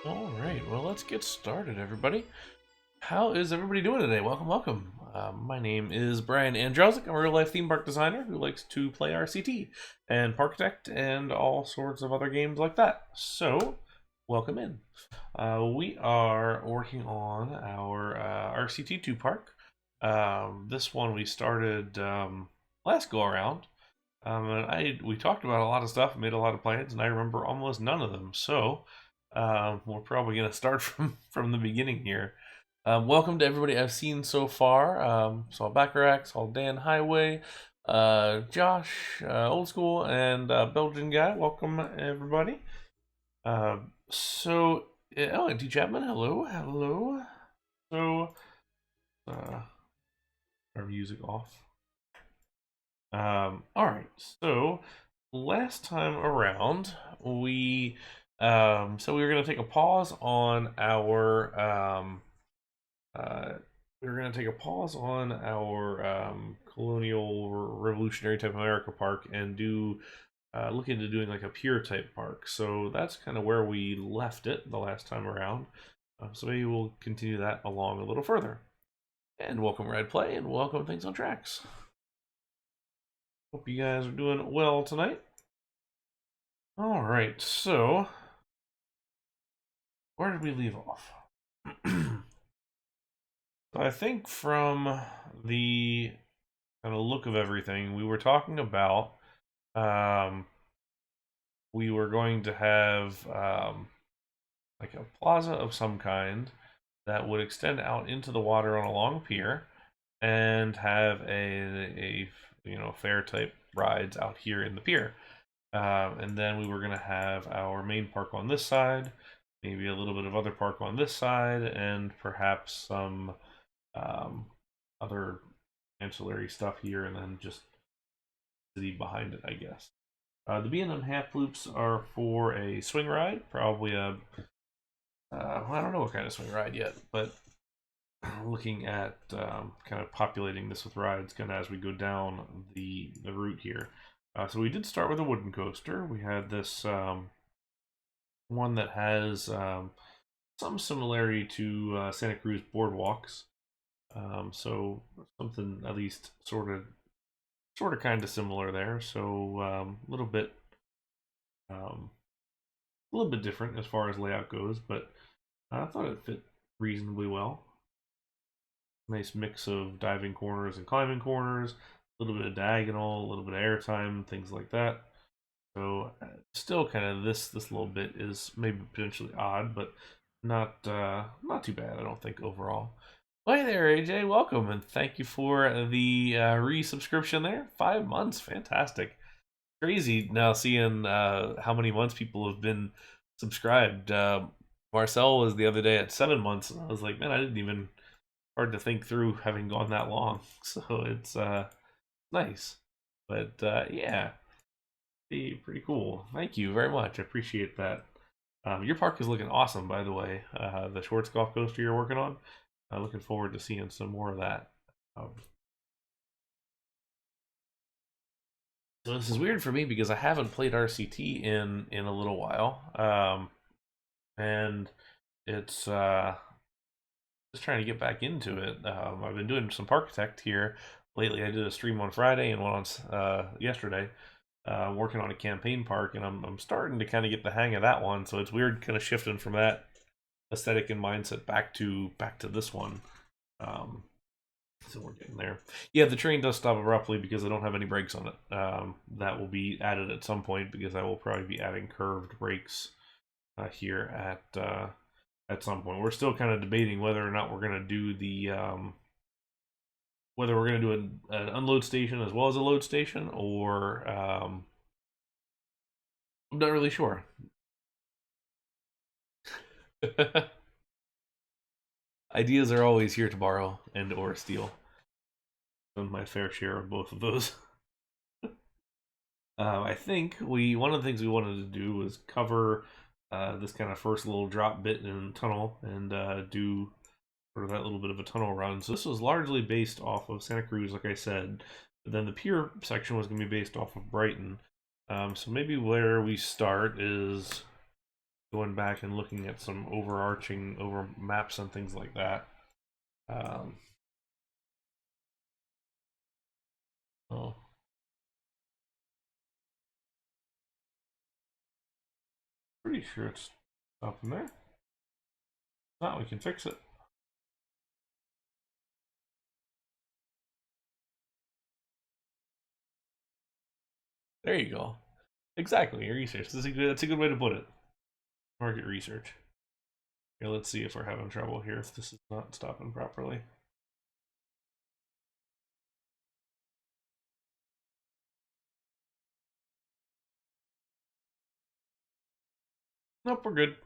All right, well, let's get started, everybody. How is everybody doing today? Welcome, welcome. My name is Brian Andrelzik. I'm a real-life theme park designer who likes to play RCT and Parkitect and all sorts of other games like that. So, welcome in. We are working on our RCT2 park. This one we started last go-around. And we talked about a lot of stuff, made a lot of plans, and I remember almost none of them. So, we're probably going to start from the beginning here. Welcome to everybody I've seen so far. Saw Bacharach, saw Dan Highway, Josh, Old School, and Belgian Guy. Welcome, everybody. Auntie Chapman, hello, hello. So, our music off. All right, so last time around, we were going to take a pause on our colonial revolutionary type America park and do look into doing like a Pier type park. So that's kind of where we left it the last time around. So maybe we'll continue that along a little further. And welcome Red Play and welcome Things on Tracks. Hope you guys are doing well tonight. All right, so where did we leave off? So I think from the kind of look of everything, we were talking about we were going to have like a plaza of some kind that would extend out into the water on a long pier and have a fair type rides out here in the pier. And then we were going to have our main park on this side, maybe a little bit of other park on this side, and perhaps some other ancillary stuff here, and then just city behind it, I guess. The B&M half loops are for a swing ride, probably a I don't know what kind of swing ride yet, but looking at kind of populating this with rides kind of as we go down the route here. So we did start with a wooden coaster. We had this one that has some similarity to Santa Cruz Boardwalks. So something at least sort of kind of similar there. So a little bit different as far as layout goes, but I thought it fit reasonably well. Nice mix of diving corners and climbing corners, a little bit of diagonal, a little bit of airtime, things like that. So still kind of this little bit is maybe potentially odd, but not too bad, I don't think, overall. Hi there, AJ. Welcome, and thank you for the resubscription there. 5 months, fantastic. Crazy now seeing how many months people have been subscribed. Marcel was the other day at 7 months, and I was like, man, I didn't even hard to think through having gone that long. So it's nice, but yeah, pretty cool. Thank you very much. I appreciate that. Your park is looking awesome, by the way. The Schwartz golf coaster you're working on. Looking forward to seeing some more of that. So this is weird for me because I haven't played RCT in a little while, and it's just trying to get back into it. I've been doing some Parkitect here lately. I did a stream on Friday and one on yesterday, working on a campaign park, and I'm starting to kind of get the hang of that one. So it's weird, kind of shifting from that aesthetic and mindset back to this one. So we're getting there. Yeah, the train does stop abruptly because I don't have any brakes on it. That will be added at some point because I will probably be adding curved brakes here at some point. We're still kind of debating whether or not we're going to do the whether we're going to do an unload station as well as a load station, or I'm not really sure. Ideas are always here to borrow and or steal. And my fair share of both of those. I think one of the things we wanted to do was cover this kind of first little drop bit in tunnel and do sort of that little bit of a tunnel run. So this was largely based off of Santa Cruz, like I said. But then the pier section was going to be based off of Brighton. So maybe where we start is going back and looking at some overarching over maps and things like that. Oh, pretty sure it's up in there. Now we can fix it. There you go. Exactly, your research. That's a good way to put it. Market research. Here, let's see if we're having trouble here, if this is not stopping properly. Nope, we're good.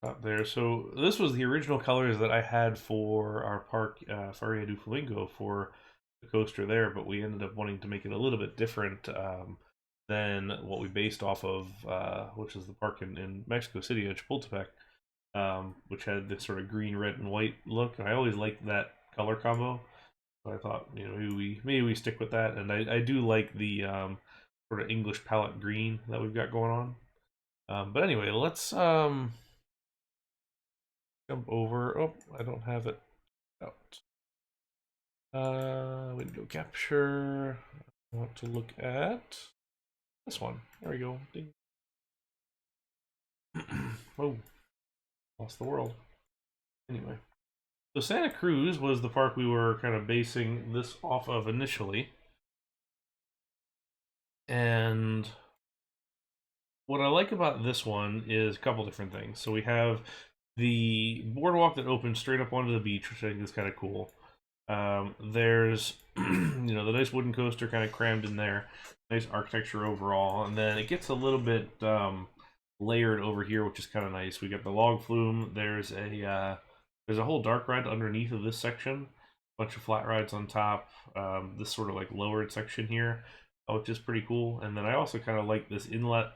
Up there. So this was the original colors that I had for our park, Faria do Flamingo, for the coaster there, but we ended up wanting to make it a little bit different than what we based off of, which is the park in Mexico City at Chapultepec, which had this sort of green, red, and white look. And I always liked that color combo, so I thought, you know, maybe we stick with that. And I do like the sort of English palette green that we've got going on. But anyway, let's jump over. Oh, I don't have it out. Window capture. I want to look at this one. There we go. Ding. Oh, lost the world. Anyway, so Santa Cruz was the park we were kind of basing this off of initially. And what I like about this one is a couple different things. So we have the boardwalk that opens straight up onto the beach, which I think is kind of cool. There's, you know, the nice wooden coaster kind of crammed in there. Nice architecture overall. And then it gets a little bit layered over here, which is kind of nice. We got the log flume. There's a whole dark ride underneath of this section. Bunch of flat rides on top. This sort of like lowered section here, which is pretty cool. And then I also kind of like this inlet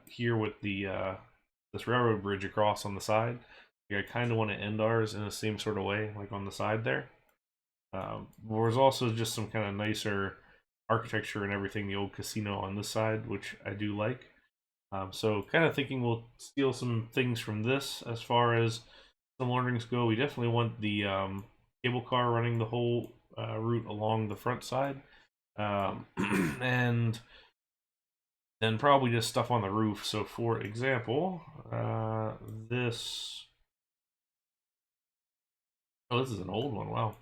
here with the this railroad bridge across on the side. I kind of want to end ours in the same sort of way, like on the side there. There's also just some kind of nicer architecture and everything, the old casino on this side, which I do like. So kind of thinking we'll steal some things from this as far as some learnings go. We definitely want the cable car running the whole route along the front side. And then probably just stuff on the roof. So for example, this... Oh, this is an old one, wow.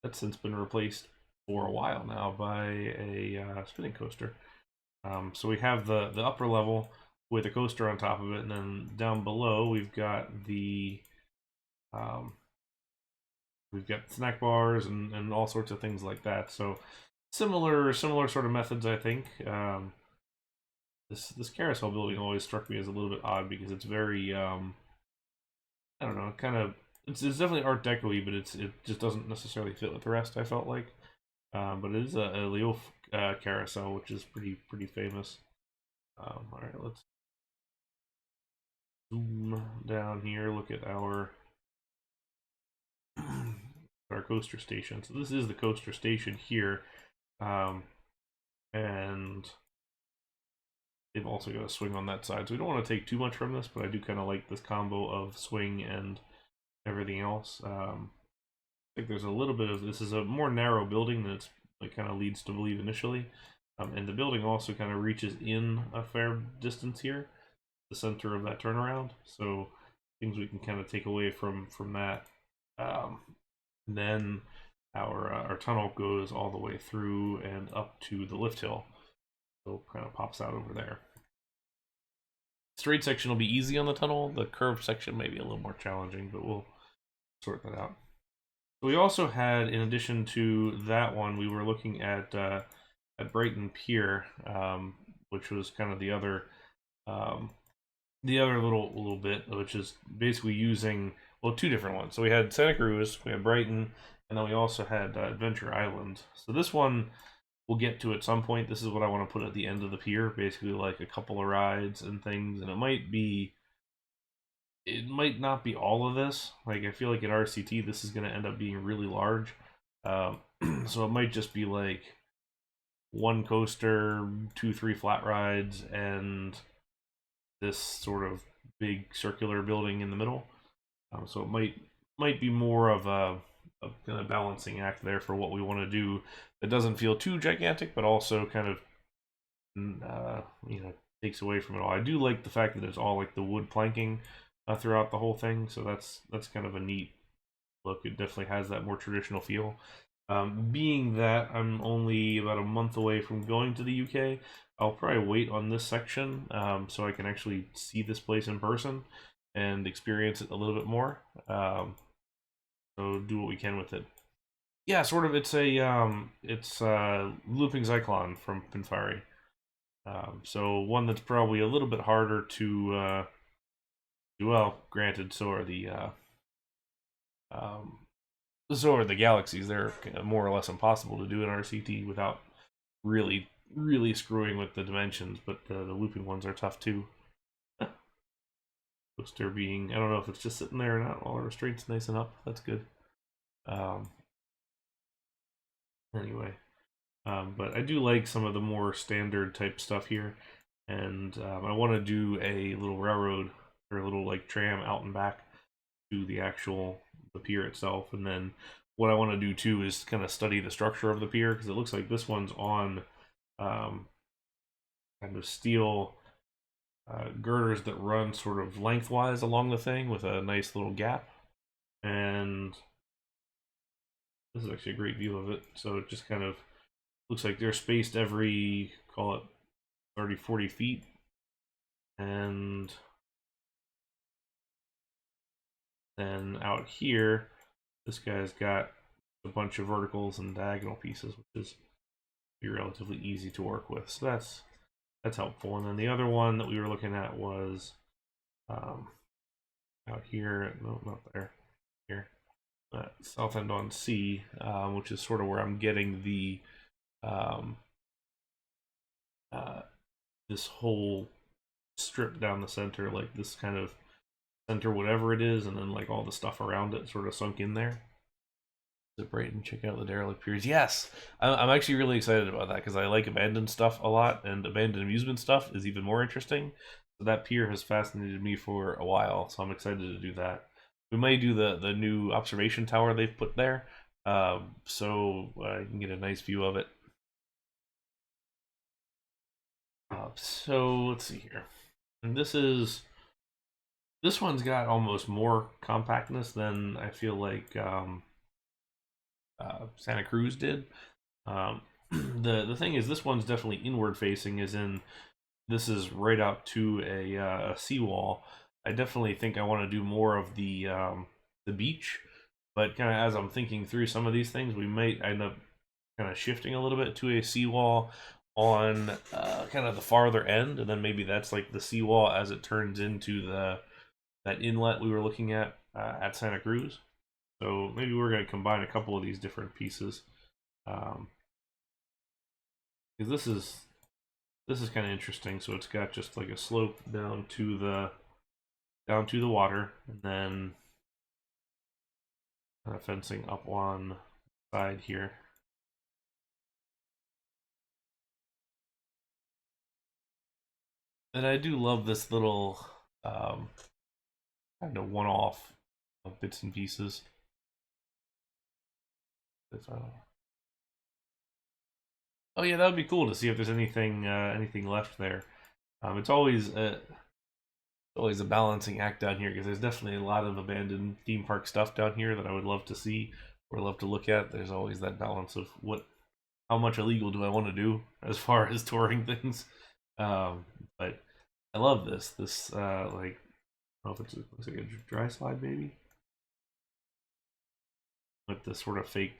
That's since been replaced for a while now by a spinning coaster. So we have the upper level with a coaster on top of it, and then down below we've got we've got snack bars and all sorts of things like that. So similar sort of methods, I think. This carousel building always struck me as a little bit odd because it's very I don't know, kind of it's definitely Art Deco-y, but it just doesn't necessarily fit with the rest, I felt like. But it is a Leo carousel, which is pretty famous. All right, let's zoom down here. Look at our coaster station. So this is the coaster station here, and they've also got a swing on that side. So we don't want to take too much from this, but I do kind of like this combo of swing and everything else. I think there's a little bit of this is a more narrow building than it's like kind of leads to believe initially, and the building also kind of reaches in a fair distance here, the center of that turnaround. So things we can kind of take away from that. Then our tunnel goes all the way through and up to the lift hill, so kind of pops out over there. Straight section will be easy on the tunnel. The curved section may be a little more challenging, but we'll sort that out. We also had, in addition to that one, we were looking at Brighton Pier, which was kind of the other little bit, which is basically using, well, two different ones. So we had Santa Cruz, we had Brighton, and then we also had Adventure Island. So this one we'll get to at some point. This is what I want to put at the end of the pier, basically like a couple of rides and things, and it might not be all of this. Like, I feel like at RCT, this is going to end up being really large. So it might just be like one coaster, 2-3 flat rides, and this sort of big circular building in the middle. So it might be more of a kind of balancing act there for what we want to do that doesn't feel too gigantic, but also kind of takes away from it all. I do like the fact that it's all like the wood planking throughout the whole thing, so that's kind of a neat look. It definitely has that more traditional feel. Being that I'm only about a month away from going to the UK, I'll probably wait on this section so I can actually see this place in person and experience it a little bit more. So do what we can with it. Yeah, sort of. It's looping cyclone from Pinfari. So one that's probably a little bit harder to do. Well, granted, um, so are the galaxies. They're more or less impossible to do in RCT without really screwing with the dimensions. But the looping ones are tough too. Coaster being, I don't know if it's just sitting there or not. All the restraints nice and up. That's good. Um, anyway, but I do like some of the more standard type stuff here, and I want to do a little railroad or a little like tram out and back to the pier itself, and then what I want to do too is kind of study the structure of the pier because it looks like this one's on kind of steel girders that run sort of lengthwise along the thing with a nice little gap, and this is actually a great view of it. So it just kind of looks like they're spaced every, call it 30-40 feet, and then out here this guy's got a bunch of verticals and diagonal pieces, which is be relatively easy to work with. So that's helpful. And then the other one that we were looking at was out here. No, not there. Here, South End on Sea, which is sort of where I'm getting the um, uh, this whole strip down the center, like this kind of center, whatever it is, and then like all the stuff around it sort of sunk in there. To Brighton, check out the derelict piers. Yes, I'm actually really excited about that because I like abandoned stuff a lot, and abandoned amusement stuff is even more interesting. So that pier has fascinated me for a while, so I'm excited to do that. We might do the new observation tower they've put there, so I can get a nice view of it. So let's see here, and this one's got almost more compactness than I feel like Santa Cruz did. The thing is, this one's definitely inward facing, as in this is right out to a seawall. I definitely think I want to do more of the beach, but kind of as I'm thinking through some of these things, we might end up kind of shifting a little bit to a seawall on kind of the farther end, and then maybe that's like the seawall as it turns into that inlet we were looking at Santa Cruz. So maybe we're going to combine a couple of these different pieces, because this is kind of interesting. So it's got just like a slope down to the water, and then kind of fencing up on the side here. And I do love this little kind of one-off bits and pieces. Oh yeah, that would be cool to see if there's anything left there. It's always a balancing act down here because there's definitely a lot of abandoned theme park stuff down here that I would love to see or love to look at. There's always that balance of how much illegal do I want to do as far as touring things. But I love this. Like, I don't know if it looks like a dry slide maybe, with this sort of fake,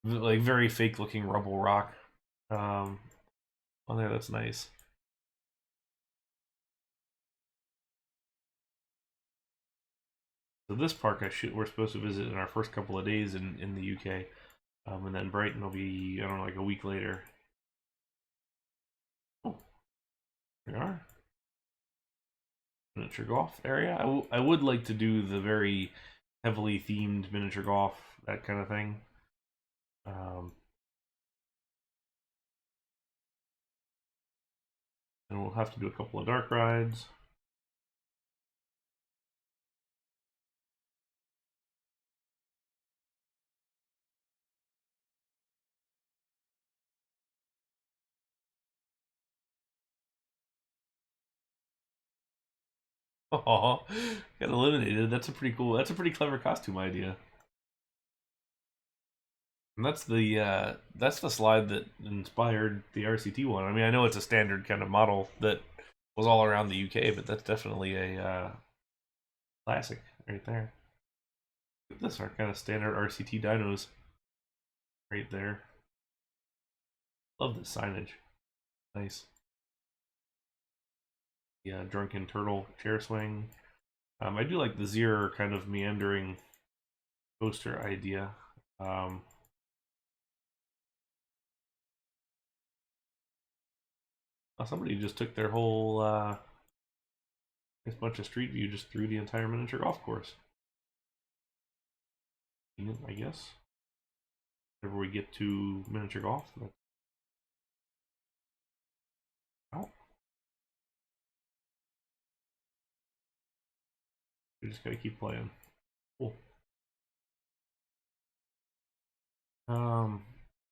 like very fake looking rubble rock on there. That's nice. So this park we're supposed to visit in our first couple of days in the UK, and then Brighton will be, I don't know, like a week later. Oh, we are miniature golf area. I would like to do the very heavily themed miniature golf, that kind of thing. And we'll have to do a couple of dark rides. Oh, got eliminated. That's a pretty cool. That's a pretty clever costume idea. And that's the slide that inspired the RCT one. I mean, I know it's a standard kind of model that was all around the UK, but that's definitely a classic right there. Look at this, our kind of standard RCT dynos right there. Love this signage. Nice. Yeah, drunken turtle chair swing. I do like the Zero kind of meandering coaster idea. Um, Somebody just took their whole this bunch of street view just through the entire miniature golf course. I guess. Whenever we get to miniature golf, that's out. We just gotta keep playing. Cool.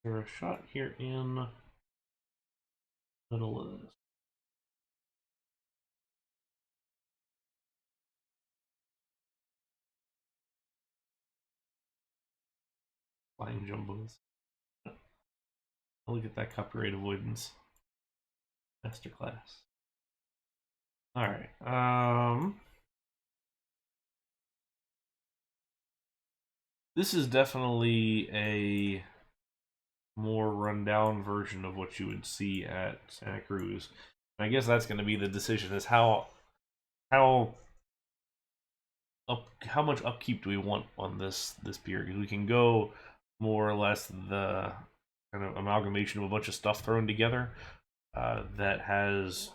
There a shot here in the middle of this. Flying jumbos. Look at that copyright avoidance. Masterclass. Alright. This is definitely a more rundown version of what you would see at Santa Cruz. And I guess that's going to be the decision: is how how much upkeep do we want on this pier? Because we can go more or less the kind of amalgamation of a bunch of stuff thrown together that has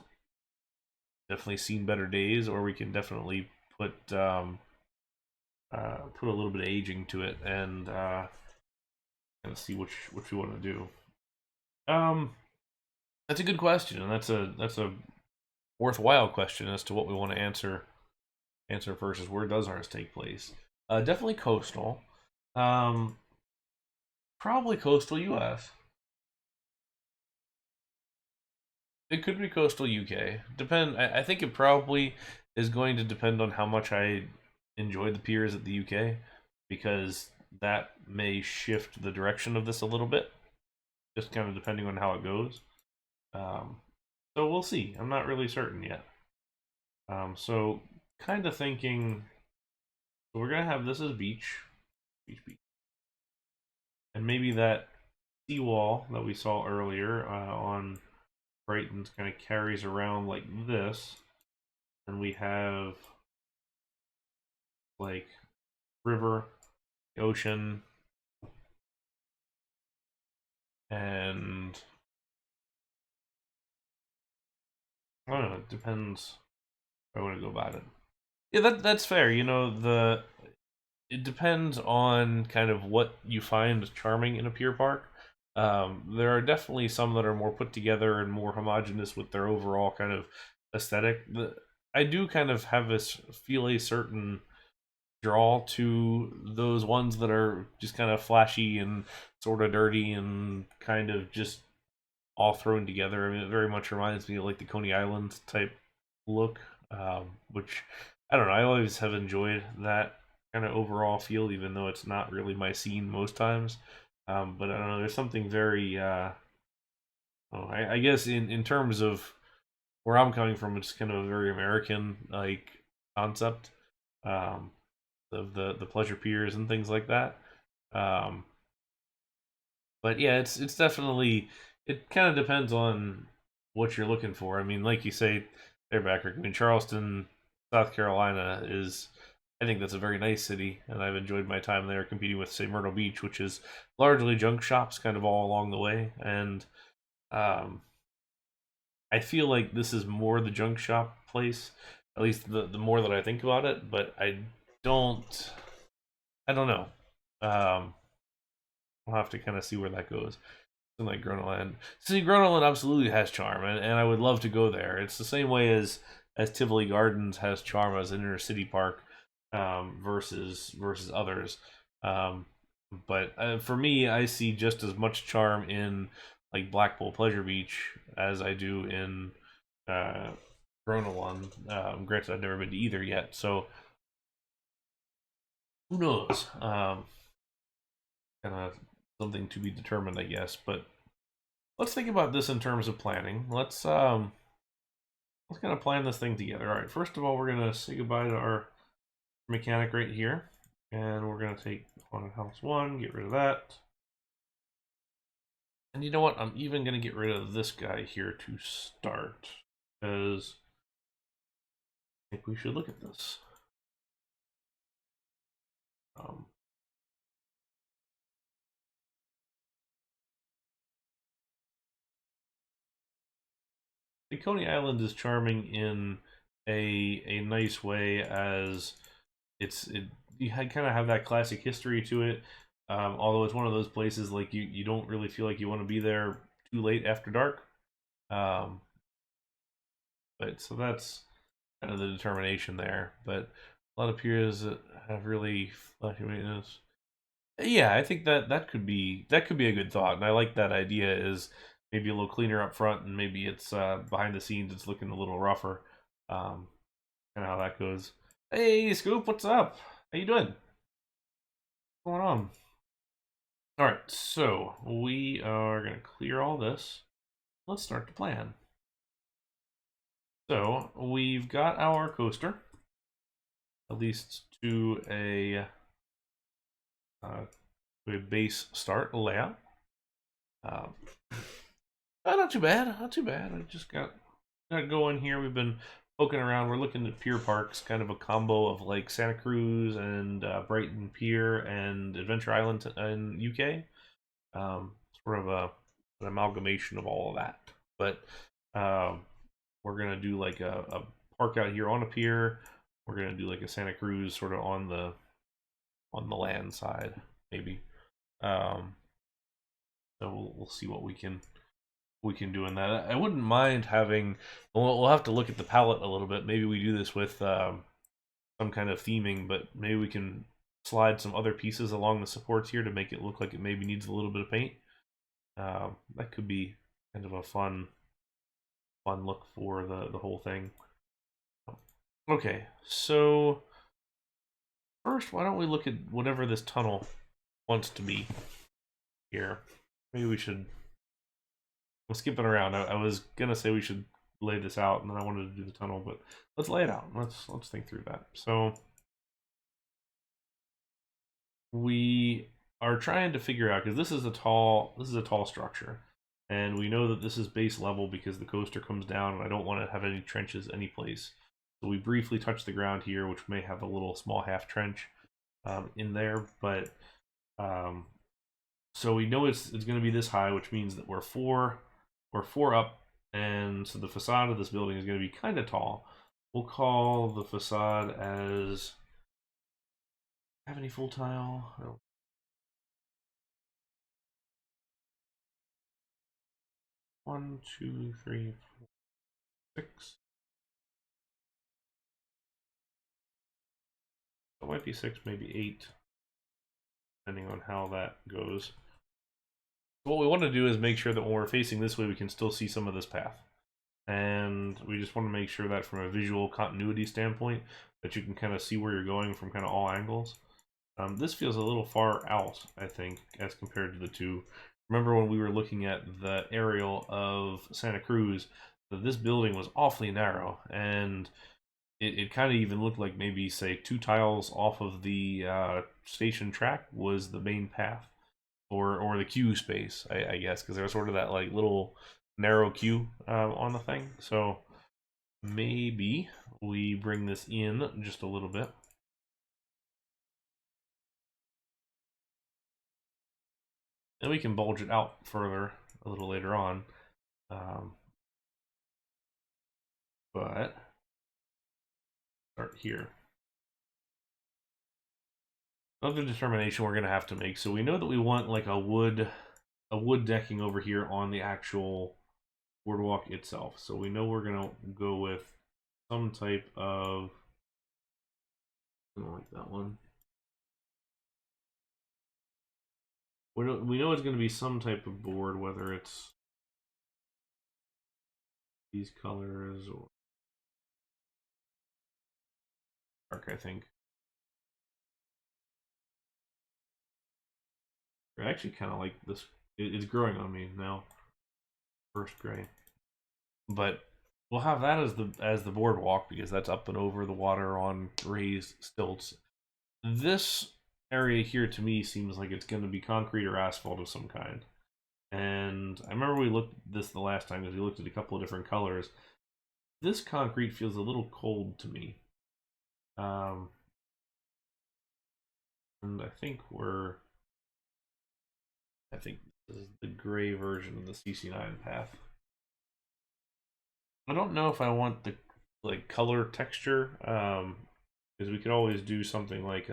definitely seen better days, or we can definitely put put a little bit of aging to it and kind of see which we want to do. That's a good question, and that's a worthwhile question as to what we want to answer versus where does ours take place. Definitely coastal. Um, Probably coastal U.S. It could be coastal UK. I think it probably is going to depend on how much I enjoy the piers at the UK, because that may shift the direction of this a little bit, just kind of depending on how it goes. Um, so we'll see. I'm not really certain yet. So kind of thinking, so we're gonna have this as beach, and maybe that seawall that we saw earlier on Brighton's kind of carries around like this, and we have like river, ocean, and I don't know. It depends how I want to go about it. Yeah, that's fair. You know, the it depends on kind of what you find charming in a pier park. There are definitely some that are more put together and more homogenous with their overall kind of aesthetic. I do kind of have this feel a certain draw to those ones that are just kind of flashy and sort of dirty and kind of just all thrown together. I mean, it very much reminds me of like the Coney Island type look, which I don't know. I always have enjoyed that kind of overall feel, even though it's not really my scene most times. But I don't know. There's something very, I guess, in terms of where I'm coming from, it's kind of a very American like concept um, of the pleasure piers and things like that. Um, but yeah, it's definitely, it kind of depends on what you're looking for. I mean, like you say, there, Backrick. I mean, Charleston, South Carolina is, I think that's a very nice city, and I've enjoyed my time there competing with, say, Myrtle Beach, which is largely junk shops kind of all along the way. And um, I feel like this is more the junk shop place, at least the more that I think about it. But don't, I don't know. I'll have to kind of see where that goes. Like Groenland. See, Groenland absolutely has charm, and I would love to go there. It's the same way as Tivoli Gardens has charm as an inner city park, versus others. Um, but for me, I see just as much charm in like Blackpool Pleasure Beach as I do in uh, Corona one. Granted, I've never been to either yet, so who knows? Kind of something to be determined, I guess. But let's think about this in terms of planning. Let's kind of plan this thing together. All right, first of all, we're gonna say goodbye to our mechanic right here, and we're gonna take haunted house one, get rid of that. And you know what? I'm even gonna get rid of this guy here to start, because I think we should look at this. Um, Coney Island is charming in a nice way, as you kind of have that classic history to it. Although it's one of those places like you don't really feel like you want to be there too late after dark. Um, but so that's kind of the determination there. But a lot of piers that have really flashy maintenance. Yeah, I think that could be a good thought, and I like that idea. Is maybe a little cleaner up front, and maybe it's behind the scenes. It's looking a little rougher. Um, kind of how that goes. Hey, Scoop, what's up? How you doing? What's going on? All right, so we are gonna clear all this. Let's start the plan. So we've got our coaster, at least uh, to a base start layout. Um, not too bad, not too bad. I just got going here. We've been poking around. We're looking at Pier Parks, kind of a combo of like Santa Cruz and Brighton Pier and Adventure Island in UK. Sort of an amalgamation of all of that. But um, we're gonna do like a park out here on a pier. We're gonna do like a Santa Cruz sort of on the land side, maybe. Um, so we'll see what we can do in that. I wouldn't mind having. We'll have to look at the palette a little bit. Maybe we do this with some kind of theming, but maybe we can slide some other pieces along the supports here to make it look like it maybe needs a little bit of paint. That could be kind of a fun look for the whole thing. Okay, so first, why don't we look at whatever this tunnel wants to be here? Maybe we should. I'm skipping around. I was gonna say we should lay this out, and then I wanted to do the tunnel, but let's lay it out. Let's think through that. So we are trying to figure out, because this is a tall structure, and we know that this is base level because the coaster comes down, and I don't want to have any trenches any place. So we briefly touch the ground here, which may have a little small half trench in there, but um, so we know it's going to be this high, which means that we're four up, and so the facade of this building is going to be kind of tall. We'll call the facade as. Have any full tile? I don't. 1, 2, 3, 4, 6. It might be 6, maybe 8, depending on how that goes. What we want to do is make sure that when we're facing this way, we can still see some of this path. And we just want to make sure that from a visual continuity standpoint, that you can kind of see where you're going from kind of all angles. This feels a little far out, I think, as compared to the two. Remember when we were looking at the aerial of Santa Cruz, that this building was awfully narrow, and it kind of even looked like maybe, say, 2 tiles off of the station track was the main path, or the queue space, I guess, because there was sort of that like little narrow queue on the thing. So maybe we bring this in just a little bit. And we can bulge it out further a little later on. But start here. Another determination we're going to have to make. So we know that we want like a wood decking over here on the actual boardwalk itself. So we know we're going to go with some type of. I don't like that one. We know it's going to be some type of board, whether it's these colors or Park, I think. I actually kind of like this. It's growing on me now. First gray, but we'll have that as the boardwalk because that's up and over the water on raised stilts. This area here to me seems like it's going to be concrete or asphalt of some kind. And I remember we looked at this the last time because we looked at a couple of different colors. This concrete feels a little cold to me. And I think this is the gray version of the CC9 path. I don't know if I want the like color texture, because we could always do something like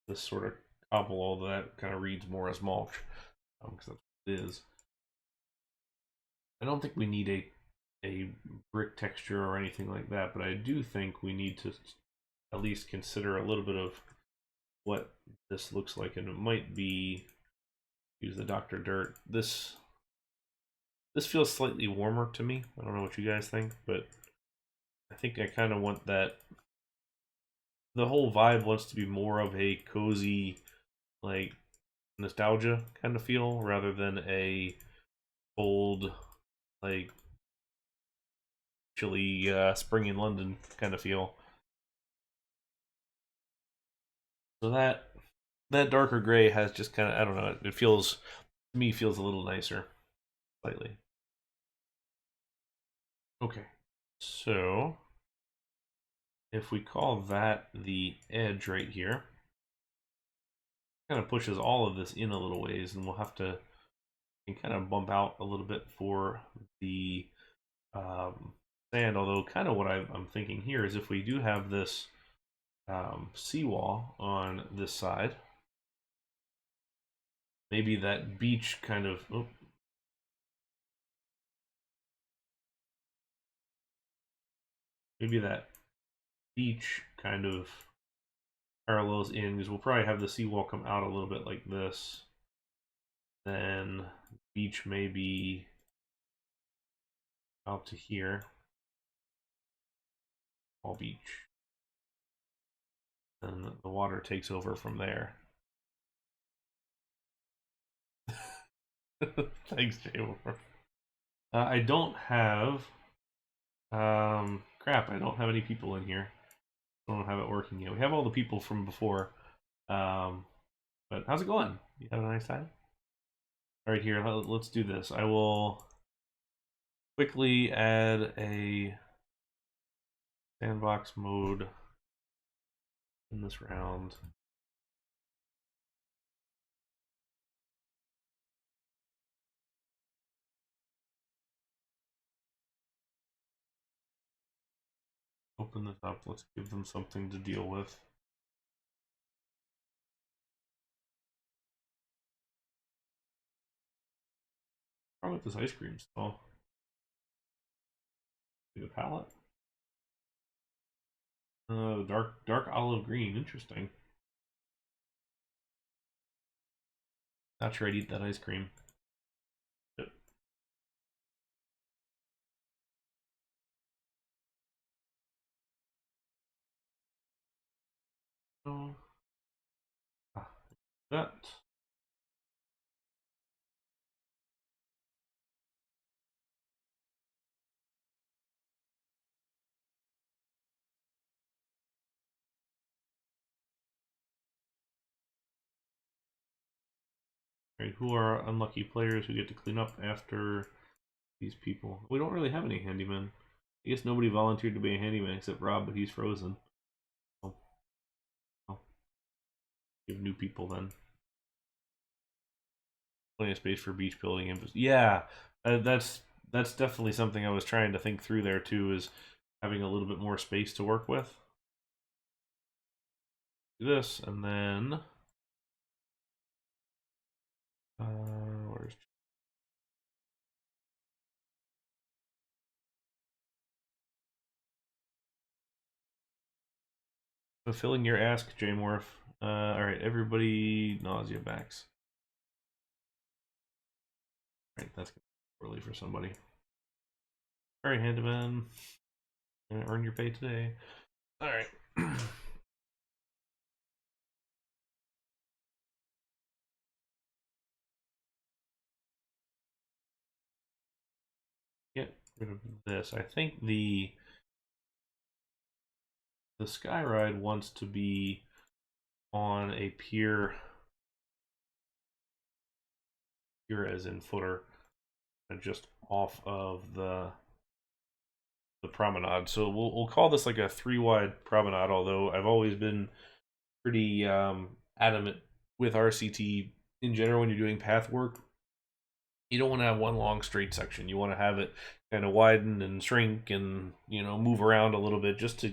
this sort of cobble, although that kind of reads more as mulch, because that's what it is. I don't think we need a brick texture or anything like that, but I do think we need to at least consider a little bit of what this looks like, and it might be use the Dr. Dirt. This feels slightly warmer to me. I don't know what you guys think, but I think I kind of want that. The whole vibe wants to be more of a cozy, like nostalgia kind of feel, rather than a cold, like chilly spring in London kind of feel. So that darker gray has just kind of, I don't know, it feels to me feels a little nicer, slightly. Okay, so if we call that the edge right here, kind of pushes all of this in a little ways, and we'll have to kind of bump out a little bit for the sand. Although, kind of what I'm thinking here is if we do have this seawall on this side, maybe that beach kind of. Oh, maybe that beach kind of parallels in because we'll probably have the seawall come out a little bit like this. Then beach may be out to here. All beach. And the water takes over from there. Thanks, Jay. I don't have. Crap, I don't have any people in here. I don't have it working yet. We have all the people from before. But how's it going? You having a nice time? All right, here, let's do this. I will quickly add a sandbox mode in this round. Open this up. Let's give them something to deal with. Probably with this ice cream still. The palette. Dark olive green. Interesting. Not sure I'd eat that ice cream. But... oh. That. Right, who are unlucky players who get to clean up after these people? We don't really have any handymen. I guess nobody volunteered to be a handyman except Rob, but he's frozen. Oh, oh. Give new people then. Plenty of space for beach building. Yeah, that's definitely something I was trying to think through there too. Is having a little bit more space to work with. Do this and then. Where's fulfilling your ask, J Morph? All right, everybody, nausea backs. All right, that's early for somebody. All right, handyman, earn your pay today. All right. rid of this. I think the sky ride wants to be on a pier, pier as in footer, and just off of the promenade. So we'll call this like a 3 wide promenade. Although I've always been pretty adamant with RCT in general when you're doing path work. You don't want to have one long straight section. You want to have it kind of widen and shrink and move around a little bit just to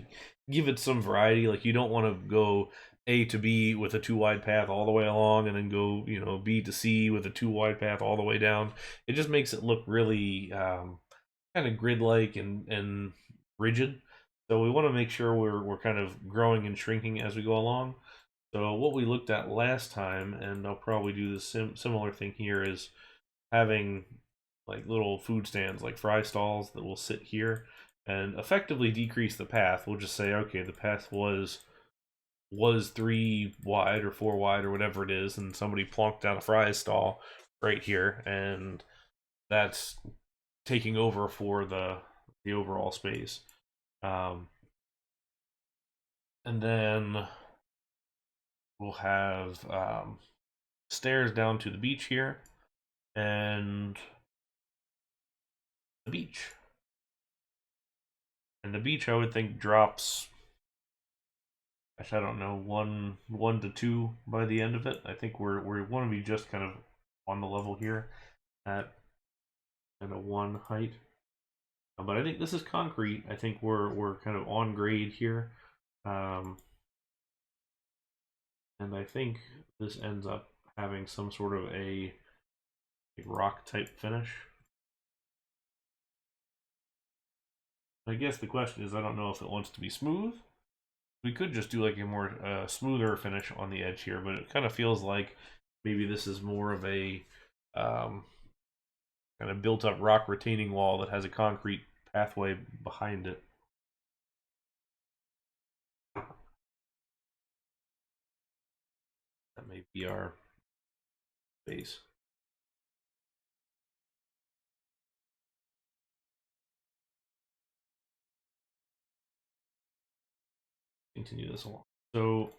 give it some variety. Like you don't want to go A to B with a 2 wide path all the way along and then go B to C with a 2 wide path all the way down. It just makes it look really kind of grid like and rigid. So we want to make sure we're kind of growing and shrinking as we go along. So what we looked at last time, and I'll probably do the similar thing here, is having like little food stands, like fry stalls that will sit here and effectively decrease the path. We'll just say, okay, the path was 3 wide or 4 wide or whatever it is, and somebody plonked down a fry stall right here, and that's taking over for the overall space. And then we'll have stairs down to the beach here, and the beach. And the beach, I would think, drops. Gosh, I don't know, one to two by the end of it. I think we want to be just kind of on the level here at kind of one height. But I think this is concrete. I think we're kind of on grade here, and I think this ends up having some sort of a rock type finish. I guess the question is, I don't know if it wants to be smooth. We could just do like a more smoother finish on the edge here, but it kind of feels like maybe this is more of a kind of built up rock retaining wall that has a concrete pathway behind it. That may be our base. Continue this along. So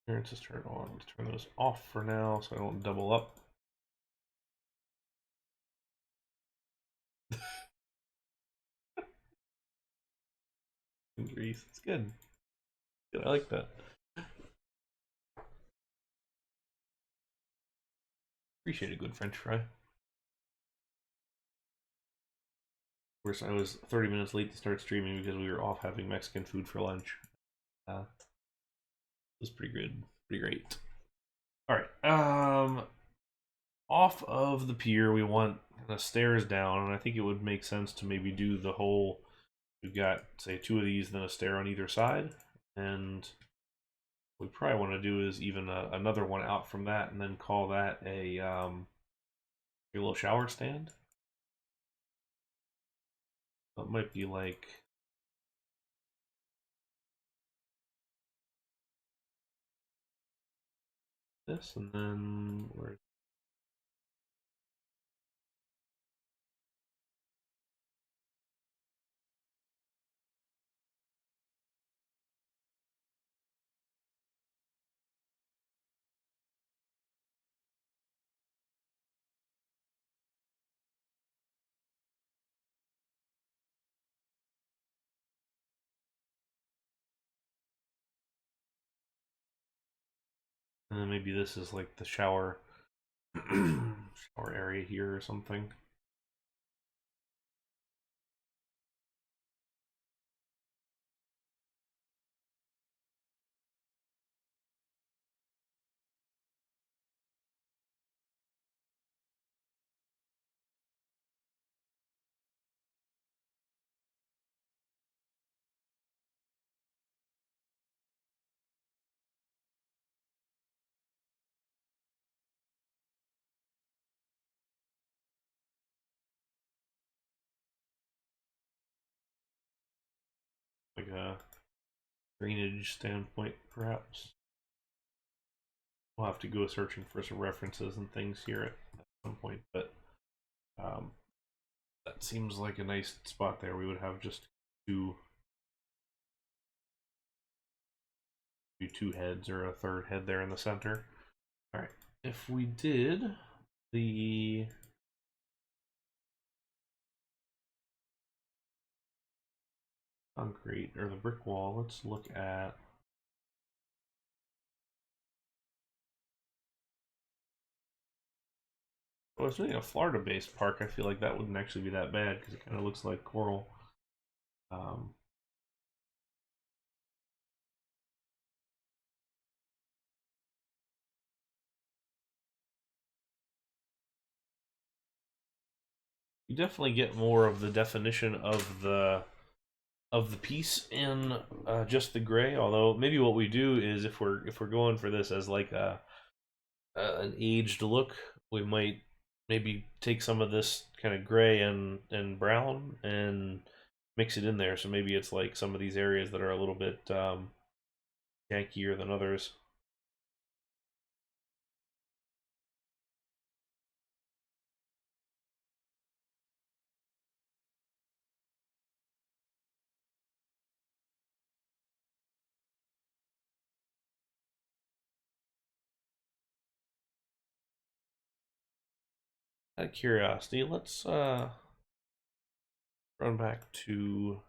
clearances turned on. Let's turn those off for now so I don't double up. Grease. It's good. Good. I like that. Appreciate a good French fry. Of course, I was 30 minutes late to start streaming because we were off having Mexican food for lunch. It was pretty good, pretty great. All right. Off of the pier, we want the stairs down, and I think it would make sense to maybe do the whole. We've got, say, 2 of these, then a stair on either side, and what we probably want to do is even another one out from that, and then call that a little shower stand. It might be like this, and then where. And then maybe this is like the shower shower area here or something. drainage standpoint, perhaps. We'll have to go searching for some references and things here at some point, but um, that seems like a nice spot there. We would have just two heads or a third head there in the center. All right, if we did the concrete or the brick wall, let's look at well, it's really a Florida-based park. I feel like that wouldn't actually be that bad because it kind of looks like coral. Um, you definitely get more of the definition of the piece in just the gray. Although maybe what we do is if we're going for this as like an aged look, we might maybe take some of this kind of gray and brown and mix it in there. So maybe it's like some of these areas that are a little bit jankier than others. Out of curiosity, let's run back to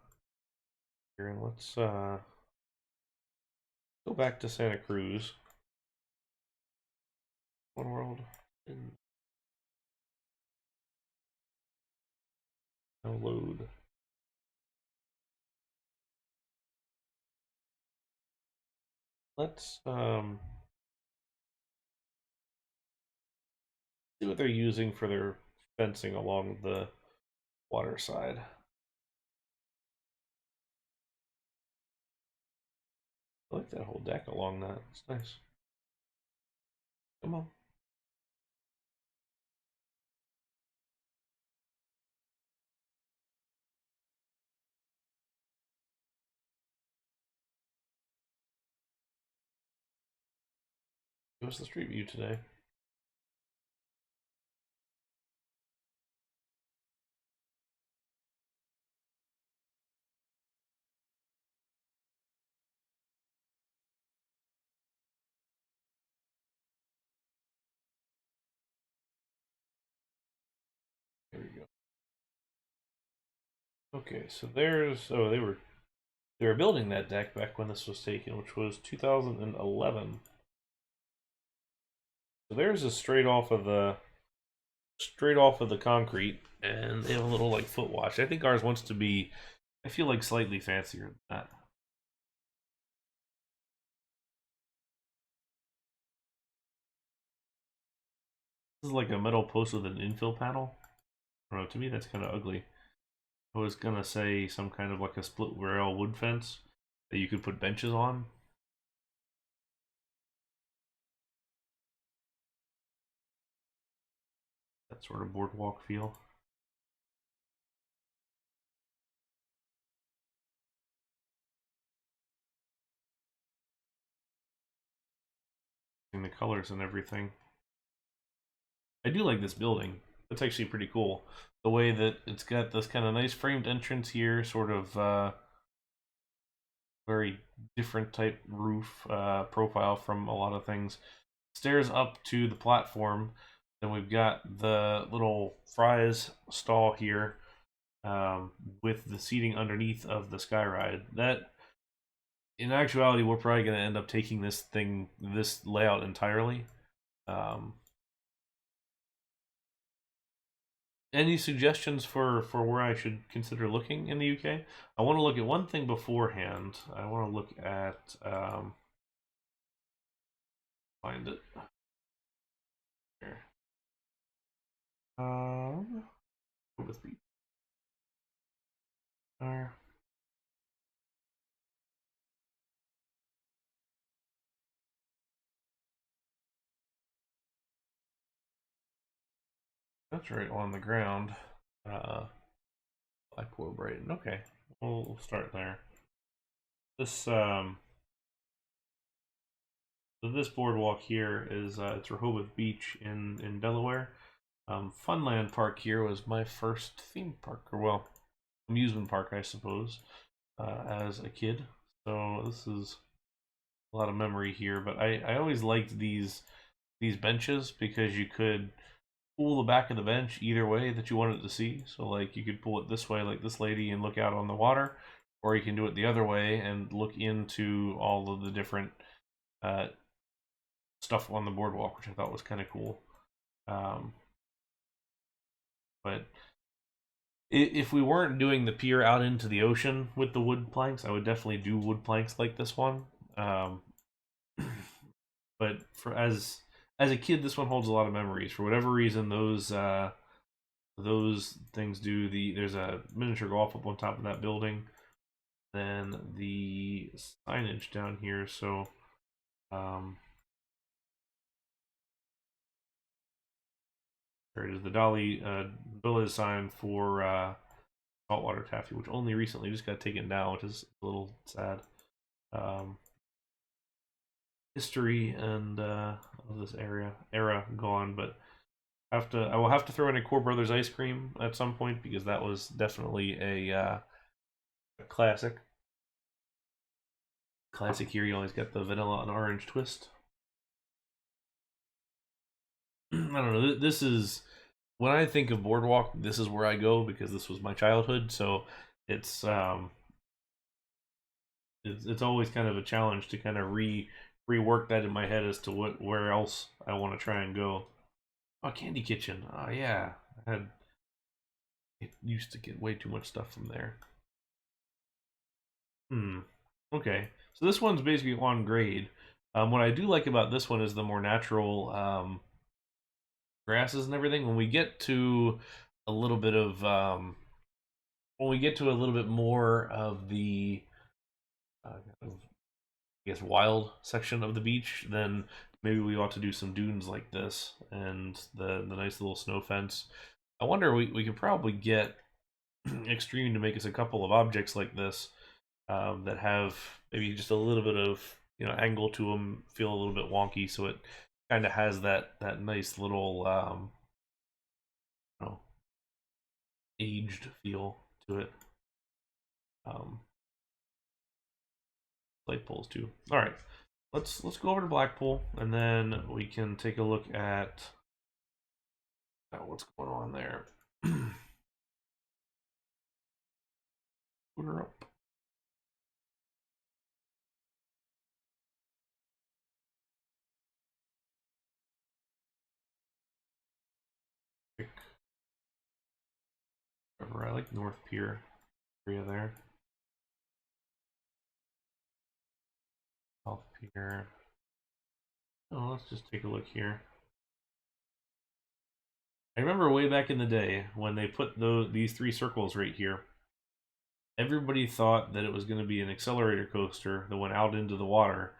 here and let's go back to Santa Cruz. One world and load. Let's see what they're using for their fencing along the water side. I like that whole deck along that. It's nice. Come on. Give us the street view today. There we go. Okay, so there's they were building that deck back when this was taken, which was 2011. So there's a straight off of the concrete, and they have a little like foot wash. I think ours wants to be, I feel like slightly fancier than that. This is like a metal post with an infill panel. I don't know. To me, that's kind of ugly. I was gonna say some kind of like a split rail wood fence that you could put benches on. That sort of boardwalk feel. And the colors and everything. I do like this building. It's actually pretty cool. The way that it's got this kind of nice framed entrance here, sort of very different type roof profile from a lot of things. Stairs up to the platform. Then we've got the little fries stall here with the seating underneath of the sky ride. That, in actuality, we're probably going to end up taking this layout entirely. Um, any suggestions for where I should consider looking in the UK? I want to look at one thing beforehand. I want to look at find it here. With the that's right on the ground. Blackpool Brighton. Okay, we'll start there. this so this boardwalk here is it's Rehoboth Beach in Delaware. Funland Park here was my first theme park, or well, amusement park, I suppose, as a kid. So this is a lot of memory here. But I always liked these benches because you could pull the back of the bench either way that you wanted to see. So like you could pull it this way, like this lady, and look out on the water, or you can do it the other way and look into all of the different uh, stuff on the boardwalk, which I thought was kind of cool. Um, but if we weren't doing the pier out into the ocean with the wood planks, I would definitely do wood planks like this one. Um, but for as a kid, this one holds a lot of memories. For whatever reason, those things do there's a miniature golf up on top of that building, then the signage down here. So there it is, the Dolly Village sign for saltwater taffy, which only recently just got taken down, which is a little sad. Um, history and of this era gone, but I will have to throw in a Core Brothers ice cream at some point because that was definitely a classic. Classic here, you always get the vanilla and orange twist. I don't know. This is when I think of Boardwalk, this is where I go because this was my childhood. So it's um, it's always kind of a challenge to kind of rework that in my head as to where else I want to try and go. Oh, Candy Kitchen. Oh yeah, I had it used to get way too much stuff from there. Hmm. Okay. So this one's basically on grade. What I do like about this one is the more natural grasses and everything. When we get to a little bit of when we get to a little bit more of the kind of, I guess, wild section of the beach, then maybe we ought to do some dunes like this and the nice little snow fence. I wonder we could probably get Extreme to make us a couple of objects like this that have maybe just a little bit of angle to them, feel a little bit wonky, so it kind of has that nice little you know, aged feel to it. Um, Light poles too. All right, let's go over to Blackpool, and then we can take a look at what's going on there. Put her up. I like North Pier area there. South Pier. Oh, let's just take a look here. I remember way back in the day when they put these three circles right here. Everybody thought that it was going to be an accelerator coaster that went out into the water,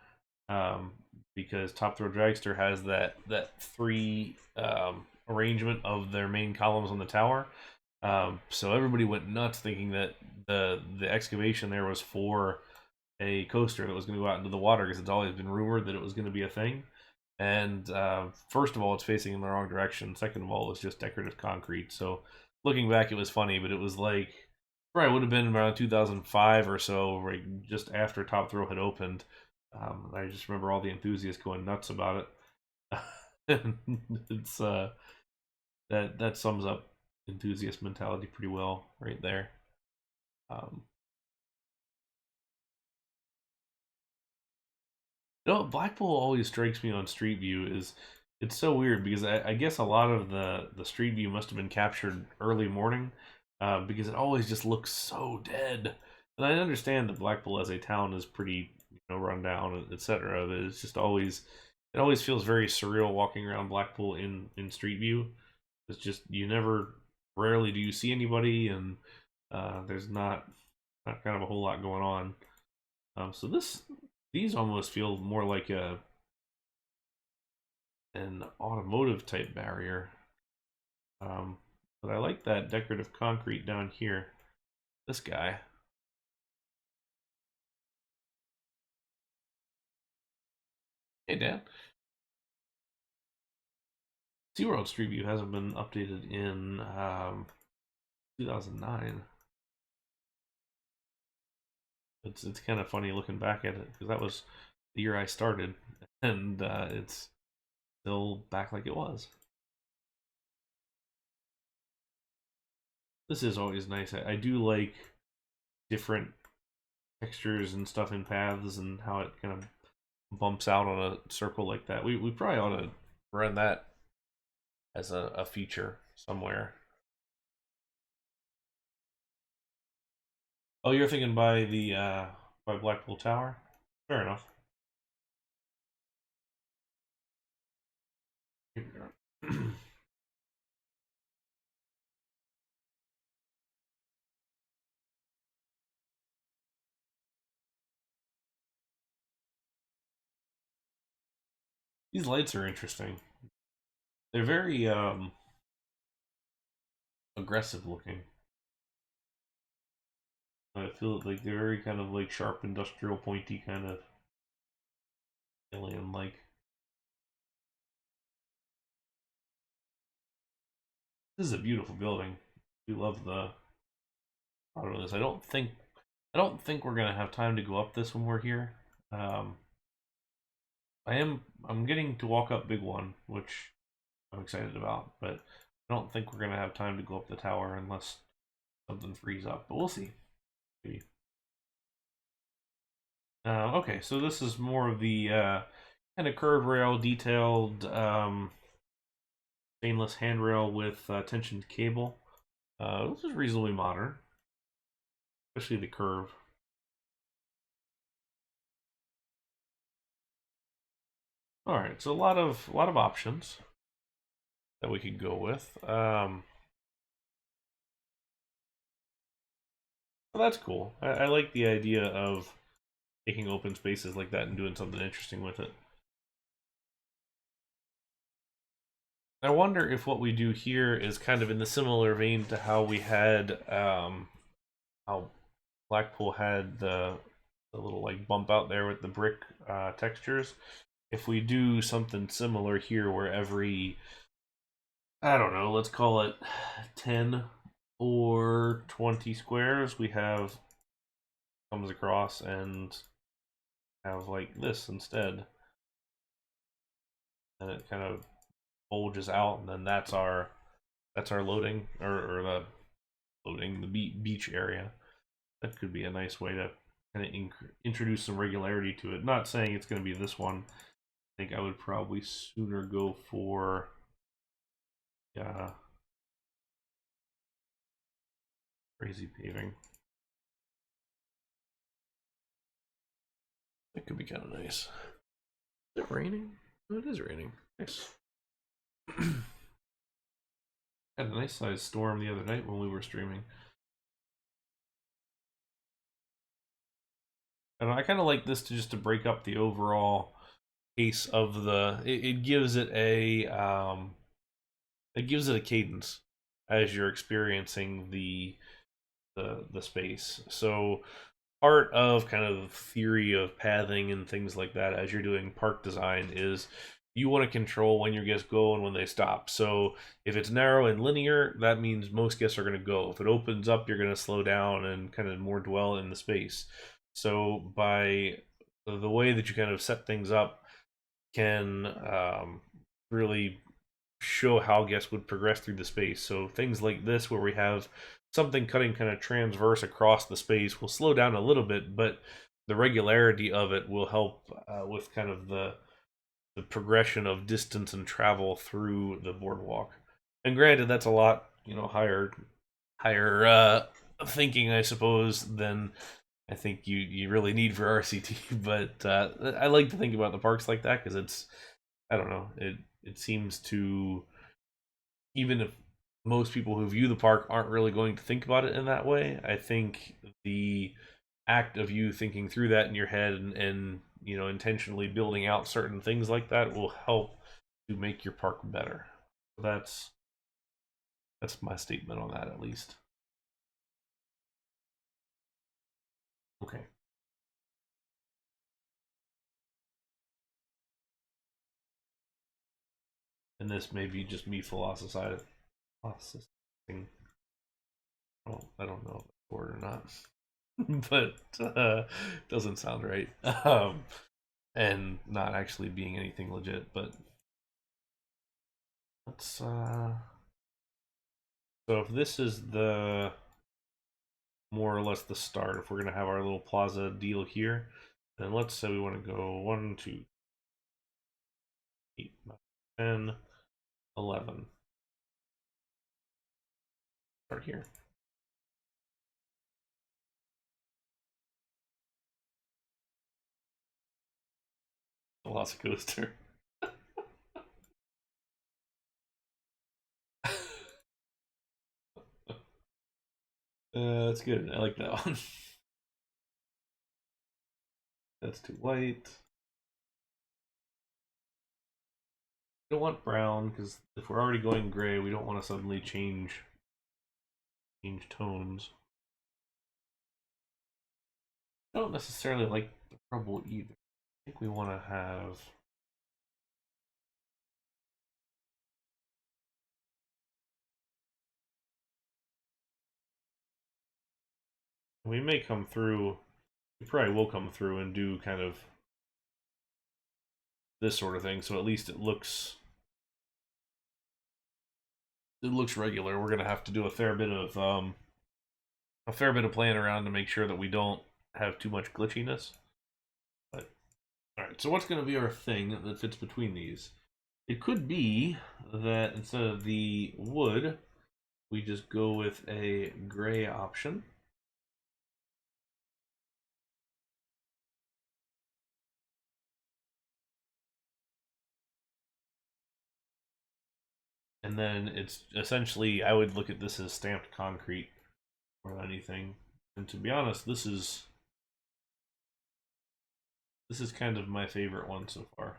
um, because Top Thrill Dragster has that three arrangement of their main columns on the tower. So everybody went nuts thinking that the excavation there was for a coaster that was going to go out into the water because it's always been rumored that it was going to be a thing. And first of all, it's facing in the wrong direction. Second of all, it was just decorative concrete. So looking back, it was funny, but it was like probably would have been around 2005 or so, right just after Top Thrill had opened. I just remember all the enthusiasts going nuts about it. It's that sums up enthusiast mentality pretty well right there. Um, Blackpool always strikes me on Street View is it's so weird because I guess a lot of the Street View must have been captured early morning, because it always just looks so dead. And I understand that Blackpool as a town is pretty run down, etc. But it's just always it always feels very surreal walking around Blackpool in Street View. It's just you never rarely do you see anybody, and there's not kind of a whole lot going on. So these almost feel more like a an automotive type barrier. Um, but I like that decorative concrete down here. This guy. Hey, Dan. SeaWorld Street View hasn't been updated in 2009. It's kind of funny looking back at it because that was the year I started, and it's still back like it was. This is always nice. I do like different textures and stuff in paths and how it kind of bumps out on a circle like that. We probably ought to run that as a feature somewhere. Oh, you're thinking by the by Blackpool Tower? Fair enough. These lights are interesting. They're very aggressive looking. I feel like they're very kind of like sharp, industrial, pointy kind of alien like. This is a beautiful building. We love the out of this. I don't think we're gonna have time to go up this when we're here. Um, I'm getting to walk up Big One, which I'm excited about, but I don't think we're gonna have time to go up the tower unless something frees up. But we'll see. Maybe. Okay, so this is more of the kind of curved rail, detailed stainless handrail with tensioned cable. This is reasonably modern, especially the curve. All right, so a lot of options that we could go with. Well, that's cool. I like the idea of taking open spaces like that and doing something interesting with it. I wonder if what we do here is kind of in the similar vein to how we had how Blackpool had the little like bump out there with the brick textures. If we do something similar here, where every I don't know, let's call it 10 or 20 squares, we have comes across and have like this instead, and it kind of bulges out, and then that's our loading or the loading the beach area. That could be a nice way to kind of introduce some regularity to it. Not saying it's going to be this one. I think I would probably sooner go for crazy paving. That could be kind of nice. Is it raining? Oh, it is raining. Nice. Had a nice sized storm the other night when we were streaming. And I kind of like this to just to break up the overall pace of the. It gives it a cadence as you're experiencing the space. So part of kind of theory of pathing and things like that as you're doing park design is you want to control when your guests go and when they stop. So if it's narrow and linear, that means most guests are going to go. If it opens up, you're going to slow down and kind of more dwell in the space. So by the way that you kind of set things up can really show how guests would progress through the space. So things like this, where we have something cutting kind of transverse across the space, will slow down a little bit, but the regularity of it will help with kind of the progression of distance and travel through the boardwalk. And granted, that's a lot, higher thinking, I suppose, than I think you really need for RCT. But I like to think about the parks like that because I don't know, it seems to, even if most people who view the park aren't really going to think about it in that way, I think the act of you thinking through that in your head and intentionally building out certain things like that will help to make your park better. That's my statement on that, at least. Okay. And this may be just me philosophizing. Well, I don't know if it's a word or not, but doesn't sound right. And not actually being anything legit. But let's. So if this is the more or less the start, if we're gonna have our little plaza deal here, then let's say we want to go 1, 2, 8, 9, 10, 11. Start here. Velocicoaster. That's good. I like that one. That's too white. We don't want brown because if we're already going gray, we don't want to suddenly change tones. I don't necessarily like the purple either. I think we want to have. We may come through. We probably will come through and do kind of this sort of thing, so at least it looks regular. We're gonna have to do a fair bit of playing around to make sure that we don't have too much glitchiness. But all right, so what's gonna be our thing that fits between these? It could be that instead of the wood, we just go with a gray option. And then it's essentially, I would look at this as stamped concrete more than anything. And to be honest, this is kind of my favorite one so far.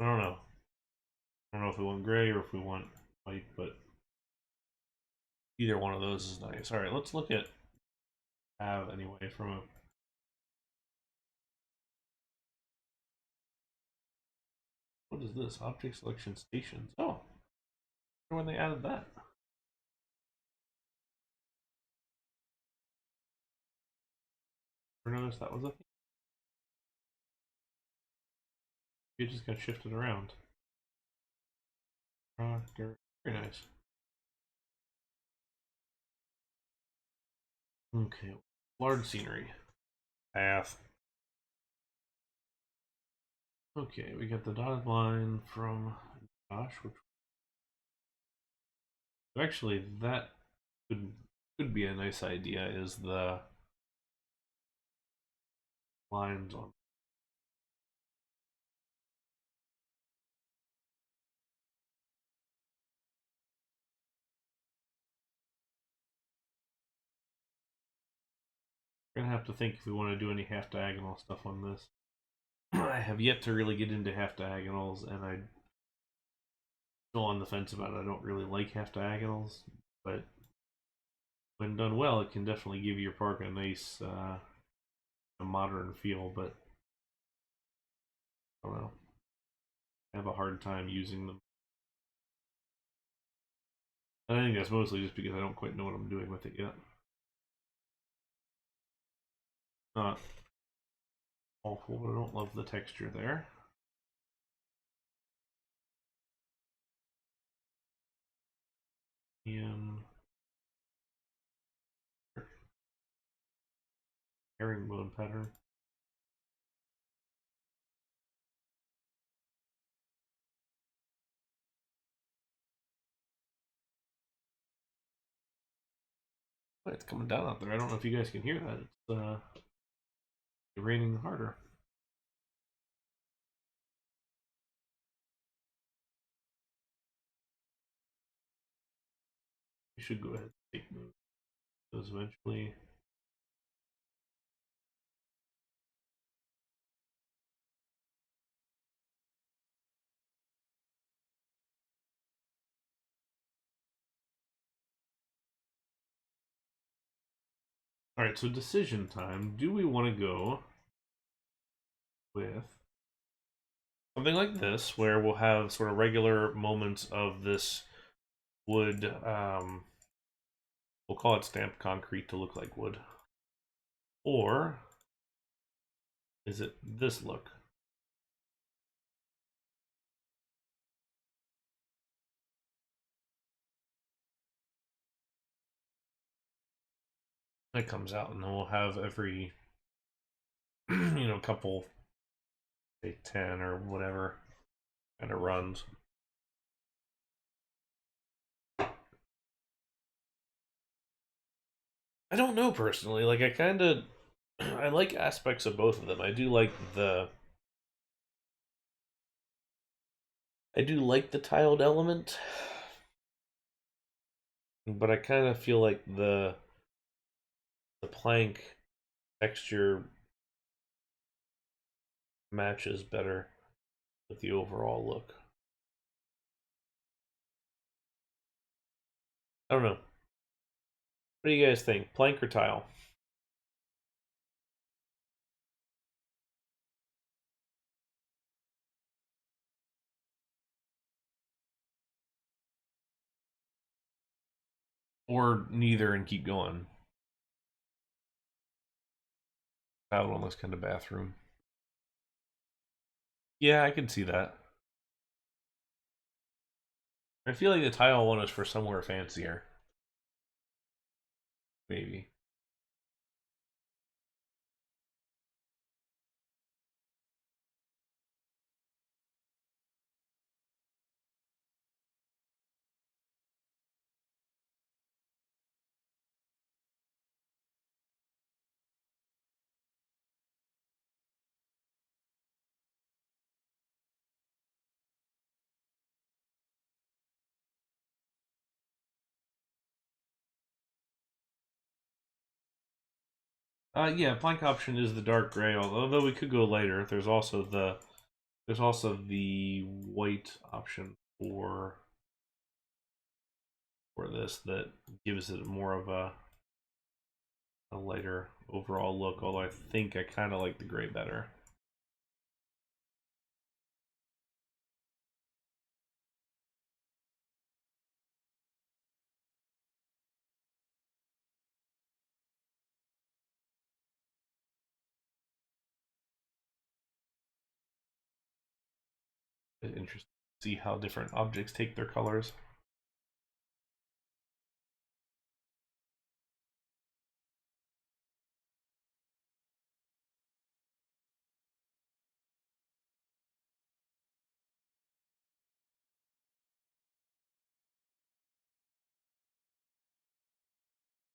I don't know. I don't know if we want gray or if we want white, but either one of those is nice. All right, let's look at anyway from a. What is this? Object selection stations. Oh, when they added that. I noticed that was a thing. It just got shifted around. Very nice. Okay, large scenery. Path. Okay, we got the dotted line from Josh, which actually that could be a nice idea. Is the lines on. We're gonna have to think if we want to do any half diagonal stuff on this. I have yet to really get into half diagonals, and I'm still on the fence about it. I don't really like half diagonals, but when done well, it can definitely give your park a nice, a modern feel. But I don't know. I have a hard time using them. And I think that's mostly just because I don't quite know what I'm doing with it yet. Not awful, but I don't love the texture there. And herringbone pattern. Oh, it's coming down out there. I don't know if you guys can hear that. It's raining harder. We should go ahead and take those eventually. All right, so decision time. Do we want to go with something like this, where we'll have sort of regular moments of this wood, we'll call it stamped concrete to look like wood. Or is it this look? That comes out, and then we'll have every, couple, say 10 or whatever, kind of runs. I don't know personally. Like I kind of, I like aspects of both of them. I do like the tiled element, but I kind of feel like the plank texture matches better with the overall look. I don't know. What do you guys think? Plank or tile? Or neither and keep going? Tile one looks kind of bathroom. Yeah, I can see that. I feel like the tile one is for somewhere fancier. Maybe. Yeah, plank option is the dark gray. Although we could go lighter. There's also the white option for this that gives it more of a lighter overall look. Although I think I kind of like the gray better. It's interesting to see how different objects take their colors.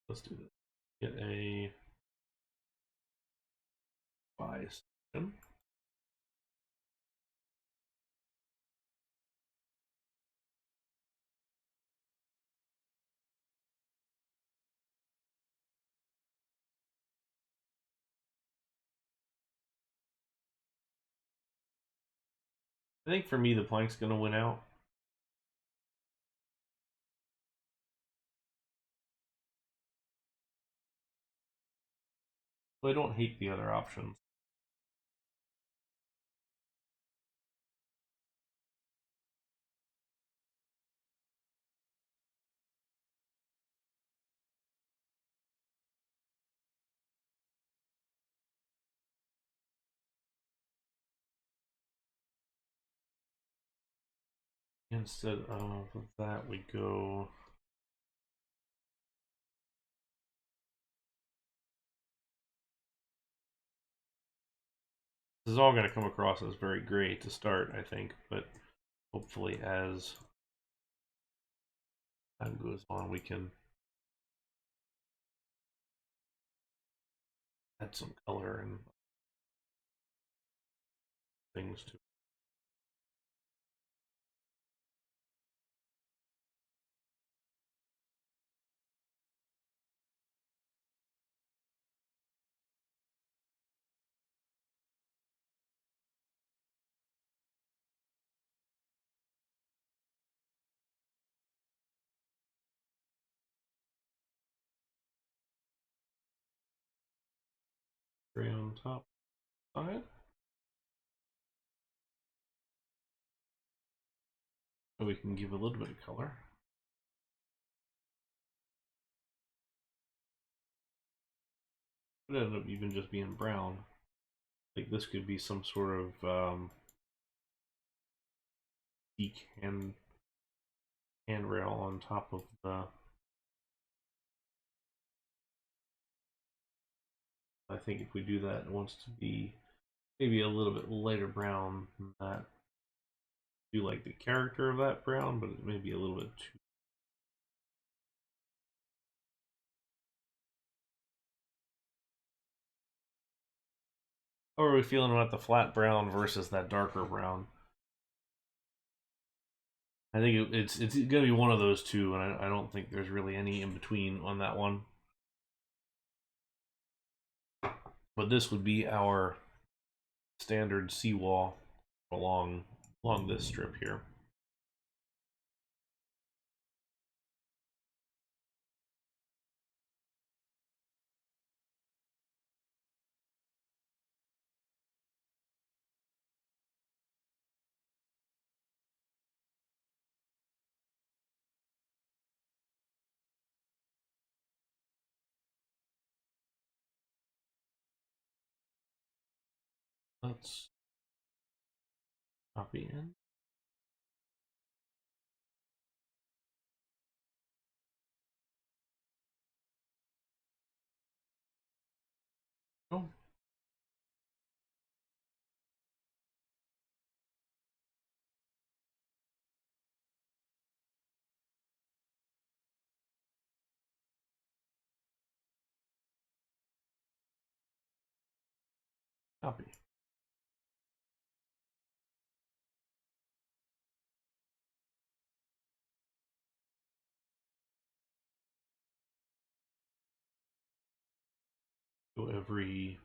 Let's do this. Get a buy section. I think for me the plank's gonna win out. But I don't hate the other options. Instead of that, we go. This is all going to come across as very gray to start, I think, but hopefully as time goes on, we can add some color and things to. Gray on top side. So we can give a little bit of color. It ended up even just being brown. Like this could be some sort of teak handrail on top of the. I think if we do that, it wants to be maybe a little bit lighter brown than that. I do like the character of that brown, but it may be a little bit too. How are we feeling about the flat brown versus that darker brown? I think it's going to be one of those two, and I don't think there's really any in between on that one. But this would be our standard seawall along this strip here. Let's copy in. Oh. Copy. Go every. You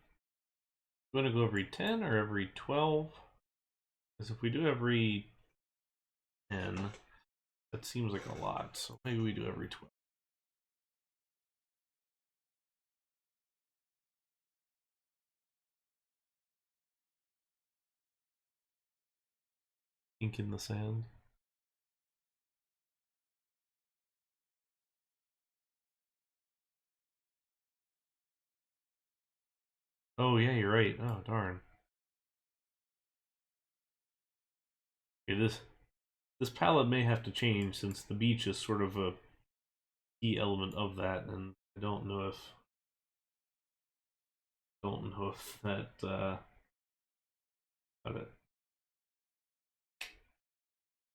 want to go every 10 or every 12? Because if we do every 10, that seems like a lot. So maybe we do every 12. Ink in the sand. Oh yeah, you're right. Oh darn. Okay, this palette may have to change since the beach is sort of a key element of that, and I don't know if that got it.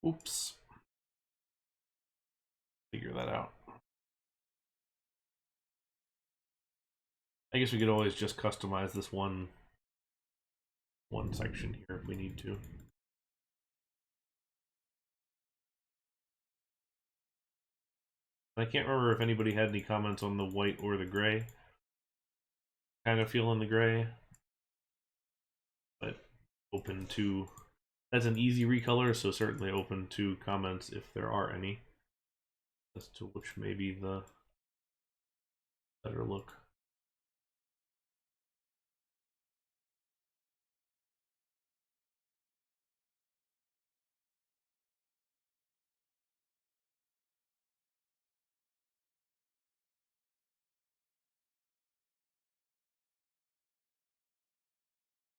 Oops. Figure that out. I guess we could always just customize this one section here if we need to. I can't remember if anybody had any comments on the white or the gray. Kind of feeling the gray, but open to. That's an easy recolor, so certainly open to comments if there are any as to which may be the better look.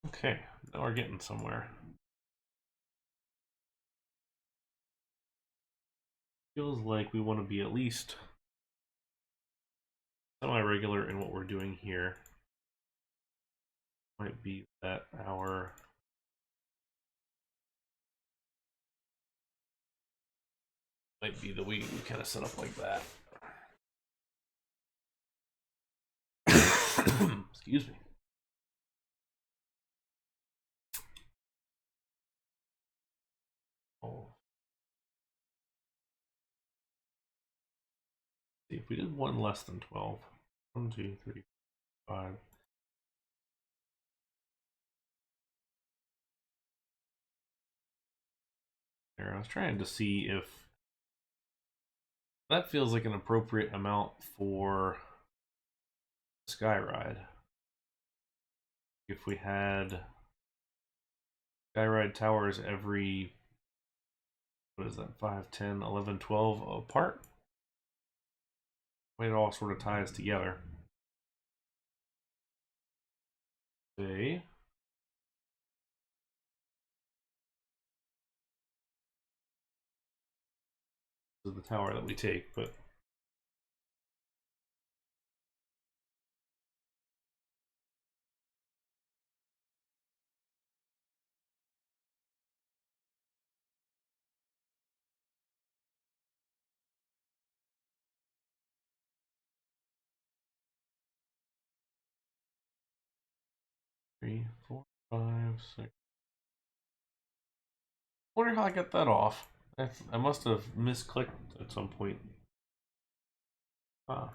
Okay, now we're getting somewhere. Feels like we want to be at least semi-regular in what we're doing here. Might be that our might be that we kind of set up like that. Excuse me. Oh. See if we did one less than 12. 1, 2, 3, 5. There, I was trying to see if that feels like an appropriate amount for Skyride. If we had Skyride towers every what is that, 5, 10, 11, 12 apart. It all sort of ties together. Okay. This is the tower that we take, but three, four, five, six. Wonder how I got that off. I must have misclicked at some point. Ah,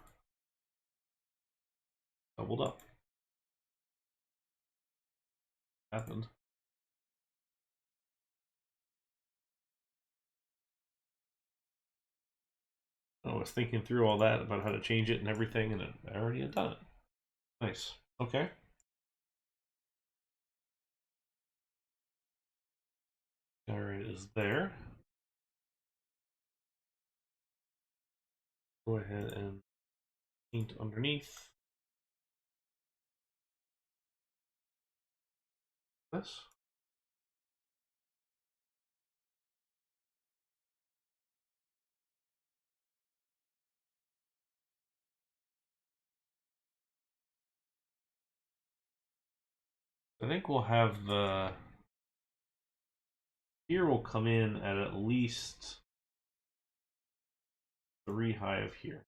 doubled up. Happened. I was thinking through all that about how to change it and everything, and I already had done it. Nice. Okay. Alright, is there. Go ahead and paint underneath this. I think we'll have the here will come in at least 3 high of here.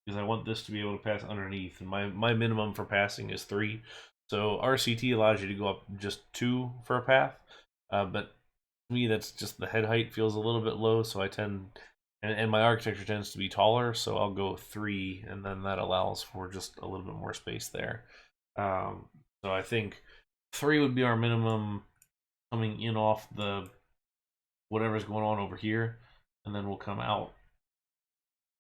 Because I want this to be able to pass underneath, and my minimum for passing is 3. So RCT allows you to go up just 2 for a path, but to me that's just the head height feels a little bit low, so I tend, and my architecture tends to be taller, so I'll go 3, and then that allows for just a little bit more space there. So I think 3 would be our minimum coming in off the whatever's going on over here, and then we'll come out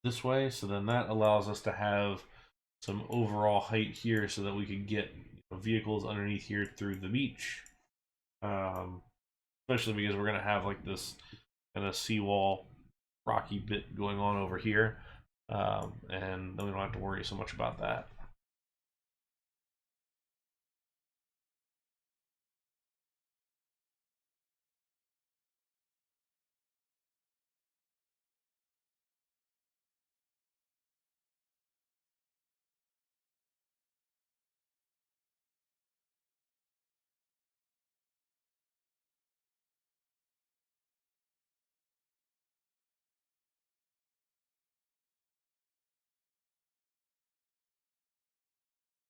this way. So then that allows us to have some overall height here so that we could get vehicles underneath here through the beach. Especially because we're going to have like this kind of seawall rocky bit going on over here. And then we don't have to worry so much about that.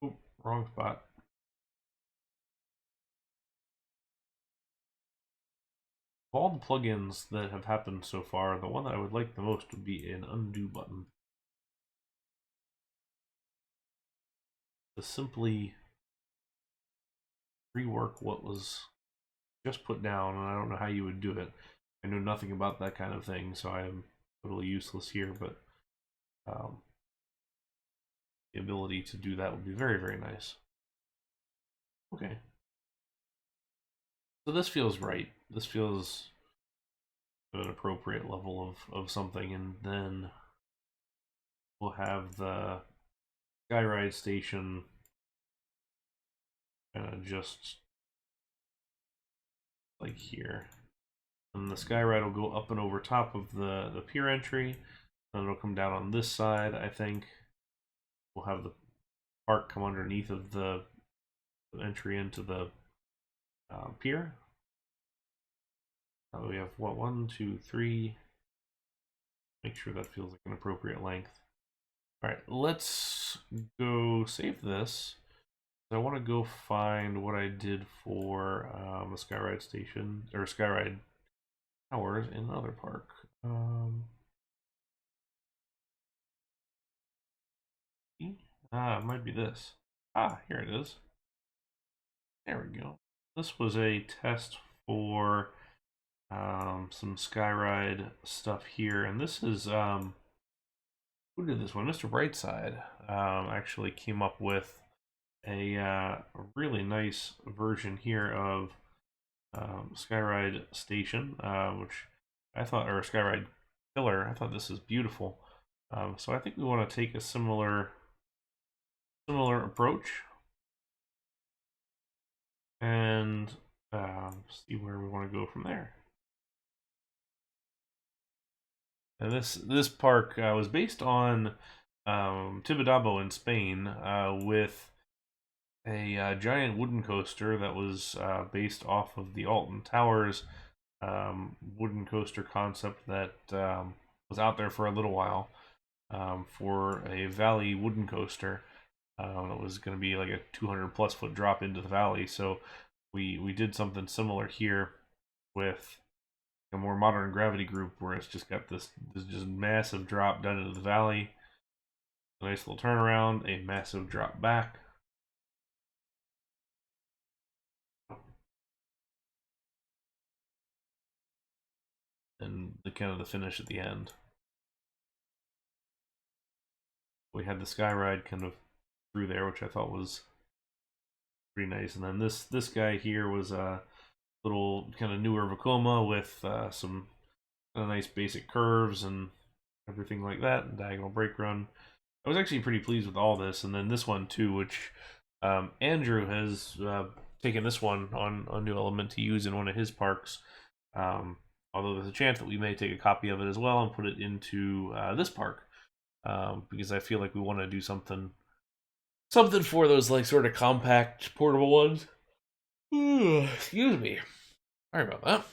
Oop, wrong spot. Of all the plugins that have happened so far, the one that I would like the most would be an undo button. To simply rework what was just put down, and I don't know how you would do it. I know nothing about that kind of thing, so I am totally useless here, but the ability to do that would be very, very nice. Okay. So this feels right. This feels an appropriate level of something, and then we'll have the skyride station just like here. And the skyride will go up and over top of the pier entry, and it'll come down on this side, I think. We'll have the park come underneath of the entry into the pier. We have what, 1, 2, 3. Make sure that feels like an appropriate length. All right, let's go save this. I want to go find what I did for the skyride station or skyride towers in another park. It might be this. Here it is. There we go. This was a test for some skyride stuff here, and this is who did this one? Mr. Brightside actually came up with a really nice version here of Skyride Station, which I thought, or Skyride Killer, I thought this is beautiful. So I think we want to take a similar approach and see where we want to go from there. And this park was based on Tibidabo in Spain with a giant wooden coaster that was based off of the Alton Towers wooden coaster concept that was out there for a little while for a valley wooden coaster. It was going to be like a 200+ foot drop into the valley. So we did something similar here with a more modern gravity group where it's just got this just massive drop down into the valley, a nice little turnaround, a massive drop back. And the kind of the finish at the end. We had the sky ride kind of through there, which I thought was pretty nice. And then this guy here was a little kind of newer Vekoma with some kind of nice basic curves and everything like that, and diagonal brake run. I was actually pretty pleased with all this, and then this one too, which Andrew has taken this one on a new element to use in one of his parks. Although there's a chance that we may take a copy of it as well and put it into this park, because I feel like we want to do something for those like sort of compact portable ones. Excuse me. Sorry about that.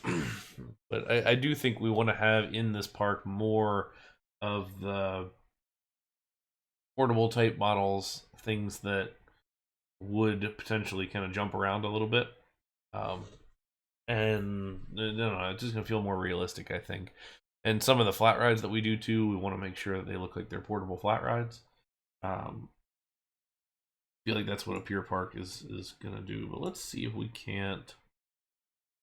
But I do think we want to have in this park more of the portable type models, things that would potentially kind of jump around a little bit. And I don't know, it's just gonna feel more realistic, I think. And some of the flat rides that we do too, we want to make sure that they look like they're portable flat rides. I feel like that's what a Pier Park is gonna do. But let's see if we can't.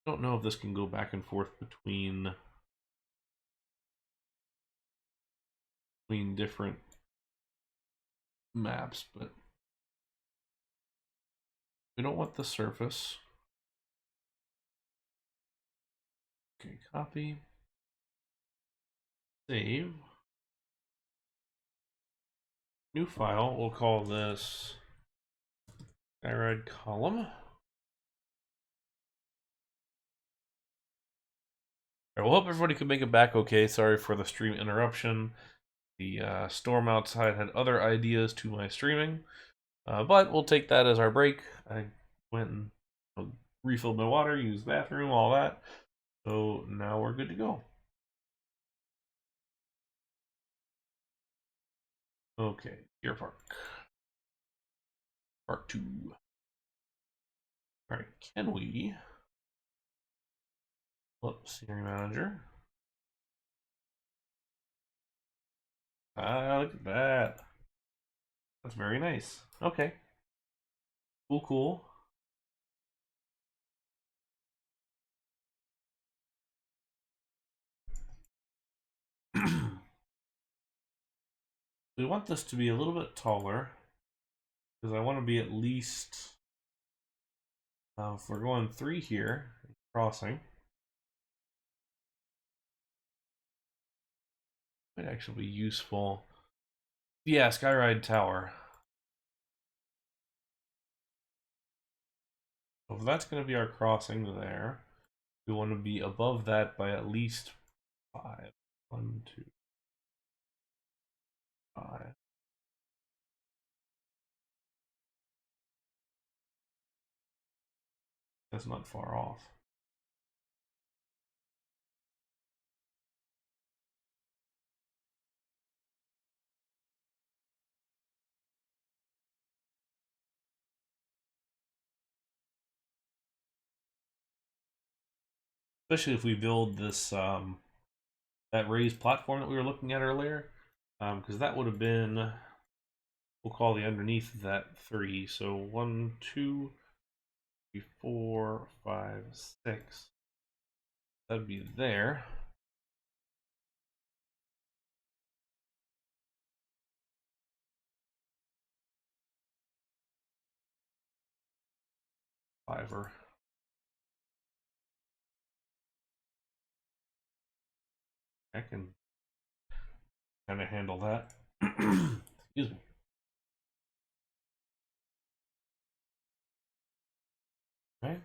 I don't know if this can go back and forth between different maps, but we don't want the surface. Okay, copy. Save. New file. We'll call this Skyride column. All right, well, hope everybody could make it back okay. Sorry for the stream interruption. The storm outside had other ideas to my streaming, but we'll take that as our break. I went and refilled my water, used the bathroom, all that. So now we're good to go. Okay, Pier Park. Part 2. All right, can we flip scenery manager? Ah, look at that. That's very nice. Okay. Cool, cool. We want this to be a little bit taller because I want to be at least, if we're going 3 here, crossing, might actually be useful. Yeah, Skyride Tower. So if that's going to be our crossing there, we want to be above that by at least 5. 1, 2, 5. That's not far off. Especially if we build this that raised platform that we were looking at earlier, because that would have been, we'll call the underneath of that 3. So 1, 2, 3, 4, 5, 6. That'd be there. – 5er. I can kind of handle that. Excuse me. Okay.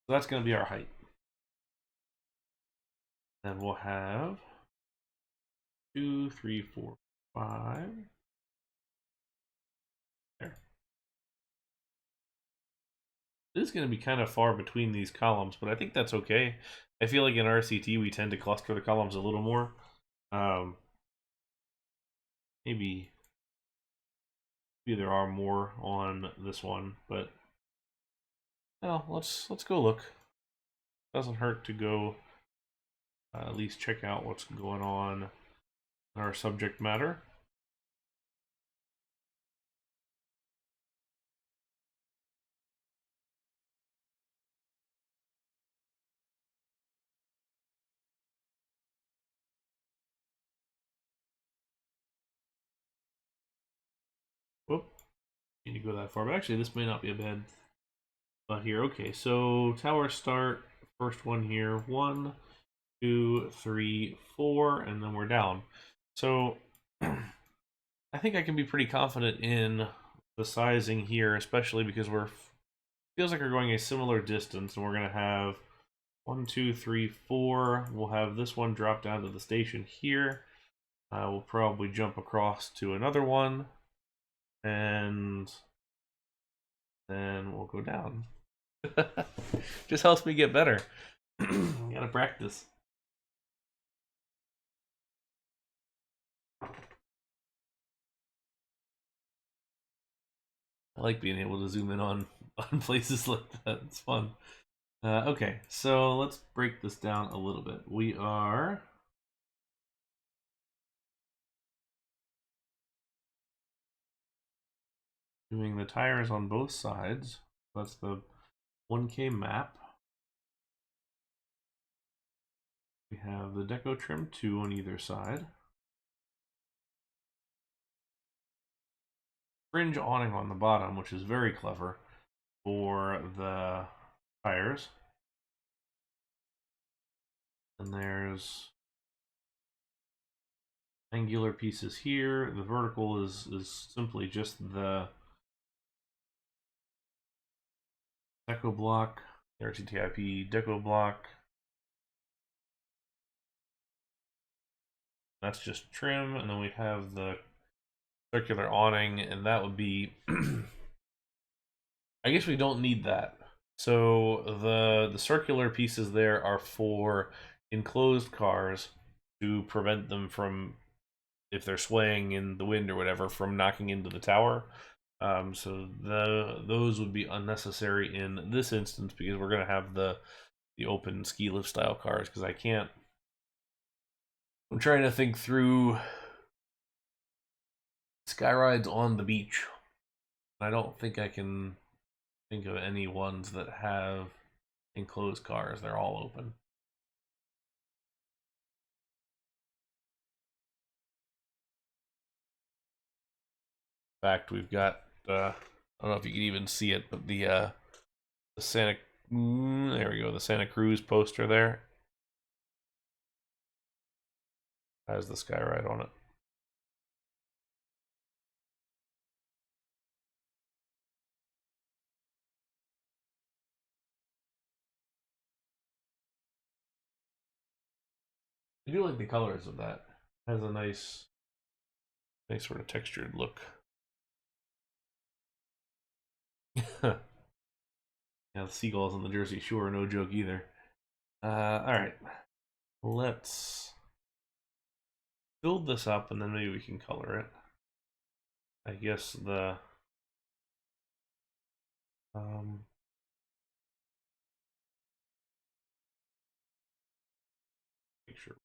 So that's going to be our height. Then we'll have 2, 3, 4, 5. There. It is going to be kind of far between these columns, but I think that's okay. I feel like in RCT we tend to cluster the columns a little more. Maybe there are more on this one, but well, let's go look. Doesn't hurt to go at least check out what's going on in our subject matter. Whoop, need to go that far, but actually this may not be a bad spot here. Okay, so tower start, first one here, 1, 2, 3, 4, and then we're down. So I think I can be pretty confident in the sizing here, especially because feels like we're going a similar distance, and we're gonna have 1, 2, 3, 4. We'll have this one drop down to the station here. We'll probably jump across to another one, and then we'll go down. Just helps me get better. Gotta practice. I like being able to zoom in on places like that. It's fun. Okay, so let's break this down a little bit. We are doing the tires on both sides. That's the 1K map. We have the deco trim 2 on either side. Fringe awning on the bottom, which is very clever for the tires. And there's angular pieces here. The vertical is simply just the deco block, RTTIP deco block. That's just trim, and then we have the circular awning, and that would be I guess we don't need that. So the circular pieces there are for enclosed cars to prevent them from, if they're swaying in the wind or whatever, from knocking into the tower. So those would be unnecessary in this instance because we're gonna have the open ski lift style cars. Because I'm trying to think through sky rides on the beach. I don't think I can think of any ones that have enclosed cars. They're all open. In fact, we've got I don't know if you can even see it, but the Santa there we go, the Santa Cruz poster there has the sky ride on it. I do like the colors of that. It has a nice sort of textured look. Yeah, the seagulls on the Jersey Shore are no joke either. All right, let's build this up, and then maybe we can color it. I guess the make sure.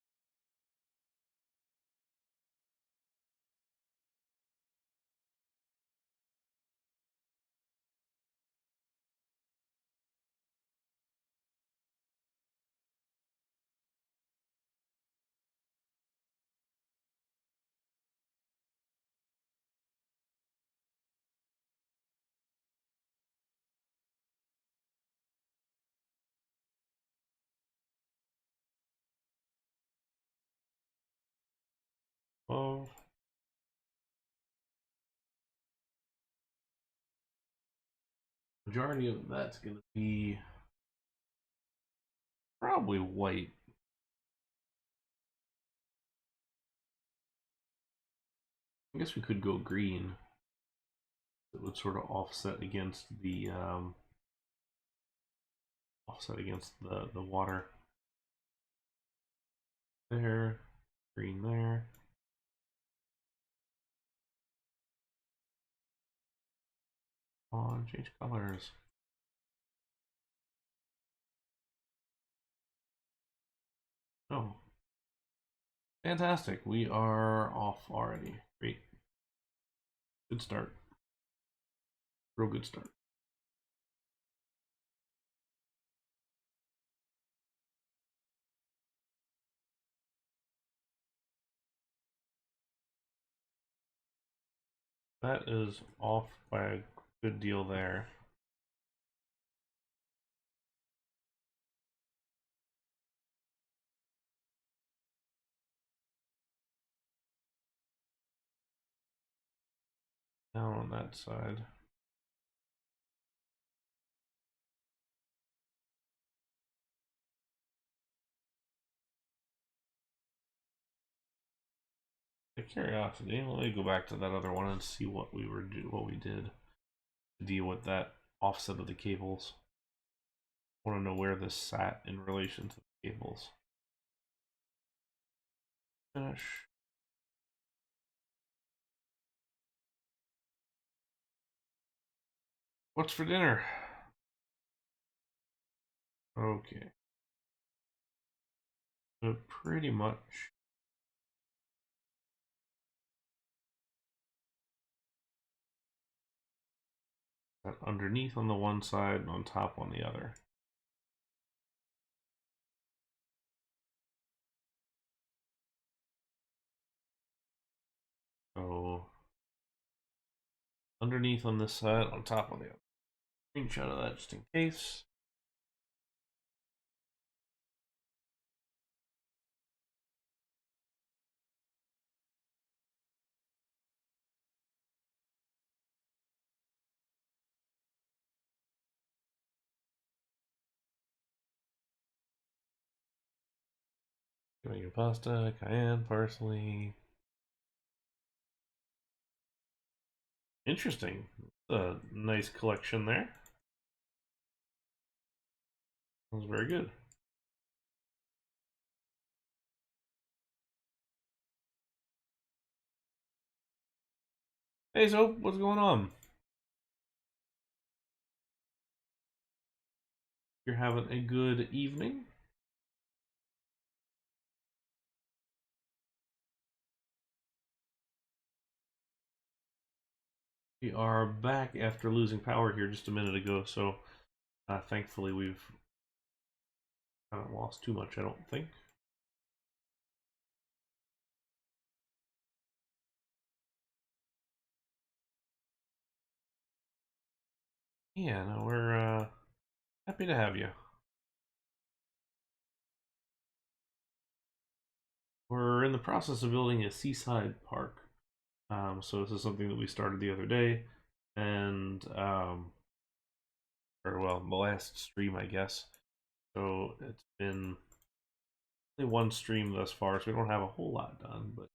Majority of that's going to be probably white. I guess we could go green. It would sort of offset against the water. There, green there. On, change colors. Oh, fantastic! We are off already. Great, good start. Real good start. That is off by a good deal there. Down on that side. The curiosity. Let me go back to that other one and see what we did to deal with that offset of the cables. I want to know where this sat in relation to the cables. Finish. What's for dinner? Okay. So pretty much that underneath on the one side and on top on the other. So underneath on this side, on top on the other. Screenshot of that just in case. Tomato pasta, cayenne, parsley. Interesting. A nice collection there. That was very good. Hey, so what's going on? You're having a good evening? We are back after losing power here just a minute ago, so thankfully we've haven't lost too much, I don't think. Yeah, no, we're happy to have you. We're in the process of building a Seaside Park. So this is something that we started the other day, and or well, the last stream, I guess. So it's been only one stream thus far, so we don't have a whole lot done, but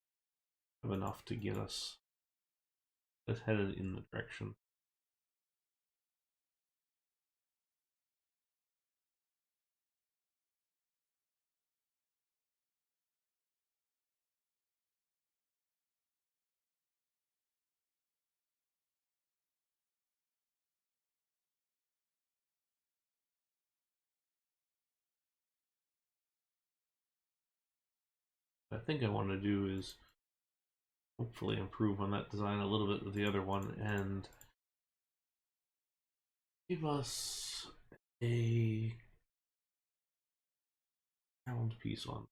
have enough to get us headed in the direction. What I think I want to do is hopefully improve on that design a little bit with the other one and give us a round piece on.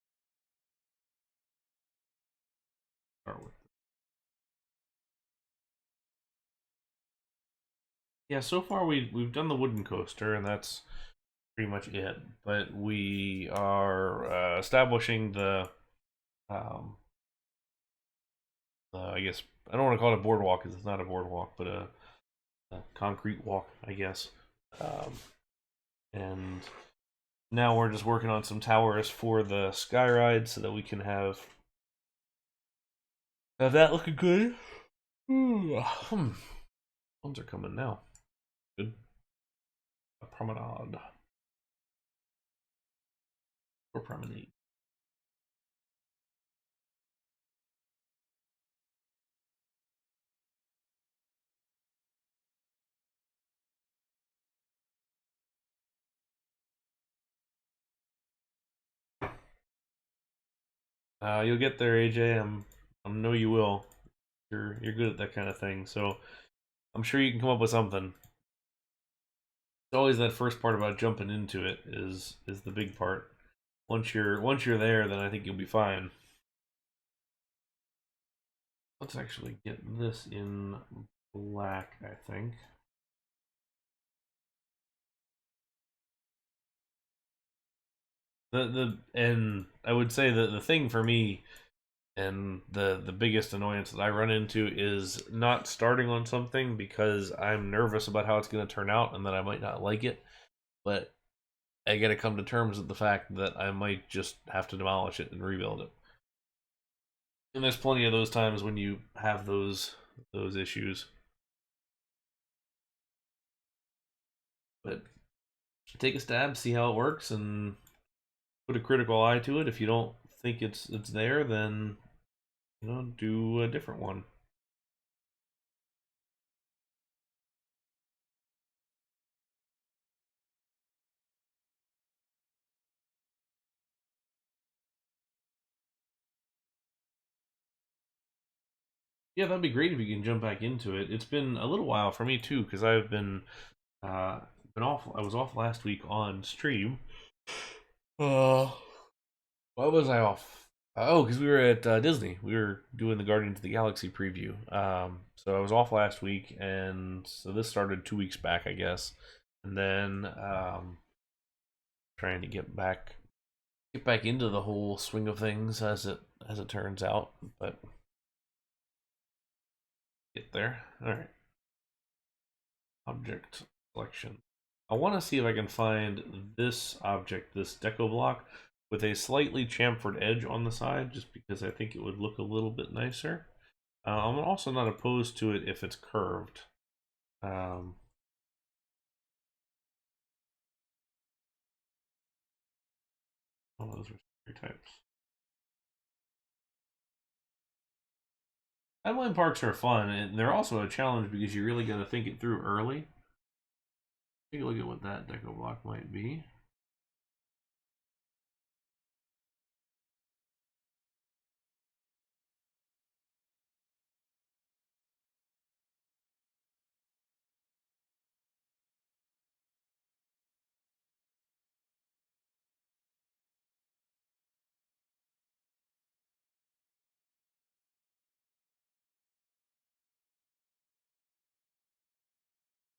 Start with. Yeah, so far we've done the wooden coaster, and that's pretty much it. But we are establishing I guess I don't want to call it a boardwalk because it's not a boardwalk, but a concrete walk, I guess, And now we're just working on some towers for the sky ride so that we can have that looking good. Ones are coming now. Good. A promenade or promenade. You'll get there, AJ. I know you will. You're good at that kind of thing, so I'm sure you can come up with something. It's always that first part about jumping into it is the big part. Once you're there, then I think you'll be fine. Let's actually get this in black, I think. And I would say that the thing for me and the biggest annoyance that I run into is not starting on something because I'm nervous about how it's going to turn out and that I might not like it. But I got to come to terms with the fact that I might just have to demolish it and rebuild it. And there's plenty of those times when you have those issues. But take a stab, see how it works, and put a critical eye to it. If you don't think it's there, then do a different one. Yeah, that'd be great if you can jump back into it. It's been a little while for me too, because I've uh been off. I was off last week on stream. Uh, why was I off? Oh, because we were at Disney. We were doing the Guardians of the Galaxy preview. So I was off last week, and so this started 2 weeks back, I guess. And then trying to get back into the whole swing of things as it turns out, but get there. All right, object selection. I want to see if I can find this object, this deco block, with a slightly chamfered edge on the side, just because I think it would look a little bit nicer. I'm also not opposed to it if it's curved. Um, those are three types. Island parks are fun, and they're also a challenge because you really got to think it through early. Take a look at what that deco block might be.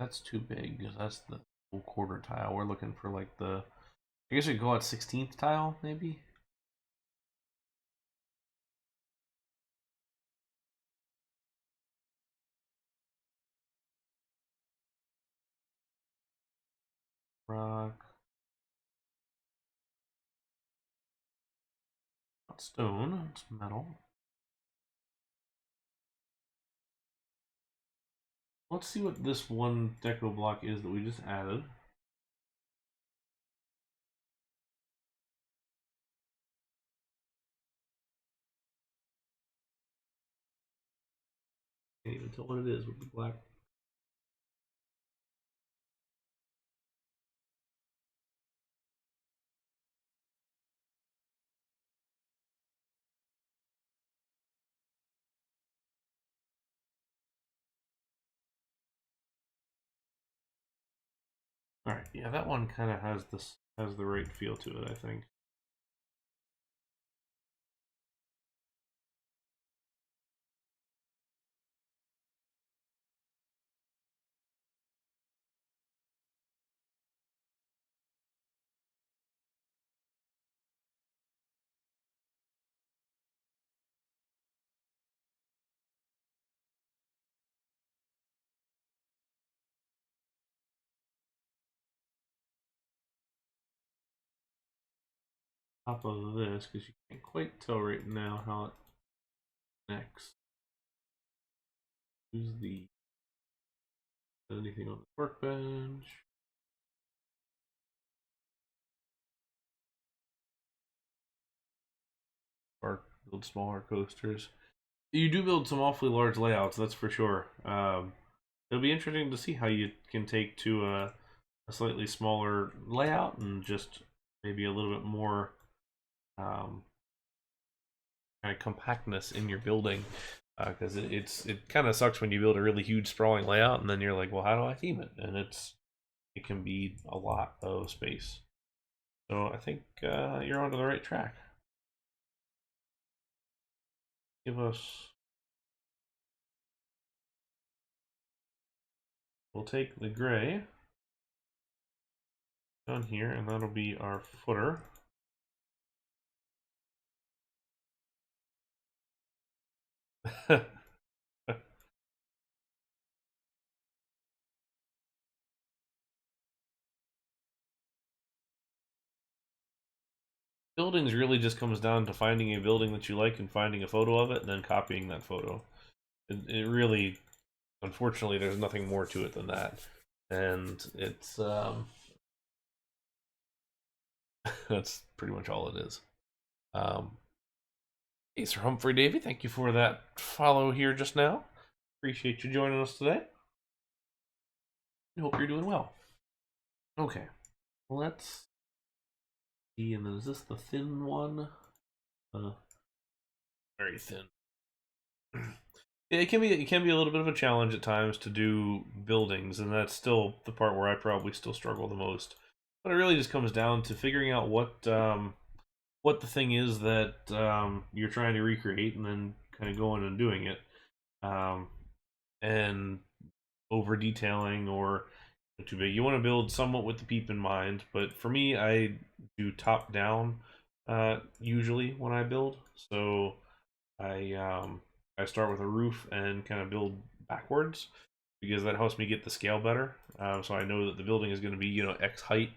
That's too big. That's the full quarter tile. We're looking for like I guess we could call it 16th tile, maybe? Rock. Not stone, it's metal. Let's see what this one deco block is that we just added. Can't even tell what it is with the black. Alright, yeah, that one kind of has the right feel to it, I think. top of this because you can't quite tell right now how it connects. Use the anything on the workbench. Or build smaller coasters. You do build some awfully large layouts, that's for sure. It'll be interesting to see how you can take to a slightly smaller layout and just maybe a little bit more um, kind of compactness in your building. Because it kind of sucks when you build a really huge sprawling layout and then you're like, well, how do I theme it? And it can be a lot of space. So I think you're onto the right track. Give us. We'll take the gray down here, and that'll be our footer. Buildings really just comes down to finding a building that you like and finding a photo of it and then copying that photo. It really, unfortunately, there's nothing more to it than that. And it's, that's pretty much all it is. Hey, Sir Humphrey Davy, thank you for that follow here just now. Appreciate you joining us today. I hope you're doing well. Okay, let's see. And then is this the thin one? Very thin. It can be a little bit of a challenge at times to do buildings, and that's still the part where I probably still struggle the most. But it really just comes down to figuring out what the thing is that you're trying to recreate, and then kind of going and doing it, and over detailing or too big. You want to build somewhat with the peep in mind, but for me, I do top down usually when I build. So I start with a roof and kind of build backwards because that helps me get the scale better. So I know that the building is going to be X height,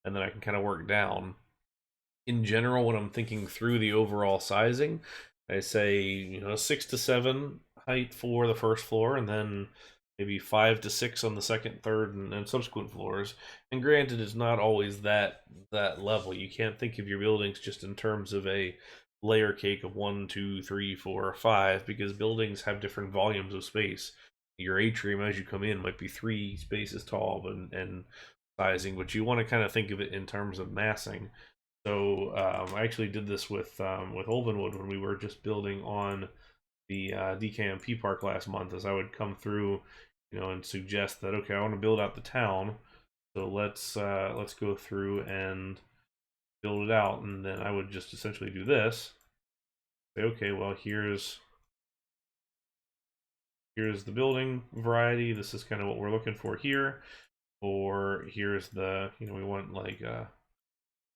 and then I can kind of work down. In general, when I'm thinking through the overall sizing, I say 6 to 7 height for the first floor, and then maybe 5 to 6 on the second, third, and subsequent floors. And granted, it's not always that level. You can't think of your buildings just in terms of a layer cake of 1, 2, 3, 4, 5, because buildings have different volumes of space. Your atrium, as you come in, might be 3 spaces tall and sizing, but you want to kind of think of it in terms of massing. So I actually did this with Olvenwood when we were just building on the DKMP Park last month. As I would come through, and suggest that okay, I want to build out the town, so let's go through and build it out, and then I would just essentially do this. Say, okay, well here's the building variety. This is kind of what we're looking for here, or here's the we want like a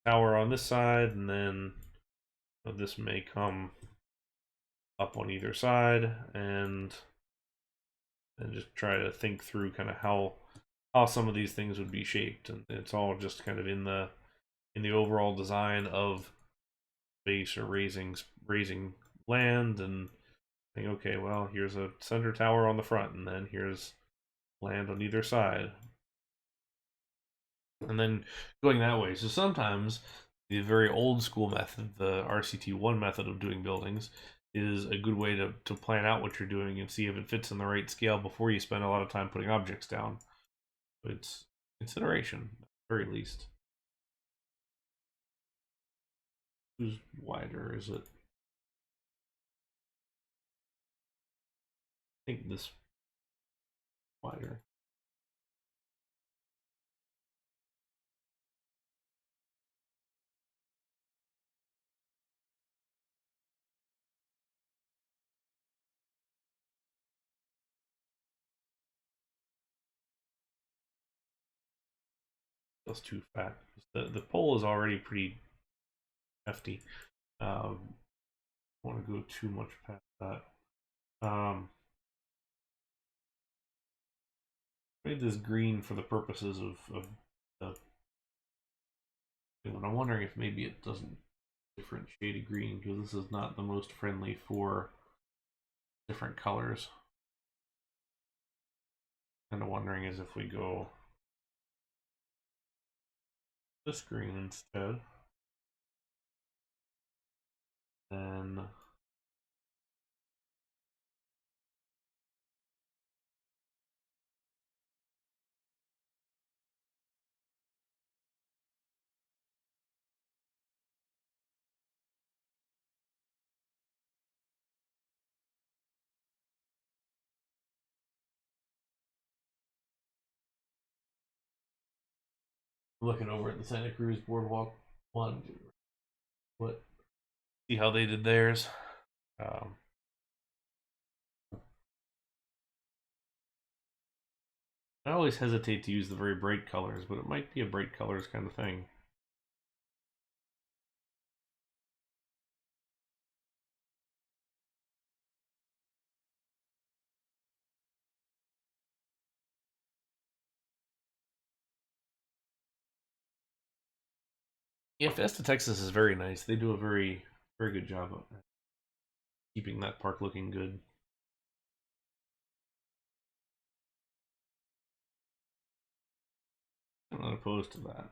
tower on this side, and then this may come up on either side, and just try to think through kind of how some of these things would be shaped, and it's all just kind of in the overall design of space or raising land, and think okay, well here's a center tower on the front, and then here's land on either side, and then going that way. So sometimes the very old school method, the RCT1 method of doing buildings, is a good way to plan out what you're doing and see if it fits in the right scale before you spend a lot of time putting objects down. But it's consideration, at the very least. Who's wider? Is it? I think this wider. That's too fat. The pole is already pretty hefty. I want to go too much past that. Made this green for the purposes of the. And I'm wondering if maybe it doesn't different shade of green because this is not the most friendly for different colors. Kind of wondering is if we go this green instead, then looking over at the Santa Cruz Boardwalk one, what see how they did theirs. Um, I always hesitate to use the very bright colors, but it might be a bright colors kind of thing. Yeah, Fiesta, Texas is very nice. They do a very good job of keeping that park looking good. I'm not opposed to that.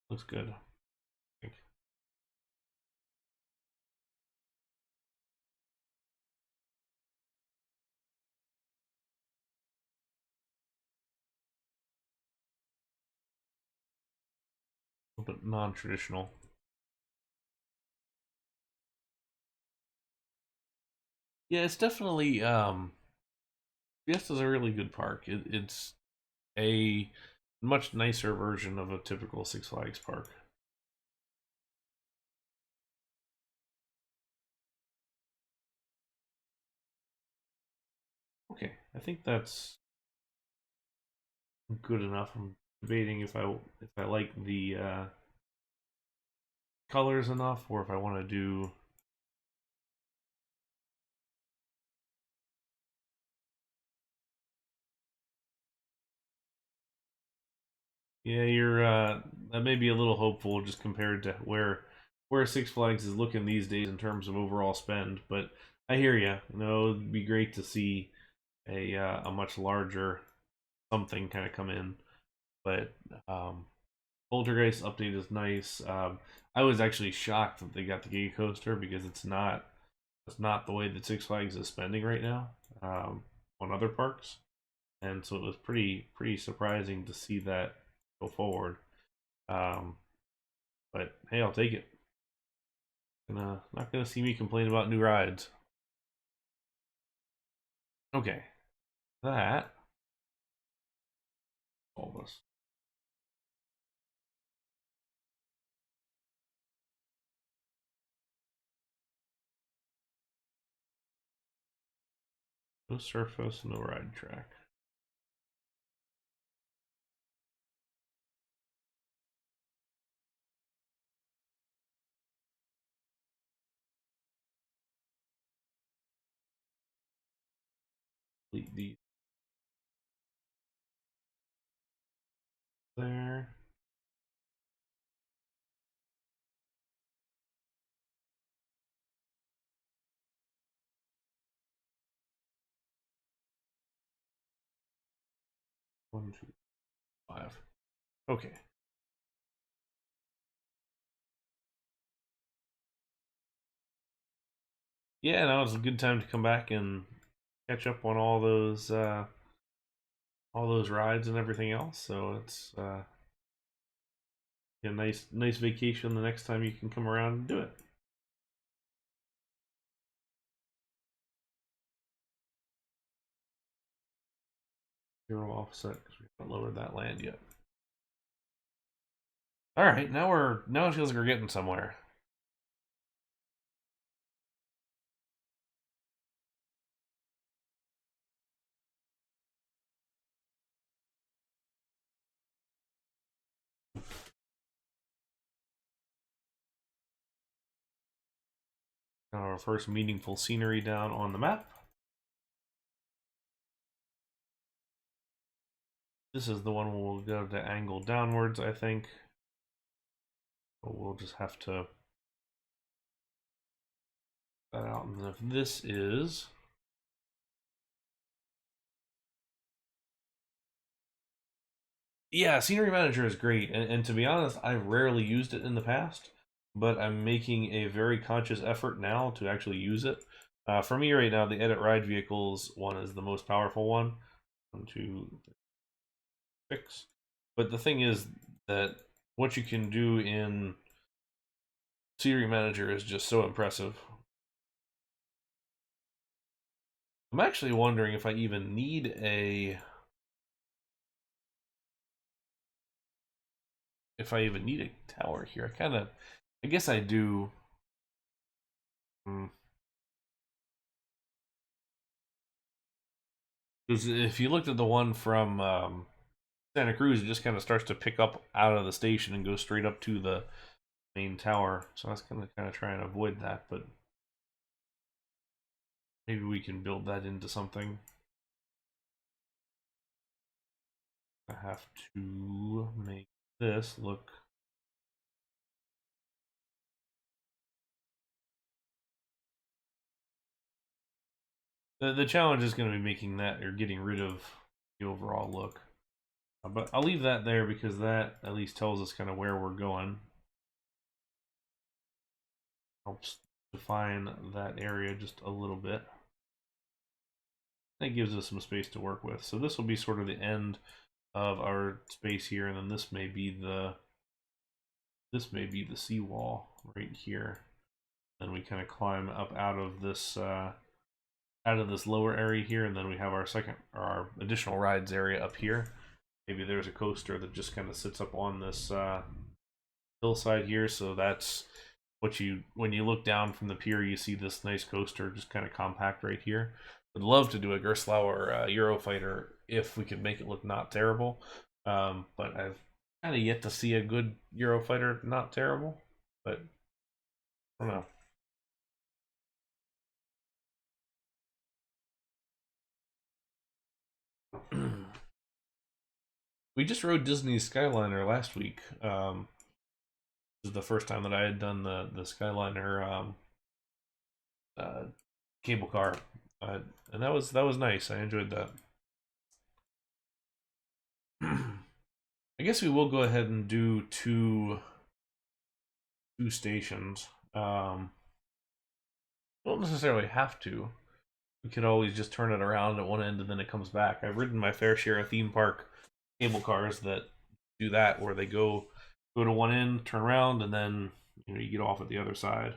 Looks good. I think. But non-traditional. Yeah, it's definitely Fiesta's a really good park. It's a much nicer version of a typical Six Flags park. Okay, I think that's good enough. I'm debating if I like the colors enough, or if I want to do. Yeah, you're that may be a little hopeful just compared to where Six Flags is looking these days in terms of overall spend. But I hear you. You know, it'd be great to see a much larger something kind of come in. But Poltergeist update is nice. I was actually shocked that they got the Giga Coaster because it's not the way that Six Flags is spending right now on other parks, and so it was pretty surprising to see that go forward. Um, but hey, I'll take it. Not gonna see me complain about new rides. Okay, that all of us. No surface, no ride track. Delete these there. One, two, five. Okay. Yeah, now it's a good time to come back and catch up on all those rides and everything else. So it's a nice vacation the next time you can come around and do it. Zero offset because we haven't lowered that land yet. All right, now it feels like we're getting somewhere. Our first meaningful scenery down on the map. This is the one we'll go to angle downwards, I think. So we'll just have to that out. And if this is yeah, Scenery Manager is great, and to be honest, I've rarely used it in the past, but I'm making a very conscious effort now to actually use it. For me right now, the Edit Ride Vehicles one is the most powerful one. 1, 2, 3, 6. But the thing is that what you can do in Scenery Manager is just so impressive. I'm actually wondering if I even need a tower here. I guess I do. Because if you looked at the one from Santa Cruz, it just kind of starts to pick up out of the station and go straight up to the main tower. So I was kind of trying to avoid that, but maybe we can build that into something. I have to make this look. The challenge is going to be making that or getting rid of the overall look. But I'll leave that there because that at least tells us kind of where we're going. Helps define that area just a little bit. That gives us some space to work with. So this will be sort of the end of our space here, and then this may be the seawall right here. Then we kind of climb up out of this lower area here, and then we have our additional rides area up here. Maybe there's a coaster that just kind of sits up on this hillside here, so that's when you look down from the pier, you see this nice coaster just kind of compact right here. Would love to do a Gerstlauer Eurofighter if we could make it look not terrible, but I've kind of yet to see a good Eurofighter not terrible, but I don't know. We just rode Disney's Skyliner last week. This is the first time that I had done the Skyliner uh, cable car, and that was nice. I enjoyed that. I guess we will go ahead and do two stations. Don't necessarily have to. We could always just turn it around at one end and then it comes back. I've ridden my fair share of theme park cable cars that do that, where they go to one end, turn around, and then you get off at the other side.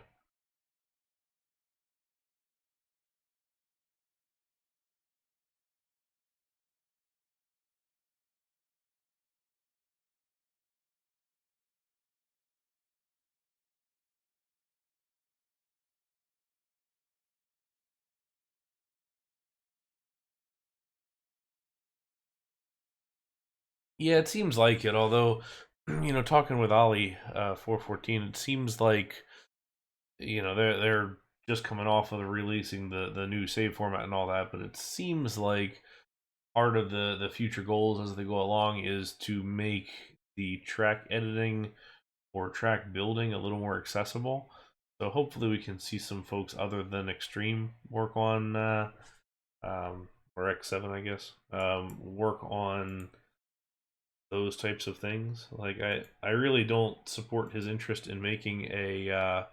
Yeah, it seems like it. Although, talking with Ollie 414, it seems like they're just coming off of the releasing the new save format and all that. But it seems like part of the future goals as they go along is to make the track editing or track building a little more accessible. So hopefully we can see some folks other than Extreme work on or X7, I guess, work on those types of things. Like I really don't support his interest in making a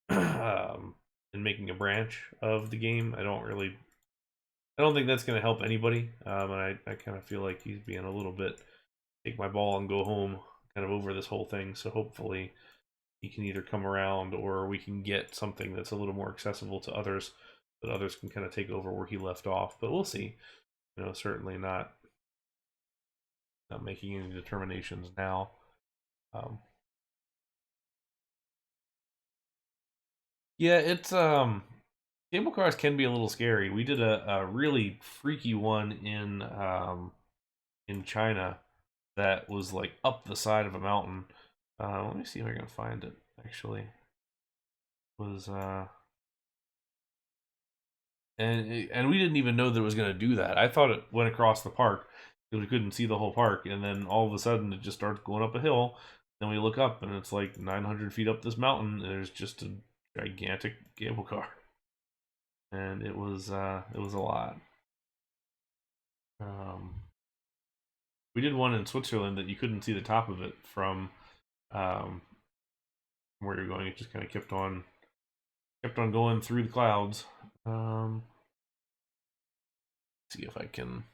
in making a branch of the game. I don't think that's going to help anybody. And I kind of feel like he's being a little bit take my ball and go home kind of over this whole thing. So hopefully he can either come around or we can get something that's a little more accessible to others, that others can kind of take over where he left off. But we'll see. Certainly not making any determinations now. Um, yeah, it's cable cars can be a little scary. We did a really freaky one in China that was like up the side of a mountain. Let me see if I can find it. Actually, it was and we didn't even know that it was going to do that. I thought it went across the park because we couldn't see the whole park, and then all of a sudden it just starts going up a hill. Then we look up and it's like 900 feet up this mountain, and there's just a gigantic cable car, and it was a lot. Um, we did one in Switzerland that you couldn't see the top of it from um, where you're going. It just kind of kept on going through the clouds. See if I can.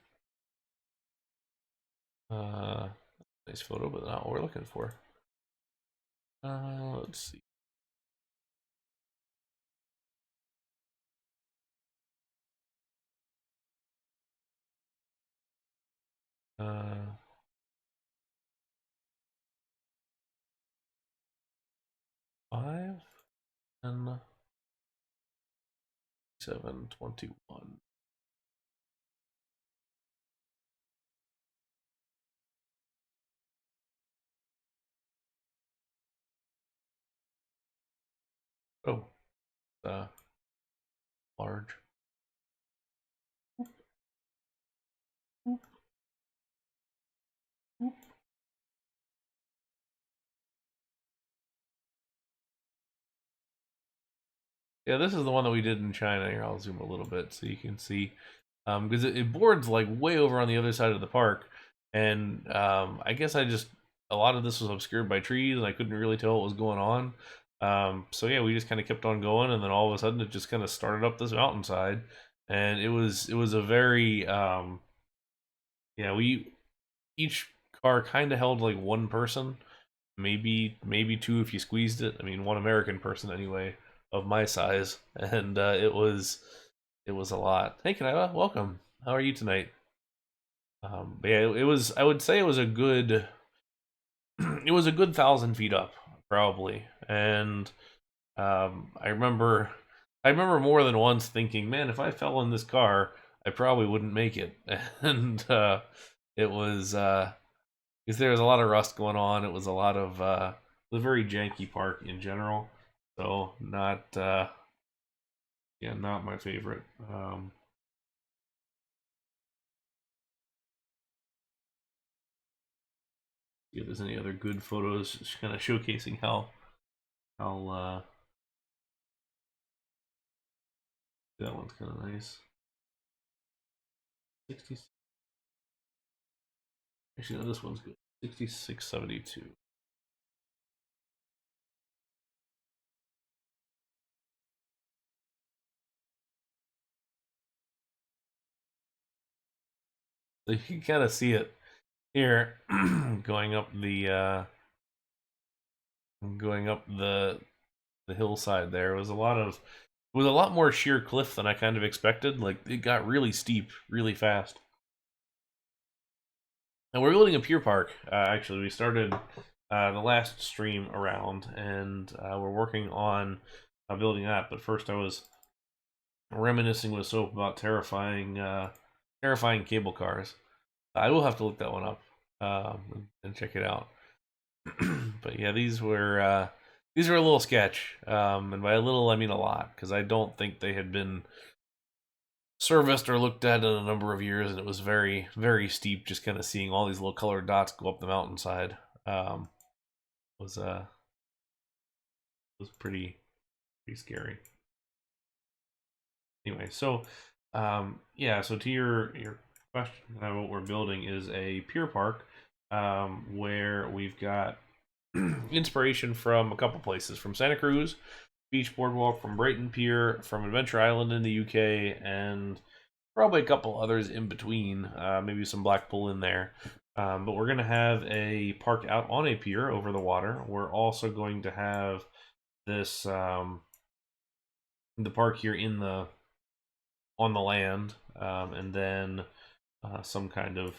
Nice photo, but not what we're looking for. Let's see. 5 and 721. Oh, large. Yeah, this is the one that we did in China. Here, I'll zoom a little bit so you can see. Because it boards like way over on the other side of the park, and I guess a lot of this was obscured by trees, and I couldn't really tell what was going on. So yeah, we just kind of kept on going, and then all of a sudden it just kind of started up this mountainside, and it was a very yeah, we each car kind of held like one person, maybe two if you squeezed it. I mean, one American person anyway of my size, and it was a lot. Hey, Kanila, welcome. How are you tonight? But yeah, it was. I would say it was a good. It was a good 1,000 feet up, probably, and I remember more than once thinking, man, if I fell in this car, I probably wouldn't make it, and it was because there was a lot of rust going on. It was a lot of the very janky park in general, so not yeah, not my favorite. See if there's any other good photos, just kind of showcasing how that one's kind of nice. 60. Actually, no, this one's good. 6672. So you can kind of see it here, going up the hillside. There was it was a lot more sheer cliff than I kind of expected. Like it got really steep, really fast. And we're building a Pier Park. Actually, we started the last stream around, and we're working on building that. But first, I was reminiscing with Soap about terrifying cable cars. I will have to look that one up and check it out. But yeah, these were a little sketch, and by a little I mean a lot, because I don't think they had been serviced or looked at in a number of years, and it was very steep. Just kind of seeing all these little colored dots go up the mountainside was was pretty scary. Anyway, so yeah, so to your question, what we're building is a pier park where we've got inspiration from a couple places, from Santa Cruz Beach Boardwalk, from Brighton Pier, from Adventure Island in the UK, and probably a couple others in between, maybe some Blackpool in there. But we're going to have a park out on a pier over the water. We're also going to have this the park here in the on the land, and then some kind of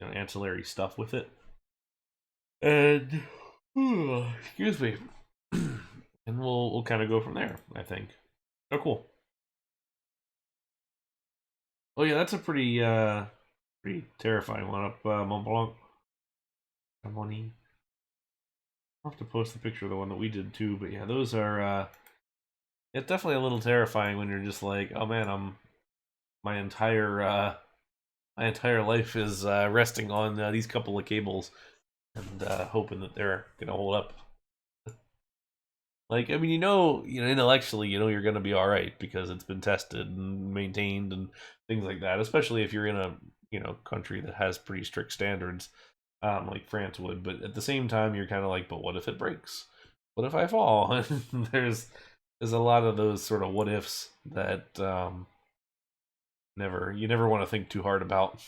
ancillary stuff with it. And excuse me, and we'll kind of go from there, I think. Oh, cool. Oh yeah, that's a pretty terrifying one up Mont Blanc. Money. I'll have to post the picture of the one that we did too, but yeah, those are it's definitely a little terrifying when you're just like, oh man, my entire my entire life is resting on these couple of cables. and hoping that they're gonna hold up. Like, I mean, intellectually, you're gonna be all right because it's been tested and maintained and things like that. Especially if you're in a country that has pretty strict standards, like France would. But at the same time, you're kind of like, but what if it breaks? What if I fall? And there's a lot of those sort of what ifs that never want to think too hard about.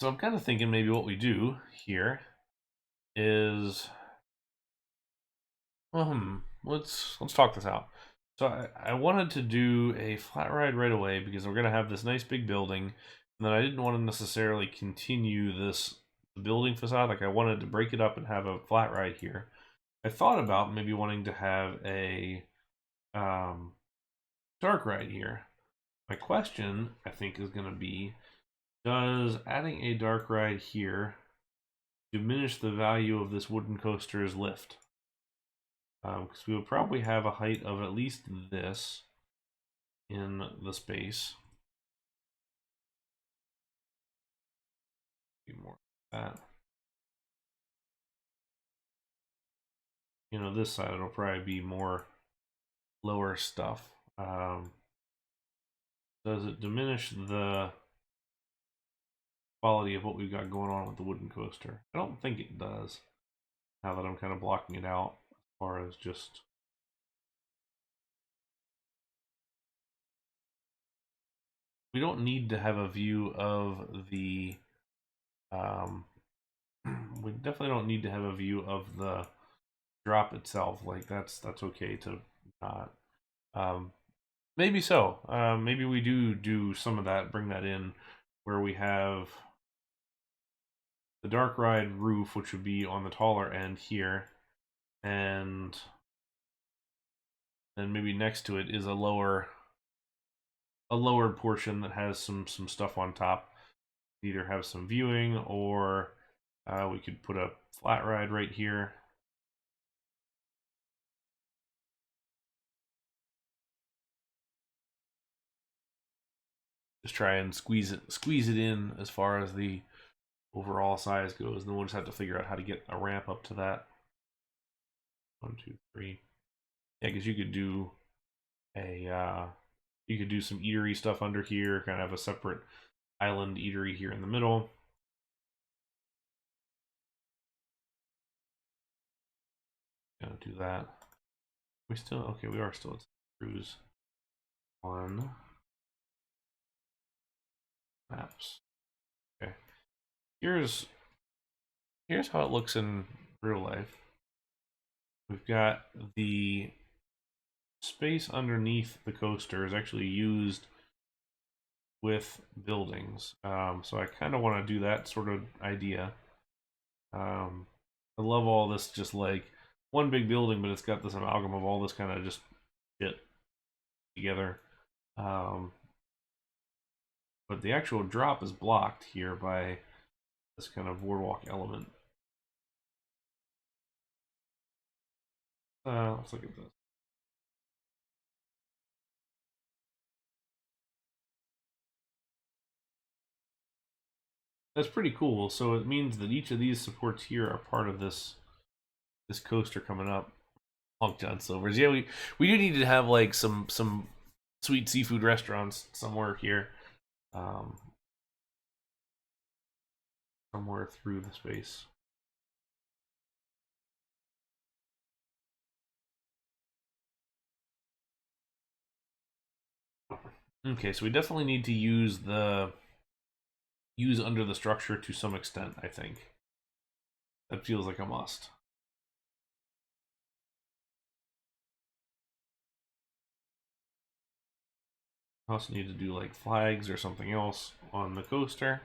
So I'm kind of thinking maybe what we do here is let's talk this out. So I wanted to do a flat ride right away because we're gonna have this nice big building, and then I didn't want to necessarily continue this building facade. Like I wanted to break it up and have a flat ride here. I thought about maybe wanting to have a um, dark ride here. My question, I think, is gonna be: does adding a dark ride here diminish the value of this wooden coaster's lift? Because we would probably have a height of at least this in the space. Be more like that. This side it'll probably be more lower stuff. Does it diminish the quality of what we've got going on with the wooden coaster? I don't think it does. Now that I'm kind of blocking it out as far as just we don't need to have a view of the we definitely don't need to have a view of the drop itself. Like that's okay to not. Maybe so. Maybe we do some of that, bring that in, where we have the dark ride roof, which would be on the taller end here, and then maybe next to it is a lower portion that has some stuff on top. Either have some viewing, or we could put a flat ride right here. Just try and squeeze it in as far as the overall size goes, and then we'll just have to figure out how to get a ramp up to that. 1, 2, 3. Yeah, because you could do some eatery stuff under here, kind of have a separate island eatery here in the middle. Gonna do that. We still okay? We are still at Cruise on maps. Okay. Here's how it looks in real life. We've got the space underneath the coaster is actually used with buildings. So I kind of want to do that sort of idea. I love all this, just like one big building, but it's got this amalgam of all this kind of just shit together. But the actual drop is blocked here by this kind of boardwalk element. Let's look at this. That's pretty cool. So it means that each of these supports here are part of this coaster coming up. Long John Silver's. Yeah, we do need to have like some sweet seafood restaurants somewhere here, um, somewhere through the space. Okay, so we definitely need to use under the structure to some extent. I think that feels like a must. Also need to do like flags or something else on the coaster.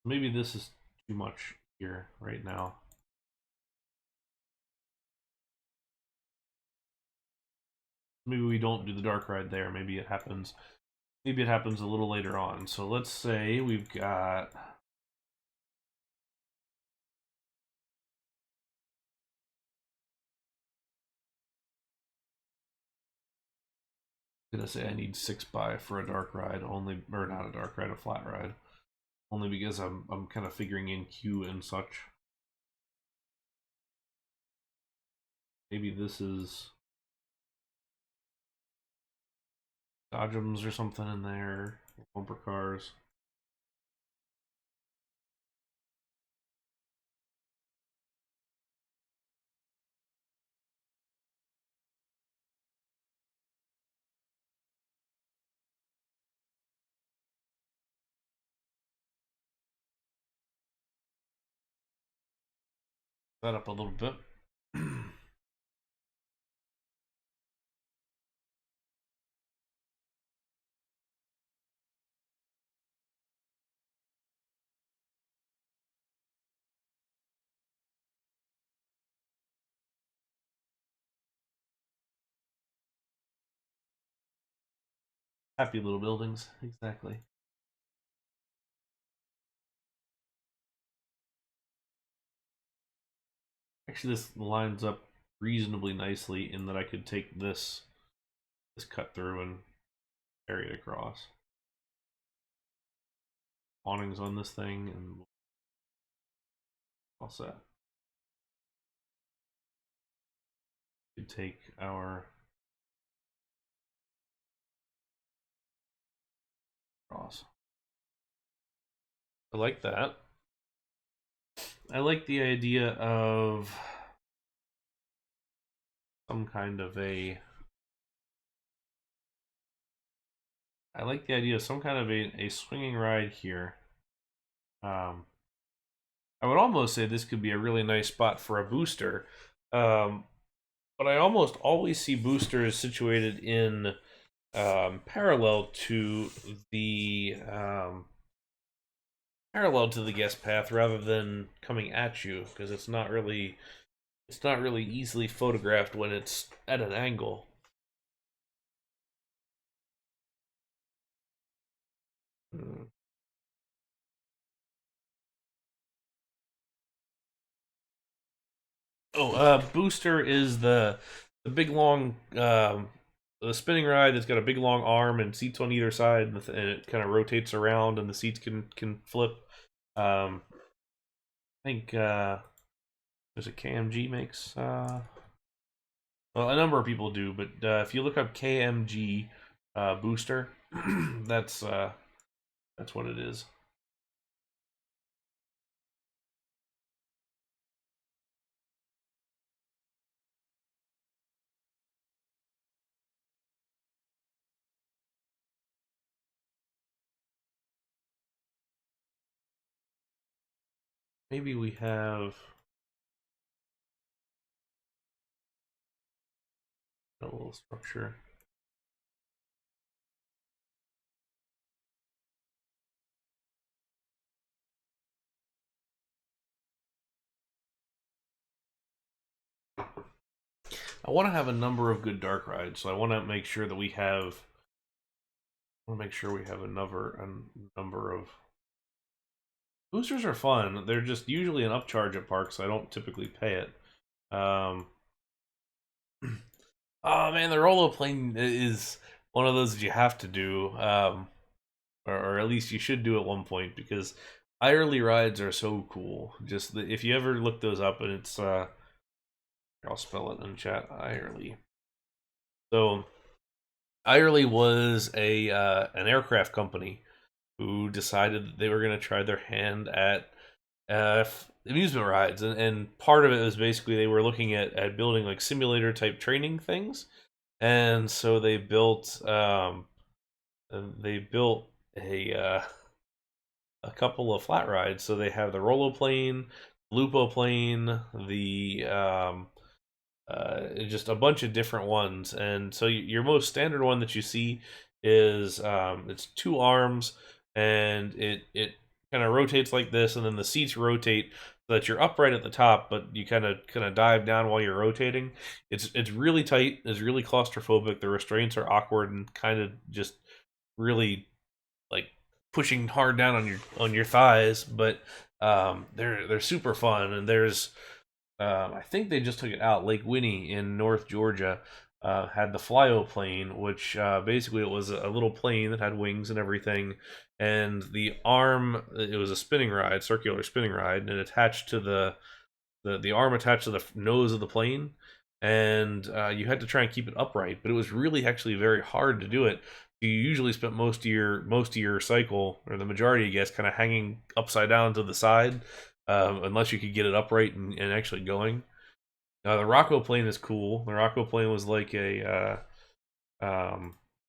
Maybe this is too much here right now. Maybe we don't do the dark ride there. Maybe it happens. Maybe it happens a little later on. So let's say we've got gonna say I need 6 by for a dark ride, only, or not a dark ride, a flat ride, only because I'm kind of figuring in queue and such. Maybe this is Dodgems or something in there, bumper cars. That up a little bit. Happy little buildings, exactly. Actually, this lines up reasonably nicely in that I could take this cut through and carry it across. Awnings on this thing and all set. We could take our cross. I like that. I like the idea of some kind of a. I like the idea of some kind of a swinging ride here. I would almost say this could be a really nice spot for a booster. But I almost always see boosters situated in parallel to the guest path rather than coming at you, because it's not really easily photographed when it's at an angle. Oh, booster is the big long the spinning ride that's got a big long arm and seats on either side, and it kind of rotates around, and the seats can flip. I think there's a KMG makes. Well, a number of people do, but if you look up KMG booster, that's what it is. Maybe we have a little structure. I want to have a number of good dark rides, so I want to make sure that we have. I want to make sure we have a number of boosters are fun. They're just usually an upcharge at parks, so I don't typically pay it. Oh man, the Rolo plane is one of those that you have to do, or at least you should do at one point, because Irely rides are so cool. Just if you ever look those up, and it's I'll spell it in chat. Irely. So Irely was a an aircraft company who decided that they were going to try their hand at amusement rides, and part of it was basically they were looking at building like simulator type training things, and so they built a couple of flat rides. So they have the Rolo plane, Lupo plane, the just a bunch of different ones. And so your most standard one that you see is it's two arms, and it kind of rotates like this, and then the seats rotate so that you're upright at the top, but you kind of dive down while you're rotating. It's really tight. It's really claustrophobic. The restraints are awkward and kind of just really like pushing hard down on your thighs, but they're super fun. And there's I think they just took it out, Lake Winnie in North Georgia. had the flyoplane, which basically it was a little plane that had wings and everything, and the arm, it was a spinning ride, circular spinning ride, and attached to the arm attached to the nose of the plane, and you had to try and keep it upright, but it was really actually very hard to do it. You usually spent most of your cycle, or the majority, I guess, kind of hanging upside down to the side, unless you could get it upright and actually going. The Rocco plane is cool. The Rocco plane was like a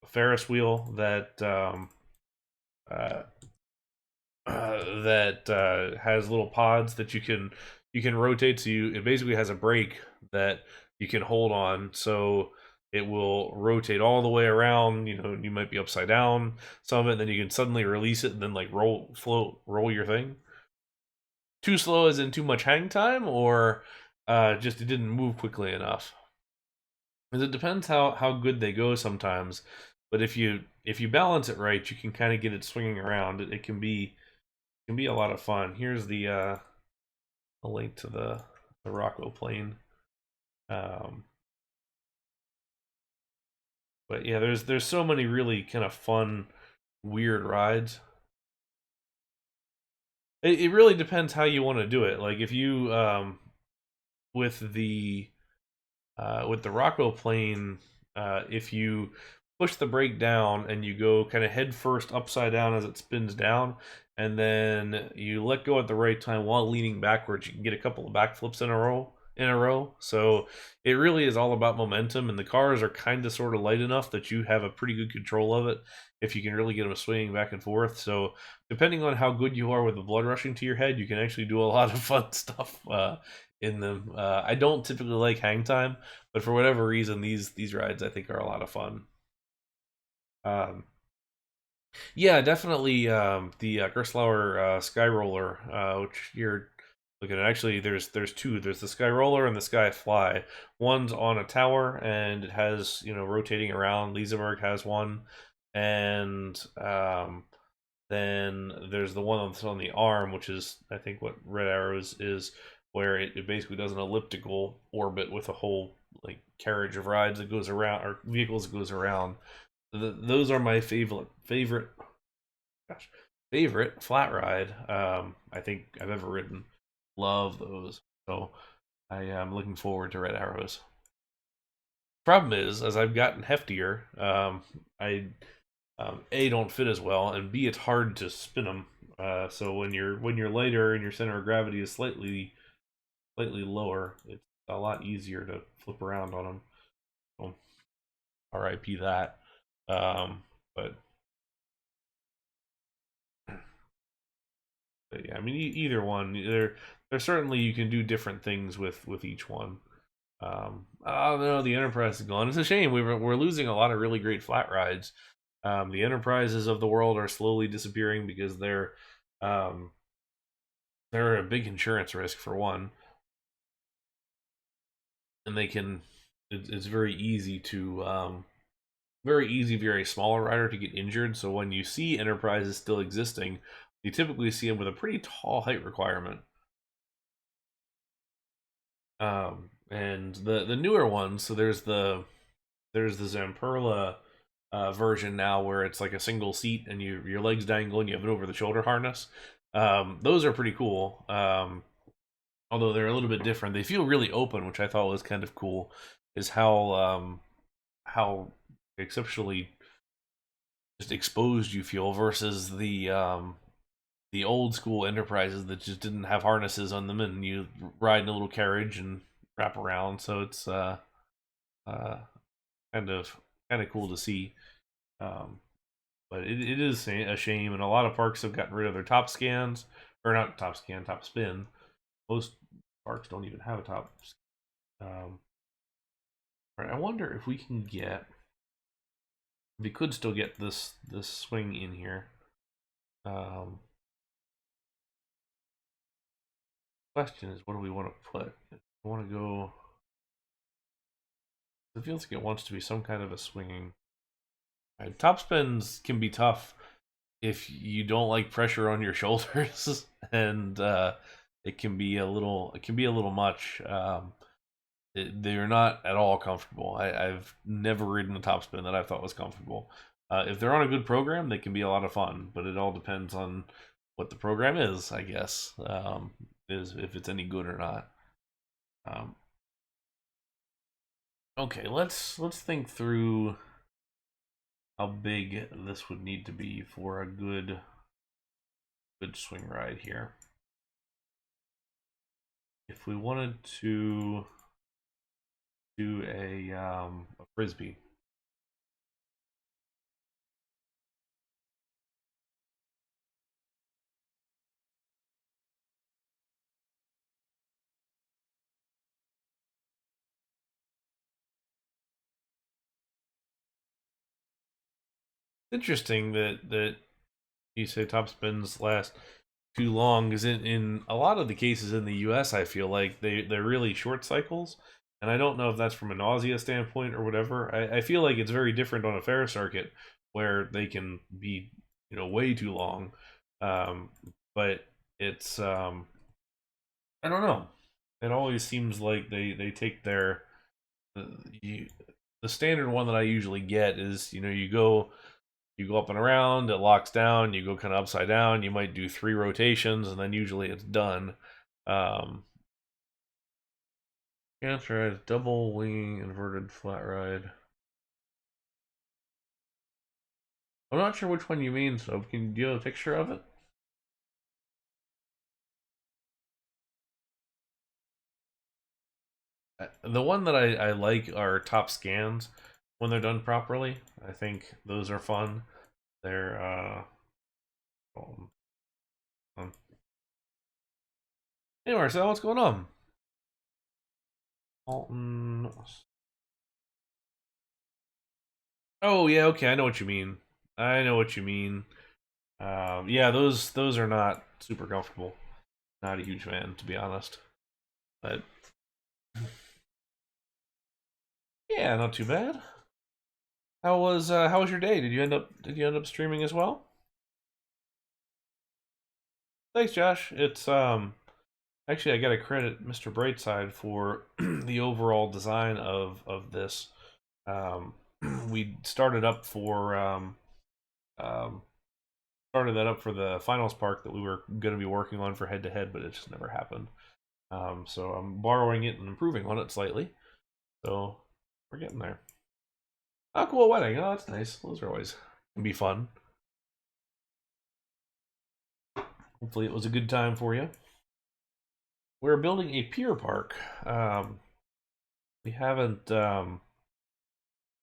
Ferris wheel uh, that has little pods that you can rotate. So it basically has a brake that you can hold on, so it will rotate all the way around. You might be upside down some of it, then you can suddenly release it and then like roll your thing. Too slow as in too much hang time, or just it didn't move quickly enough. Because it depends how good they go sometimes. But if you balance it right, you can kind of get it swinging around. It can be a lot of fun. Here's the a link to the Rocco plane. Um, but yeah, there's so many really kind of fun, weird rides. It really depends how you want to do it. Like if you with the with the Rocco plane, if you push the brake down and you go kind of head first upside down as it spins down, and then you let go at the right time while leaning backwards, you can get a couple of backflips in a row. So it really is all about momentum, and the cars are kind of sort of light enough that you have a pretty good control of it if you can really get them swinging back and forth. So depending on how good you are with the blood rushing to your head, you can actually do a lot of fun stuff in them. I don't typically like hang time, but for whatever reason, these rides I think are a lot of fun. Um, yeah, definitely the Gerstlauer Sky Roller, which you're looking at. Actually, there's two. There's the Sky Roller and the Sky Fly. One's on a tower and it has rotating around. Liseberg has one, and then there's the one that's on the arm, which is I think what Red Arrows is, where it basically does an elliptical orbit with a whole like carriage of rides that goes around, or vehicles that goes around. Those are my gosh, favorite flat ride. I think I've ever ridden. Love those. So I am looking forward to Red Arrows. Problem is, as I've gotten heftier, I a don't fit as well, and b it's hard to spin them. So when you're lighter and your center of gravity is slightly lower, it's a lot easier to flip around on them. So, RIP that. But yeah, I mean, either one. There certainly you can do different things with each one. Oh no, the Enterprise is gone. It's a shame. We're losing a lot of really great flat rides. The Enterprises of the world are slowly disappearing because um, they're a big insurance risk for one, and they can. It's very easy to very easy, very small rider to get injured. So when you see Enterprises still existing, you typically see them with a pretty tall height requirement. And the newer ones, so there's the Zamperla version now where it's like a single seat and your legs dangle and you have an over the shoulder harness. Those are pretty cool. Although they're a little bit different. They feel really open, which I thought was kind of cool. Is how exceptionally just exposed you feel versus the old school Enterprises that just didn't have harnesses on them, and you ride in a little carriage and wrap around. So it's uh, kind of cool to see. Um, but it is a shame, and a lot of parks have gotten rid of their top scans, or not top scan, top spin. Most parks don't even have a top. Um, all right, I wonder if we can get. We could still get this swing in here. Um, Question is, what do we want to put? We want to go. It feels like it wants to be some kind of a swinging. Right, top spins can be tough if you don't like pressure on your shoulders, and it can be a little much. they're not at all comfortable. I've never ridden a top spin that I thought was comfortable. If they're on a good program, they can be a lot of fun, but it all depends on what the program is, I guess. Is if it's any good or not. Um, okay, let's think through how big this would need to be for a good swing ride here. If we wanted to do a frisbee. Interesting that you say top spins last too long, because in a lot of the cases in the US I feel like they're really short cycles, and I don't know if that's from a nausea standpoint or whatever. I feel like it's very different on a fair circuit where they can be, way too long. um, but it's I don't know, it always seems like they take their the, you, the standard one that I usually get is, you go up and around, it locks down, you go kind of upside down, you might do 3 rotations, and then usually it's done. Um, Answer is double wing inverted flat ride. I'm not sure which one you mean, so do you have a picture of it? The one that I like are top scans when they're done properly. I think those are fun. They're um, um, hey Marcel, what's going on? Alton. Oh yeah, okay, I know what you mean. I know what you mean. Yeah, those are not super comfortable. Not a huge fan, to be honest. But yeah, not too bad. How was your day? Did you end up streaming as well? Thanks, Josh. It's actually, I got to credit Mr. Brightside for the overall design of this. Um, we um, started that up for the finals park that we were going to be working on for head to head, but it just never happened. So I'm borrowing it and improving on it slightly. So we're getting there. Oh, cool wedding. Oh, that's nice. Those are always can be fun. Hopefully, it was a good time for you. We're building a pier park. We haven't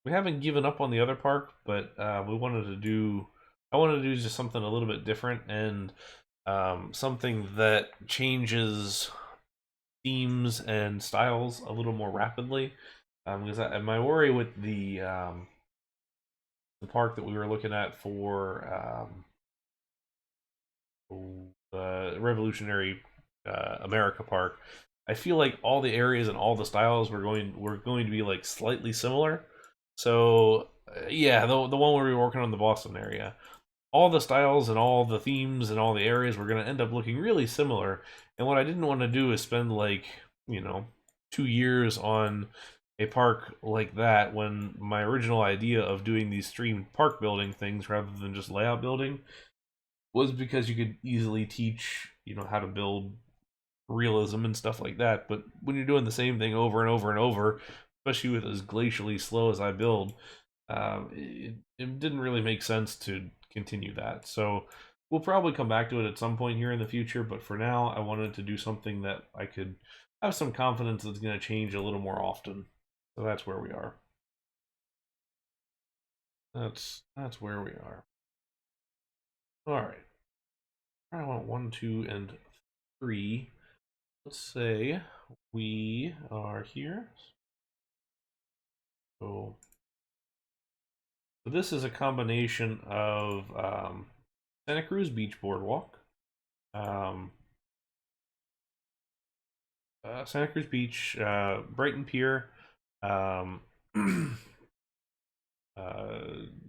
we haven't given up on the other park, but we wanted to do. I wanted to do just something a little bit different and something that changes themes and styles a little more rapidly. Because my worry with the park that we were looking at for Revolutionary America Park, I feel like all the areas and all the styles were going to be like slightly similar. So yeah, the one where we were working on the Boston area, all the styles and all the themes and all the areas were going to end up looking really similar. And what I didn't want to do is spend like, you know 2 years on a park like that when my original idea of doing these streamed park building things rather than just layout building was because you could easily teach, how to build realism and stuff like that. But when you're doing the same thing over and over and over, especially with as glacially slow as I build, it didn't really make sense to continue that. So we'll probably come back to it at some point here in the future. But for now, I wanted to do something that I could have some confidence that's going to change a little more often. So that's where we are. That's where we are. All right. I want 1, 2, and 3. Let's say we are here. So, this is a combination of Santa Cruz Beach Boardwalk, um, Santa Cruz Beach, Brighton Pier, um,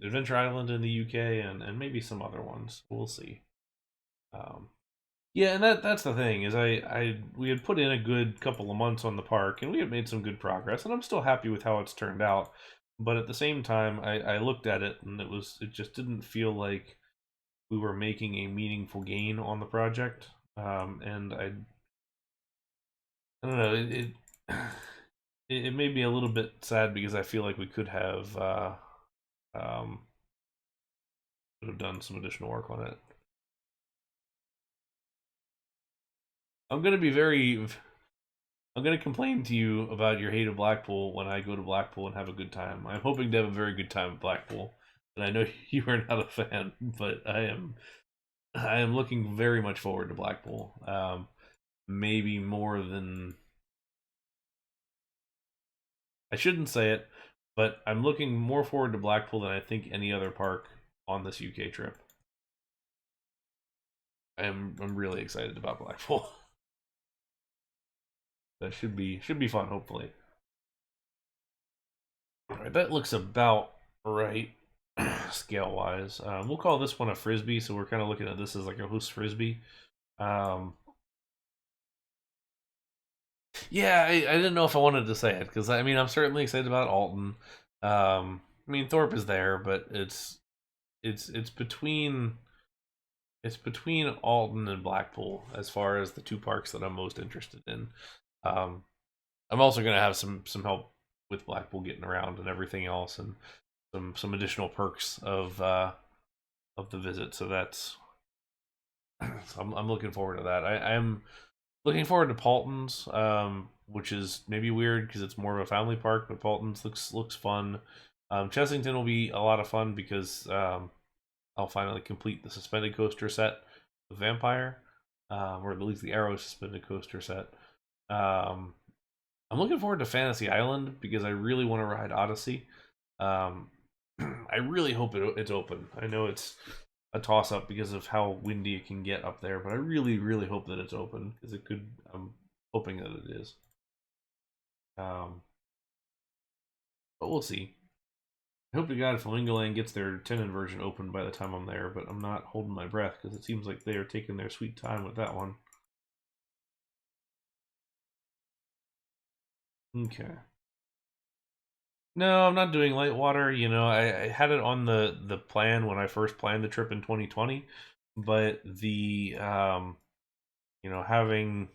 Adventure Island in the UK, and maybe some other ones. We'll see. Um, Yeah, and that's the thing is we had put in a good couple of months on the park and we had made some good progress and I'm still happy with how it's turned out. But at the same time, I looked at it and it just didn't feel like we were making a meaningful gain on the project. And I don't know it made me a little bit sad because I feel like we um, could have done some additional work on it. I'm gonna be very I'm going to complain to you about your hate of Blackpool when I go to Blackpool and have a good time. I'm hoping to have a very good time at Blackpool, and I know you are not a fan, but I am looking very much forward to Blackpool. Maybe more than I shouldn't say it, but I'm looking more forward to Blackpool than I think any other park on this UK trip. I'm really excited about Blackpool. That should be fun, hopefully. All right, that looks about right scale wise. We'll call this one a frisbee, so we're kind of looking at this as like a host frisbee. Um, yeah, I didn't know if I wanted to say it because I mean I'm certainly excited about Alton. I mean Thorpe is there, but it's between Alton and Blackpool as far as the two parks that I'm most interested in. Um, I'm also gonna have some help with Blackpool getting around and everything else, and some additional perks of the visit. So that's so I'm looking forward to that. I'm looking forward to Paulton's, which is maybe weird because it's more of a family park, but Paulton's looks fun. Chessington will be a lot of fun because I'll finally complete the suspended coaster set with Vampire, or at least the Arrow suspended coaster set. Um, I'm looking forward to Fantasy Island because I really want to ride Odyssey. Um, I really hope it's open. I know it's a toss up because of how windy it can get up there, but I really, really hope that it's open because it could. I'm hoping that it is. Um, but we'll see. I hope to God Flamingo Land gets their tenon version open by the time I'm there, but I'm not holding my breath because it seems like they are taking their sweet time with that one. Okay. No, I'm not doing light water. You know, I had it on the plan when I first planned the trip in 2020, but the you know, having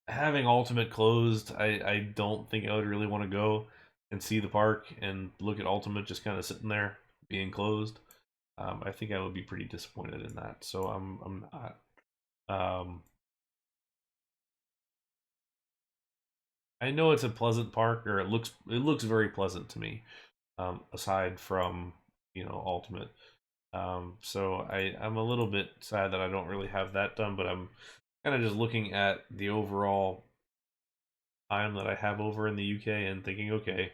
Ultimate closed, I don't think I would really want to go and see the park and look at Ultimate just kind of sitting there being closed. I think I would be pretty disappointed in that. So I'm not. I know it's a pleasant park, or it looks very pleasant to me. Aside from Ultimate. So I'm a little bit sad that I don't really have that done, but I'm kind of just looking at the overall time that I have over in the UK and thinking, okay,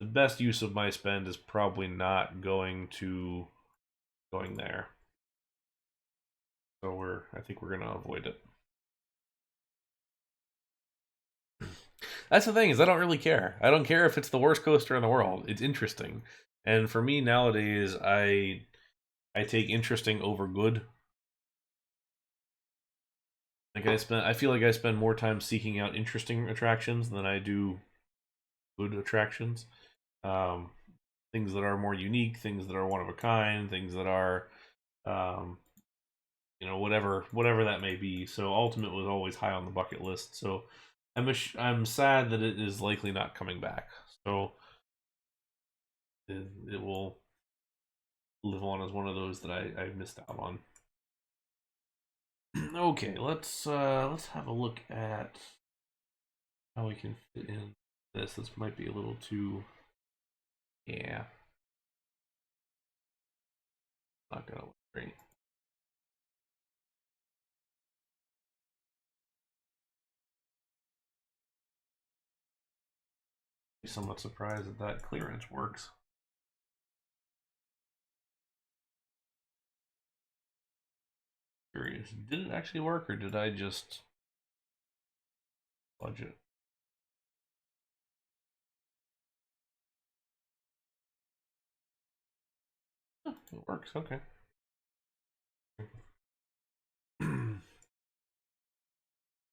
the best use of my spend is probably not going there. So I think we're gonna avoid it. That's the thing is I don't really care. I don't care if it's the worst coaster in the world. It's interesting. And for me nowadays, I take interesting over good. Like I feel like I spend more time seeking out interesting attractions than I do good attractions. Um, Things that are more unique, things that are one of a kind, things that are, um, whatever that may be. So Ultimate was always high on the bucket list. So I'm sad that it is likely not coming back. So it will live on as one of those that I missed out on. Okay, let's have a look at how we can fit in this. This might be a little too, yeah, not gonna look great. Be somewhat surprised that that clearance works. Curious, did it actually work or did I just fudge it? Oh, it works. Okay.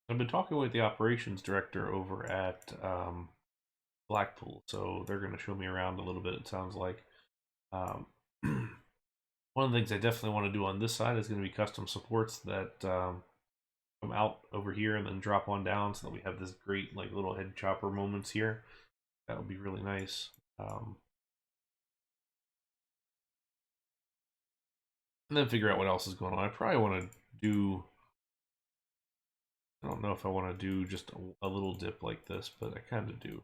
I've been talking with the operations director over at Blackpool, so they're going to show me around a little bit. It sounds like. Um, one of the things I definitely want to do on this side is going to be custom supports that come out over here and then drop on down, so that we have this great like little head chopper moments here. That would be really nice. And then figure out what else is going on. I probably want to do. I don't know if I want to do just a little dip like this, but I kind of do.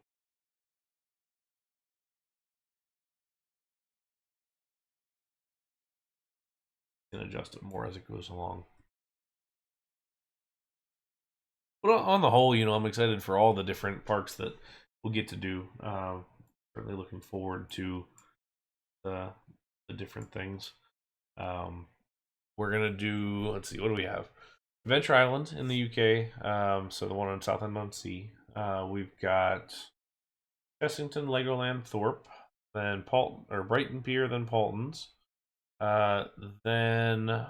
And adjust it more as it goes along. But on the whole, I'm excited for all the different parks that we'll get to do. Certainly looking forward to the different things. We're gonna do. Let's see, what do we have? Adventure Island in the UK. So the one on Southend-on-Sea. We've got Chessington, Legoland, Thorpe, then Brighton Pier, then Paulton's. Then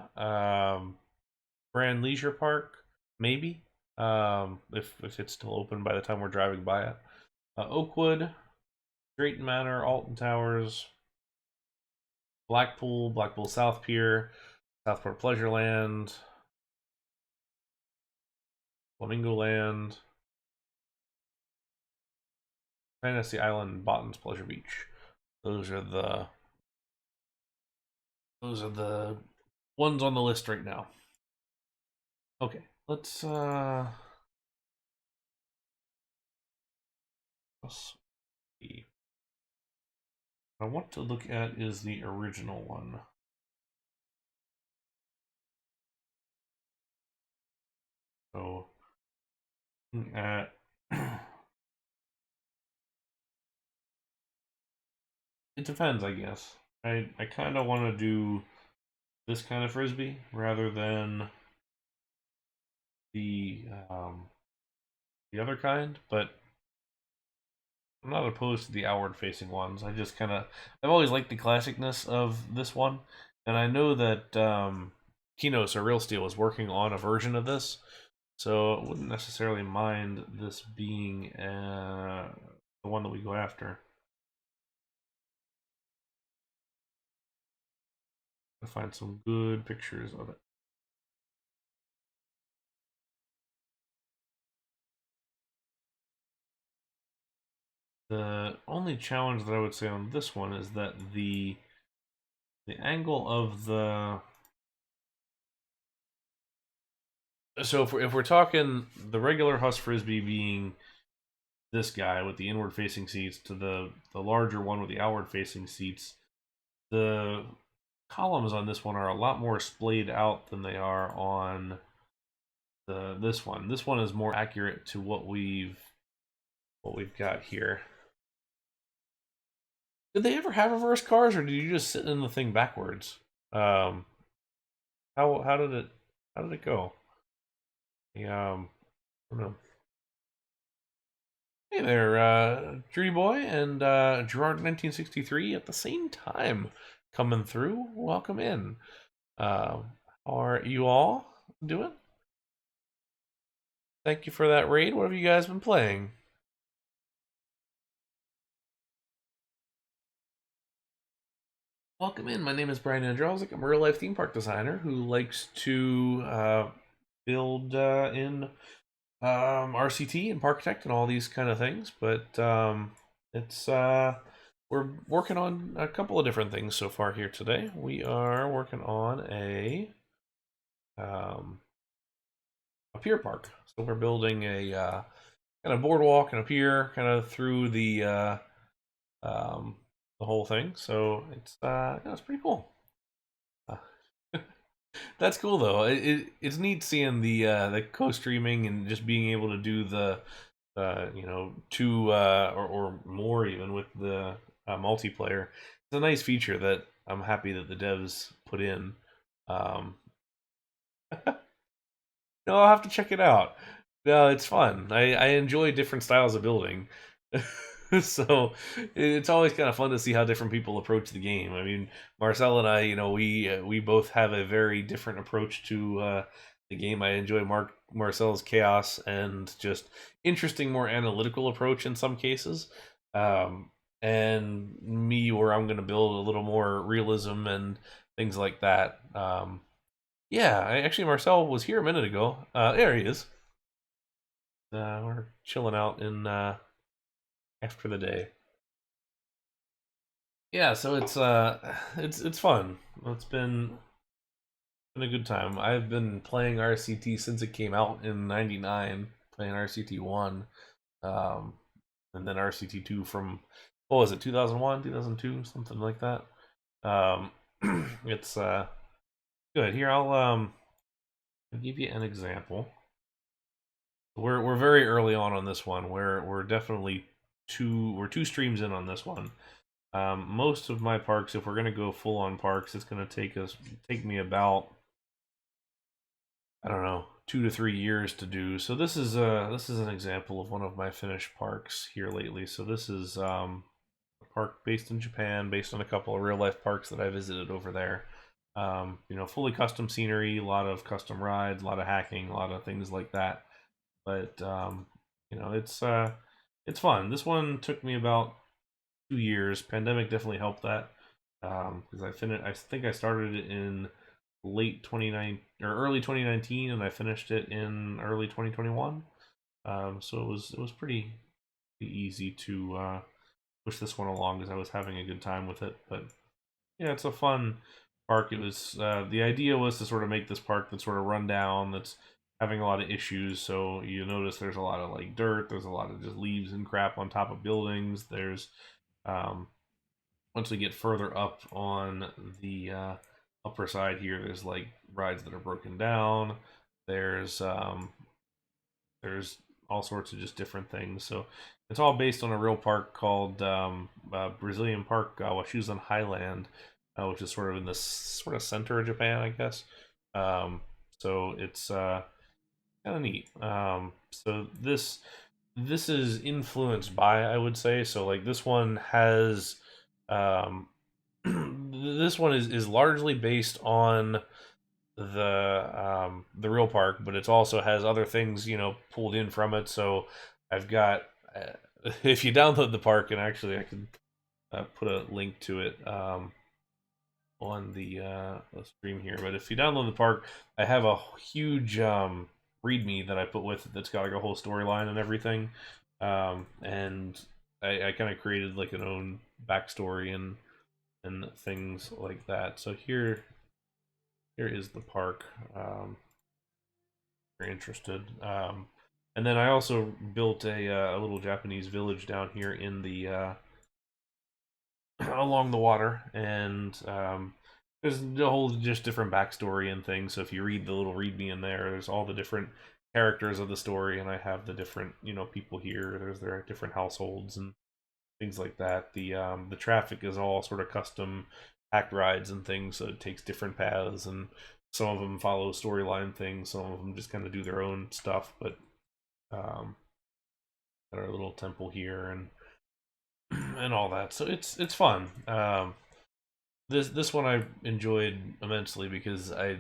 Grand Leisure Park, maybe. If it's still open by the time we're driving by it. Oakwood, Drayton Manor, Alton Towers, Blackpool South Pier, Southport Pleasureland, Flamingo Land, Fantasy Island, Botton's Pleasure Beach. Those are the ones on the list right now. Okay, let's see. What I want to look at is the original one. So, at it depends, I guess. I kind of want to do this kind of frisbee rather than the other kind, but I'm not opposed to the outward facing ones. I've always liked the classicness of this one, and I know that Kinos or Real Steel is working on a version of this, so I wouldn't necessarily mind this being the one that we go after. To find some good pictures of it. The only challenge that I would say on this one is that the angle of the if we're talking the regular Huss Frisbee being this guy with the inward facing seats to the larger one with the outward facing seats, the columns on this one are a lot more splayed out than they are on this one. This one is more accurate to what we've got here. Did they ever have reverse cars, or did you just sit in the thing backwards? How did it go? Yeah, I don't know. Hey there, Judy Boy and Gerard 1963 at the same time coming through. Welcome in. How are you all doing? Thank you for that raid. What have you guys been playing? Welcome in. My name is Brian Andrelzik. I'm a real life theme park designer who likes to build in RCT and Parkitect and all these kind of things. But it's we're working on a couple of different things so far here today. We are working on a pier park. So we're building a kind of boardwalk and a pier kind of through the whole thing. So it's pretty cool. That's cool though. It's neat seeing the co-streaming and just being able to do the two or more even with the multiplayer. It's a nice feature that I'm happy that the devs put in. No, I'll have to check it out. No, it's fun. I enjoy different styles of building. So it's always kind of fun to see how different people approach the game. I mean, Marcel and I, we both have a very different approach to the game. I enjoy Marcel's chaos and just interesting, more analytical approach in some cases. Um, and me, where I'm going to build a little more realism and things like that. Yeah, actually, Marcel was here a minute ago. There he is. We're chilling out in after the day. Yeah, so it's fun. It's been a good time. I've been playing RCT since it came out in '99, playing RCT one, um, and then RCT two from what was it, 2001, 2002, something like that. Um, it's good. Here, I'll give you an example. We're very early on this one. We're definitely two streams in on this one. Most of my parks, if we're gonna go full on parks, it's gonna take me about, I don't know, 2 to 3 years to do. So this is an example of one of my finished parks here lately. So this is a park based in Japan, based on a couple of real life parks that I visited over there. Fully custom scenery, a lot of custom rides, a lot of hacking, a lot of things like that. But you know, it's fun. This one took me about 2 years. Pandemic definitely helped that because I finished. I think I started it in late 29 or early 2019, and I finished it in early 2021. So it was pretty easy to push this one along because I was having a good time with it. But yeah, it's a fun park. It was the idea was to sort of make this park that's sort of run down, that's having a lot of issues. So you notice there's a lot of like dirt, there's a lot of just leaves and crap on top of buildings. There's um, once we get further up on the upper side here, there's like rides that are broken down. There's um, there's all sorts of just different things. So it's all based on a real park called Brazilian Park Washuzan Highland, which is sort of in the sort of center of Japan, I guess. So it's kind of neat. So this is influenced by, I would say. So like this one has um, this one is largely based on the real park, but it also has other things pulled in from it. So I've got if you download the park, and actually I can put a link to it on the stream here. But if you download the park, I have a huge README that I put with it that's got like a whole storyline and everything. And I kind of created like an own backstory and things like that. So here is the park. If you're interested. And then I also built a little Japanese village down here in the along the water, and there's a whole just different backstory and things. So if you read the little readme in there, there's all the different characters of the story, and I have the different people here. There's their different households and things like that. The traffic is all sort of custom hacked rides and things, so it takes different paths, and some of them follow storyline things, some of them just kind of do their own stuff. But at our little temple here and all that, so it's fun. This one I enjoyed immensely because I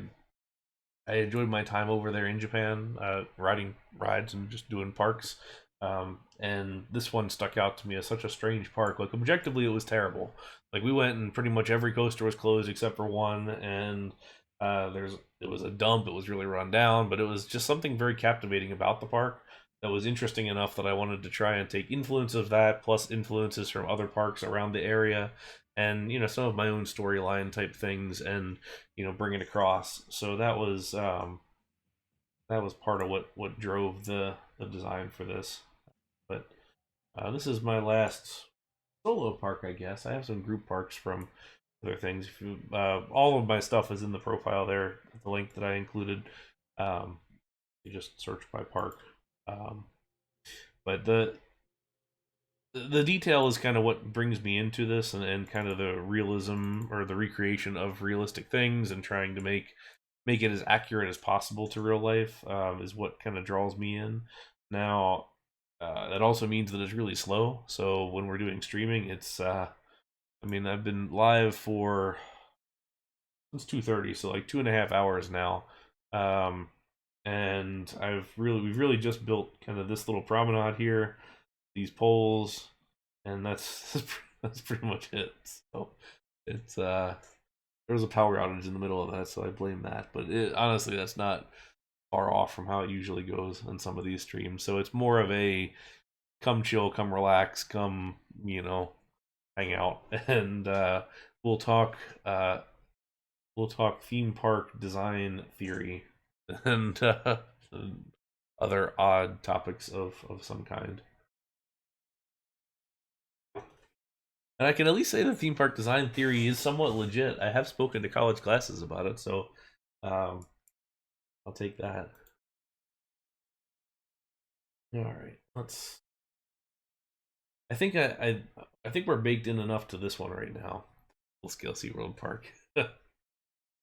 enjoyed my time over there in Japan, riding rides and just doing parks. And this one stuck out to me as such a strange park. Like objectively, it was terrible. Like we went and pretty much every coaster was closed except for one, and it was a dump. It was really run down, but it was just something very captivating about the park that was interesting enough that I wanted to try and take influence of that, plus influences from other parks around the area, and some of my own storyline type things, and bring it across. So that was part of what drove the design for this. But this is my last solo park, I guess. I have some group parks from other things. If you, all of my stuff is in the profile there, the link that I included. Um, you just search by park. Um, but the detail is kind of what brings me into this, and kind of the realism or the recreation of realistic things, and trying to make it as accurate as possible to real life is what kind of draws me in. Now, that also means that it's really slow. So when we're doing streaming, I mean, I've been live for since 2:30, so like 2.5 hours now. Um, and we've really just built kind of this little promenade here, these poles, and that's pretty much it. So it's there was a power outage in the middle of that, so I blame that. But honestly, that's not far off from how it usually goes on some of these streams. So it's more of a come chill, come relax, come hang out, and we'll talk uh, we'll talk theme park design theory and other odd topics of some kind. And I can at least say the theme park design theory is somewhat legit. I have spoken to college classes about it, so um, I'll take that. All right, let's. I think we're baked in enough to this one right now. Full scale SeaWorld Park.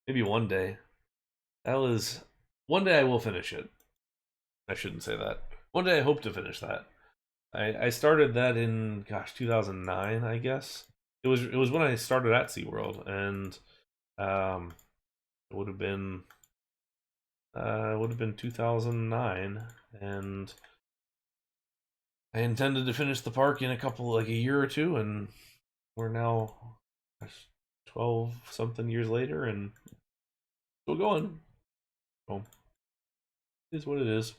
Maybe one day. That was one day I will finish it. I shouldn't say that. One day I hope to finish that. I started that in 2009, I guess. It was when I started at SeaWorld, and um it would have been 2009, and I intended to finish the park in like a year or two, and we're now 12 something years later and still going. So it is what it is.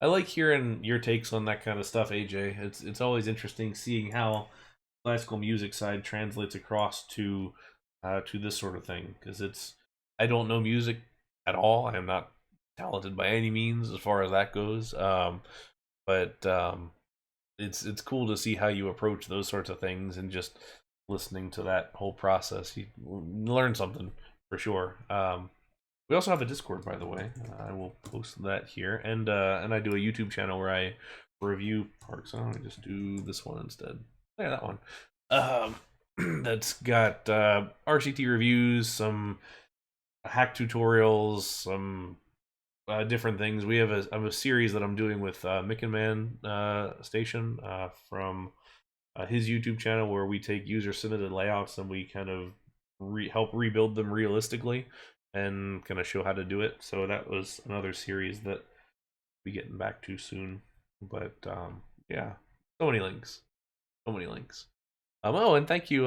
I like hearing your takes on that kind of stuff, AJ. It's always interesting seeing how classical music side translates across to this sort of thing, because I don't know music at all. I am not talented by any means as far as that goes. But it's cool to see how you approach those sorts of things, and just listening to that whole process, you learn something for sure. We also have a Discord, by the way. I will post that here, and I do a YouTube channel where I review parks. So I just do this one instead. Yeah, that one. That's got RCT reviews, some hack tutorials, some different things. We have a series that I'm doing with Mick and Man Station from his YouTube channel, where we take user submitted layouts and we kind of help rebuild them realistically and kind of show how to do it. So that was another series that we getting back to soon. But yeah, so many links, so many links. Oh, and thank you,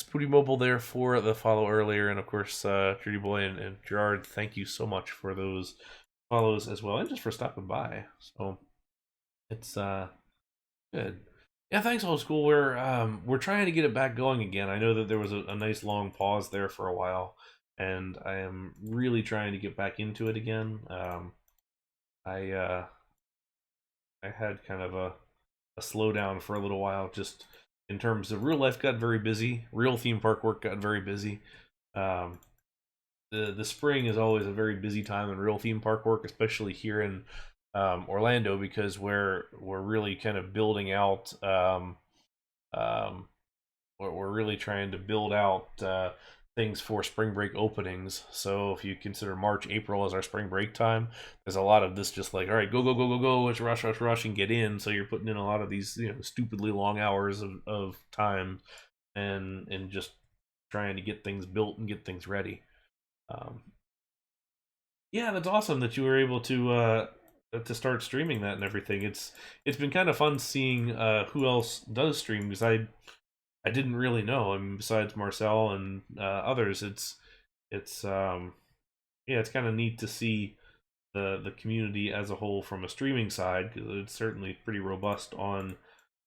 Spooty Mobile, there for the follow earlier, and of course, Judy Boy and Gerard. Thank you so much for those follows as well, and just for stopping by. So it's good. Yeah, thanks, old school. We're trying to get it back going again. I know that there was a nice long pause there for a while, and I am really trying to get back into it again. I I had kind of a slowdown for a little while, just in terms of real life got very busy. Real theme park work got very busy. Um, the spring is always a very busy time in real theme park work, especially here in Orlando, because we're really kind of building out. Um, we're really trying to build out things for spring break openings. So if you consider March, April as our spring break time, there's a lot of this just like, all right, go, go, go, go, go, let's rush, rush, rush, and get in. So you're putting in a lot of these, stupidly long hours of time, and just trying to get things built and get things ready. Um, yeah, that's awesome that you were able to start streaming that and everything. It's been kind of fun seeing who else does stream, because I didn't really know. I mean, besides Marcel and others, it's yeah, it's kind of neat to see the community as a whole from a streaming side, because it's certainly pretty robust on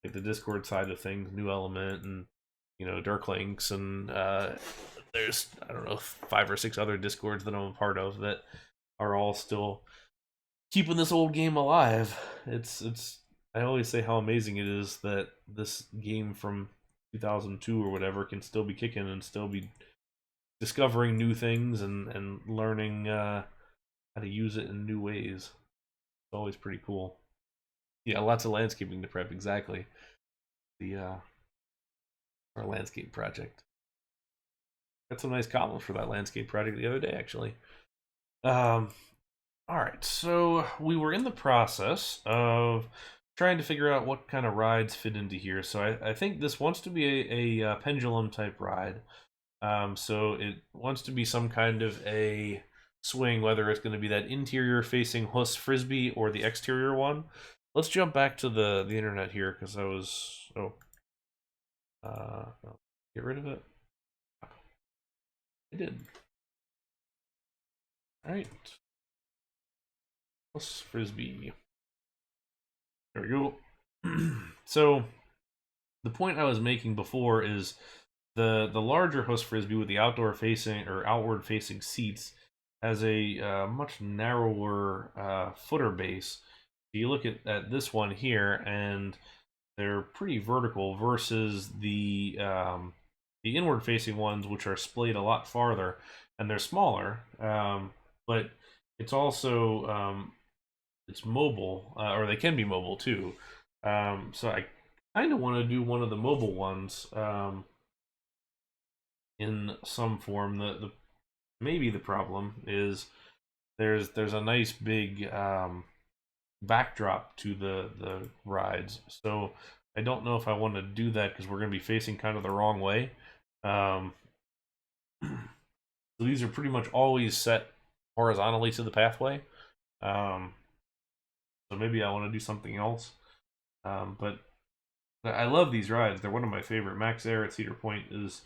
like the Discord side of things, New Element and Dark Links, and there's, I don't know, 5 or 6 other Discords that I'm a part of that are all still keeping this old game alive. It's I always say how amazing it is that this game from 2002 or whatever can still be kicking and still be discovering new things, and learning how to use it in new ways. It's always pretty cool. Yeah, lots of landscaping to prep. Exactly. The our landscape project. Got some nice comments for that landscape project the other day, actually. All right, so we were in the process of trying to figure out what kind of rides fit into here. So I think this wants to be a pendulum type ride. So it wants to be some kind of a swing, whether it's going to be that interior facing Huss frisbee or the exterior one. Let's jump back to the internet here because I was no, get rid of it. I did. All right, Huss frisbee. There we go. So the point I was making before is the larger Huss frisbee with the outdoor facing or outward facing seats has a much narrower footer base. You look at this one here, and they're pretty vertical versus the inward facing ones, which are splayed a lot farther, and they're smaller. But it's also it's mobile, or they can be mobile too. So I kind of want to do one of the mobile ones in some form. The maybe the problem is there's a nice big backdrop to the rides, so I don't know if I want to do that because we're going to be facing kind of the wrong way. Um, so these are pretty much always set horizontally to the pathway. Um, so maybe I want to do something else. But I love these rides. They're one of my favorite. Max Air at Cedar Point is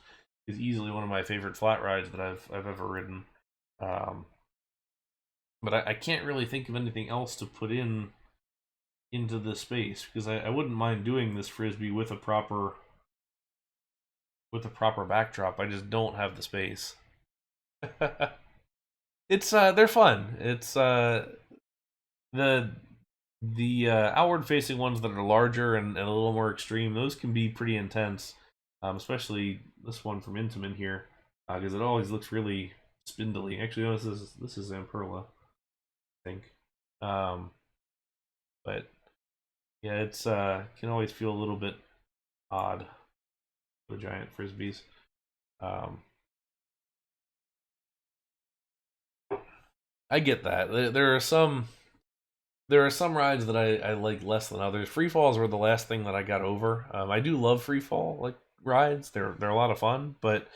easily one of my favorite flat rides that I've ever ridden. Um, but I can't really think of anything else to put into this space because I wouldn't mind doing this frisbee with a proper backdrop. I just don't have the space. It's they're fun. It's the outward facing ones that are larger and a little more extreme. Those can be pretty intense, especially this one from Intamin here because it always looks really spindly. Actually, no, this is Zamperla, I think. Um, but yeah, it's can always feel a little bit odd, the giant frisbees. Um, I get that. There are some rides that I like less than others. Free falls were the last thing that I got over. I do love free fall like rides. They're a lot of fun, but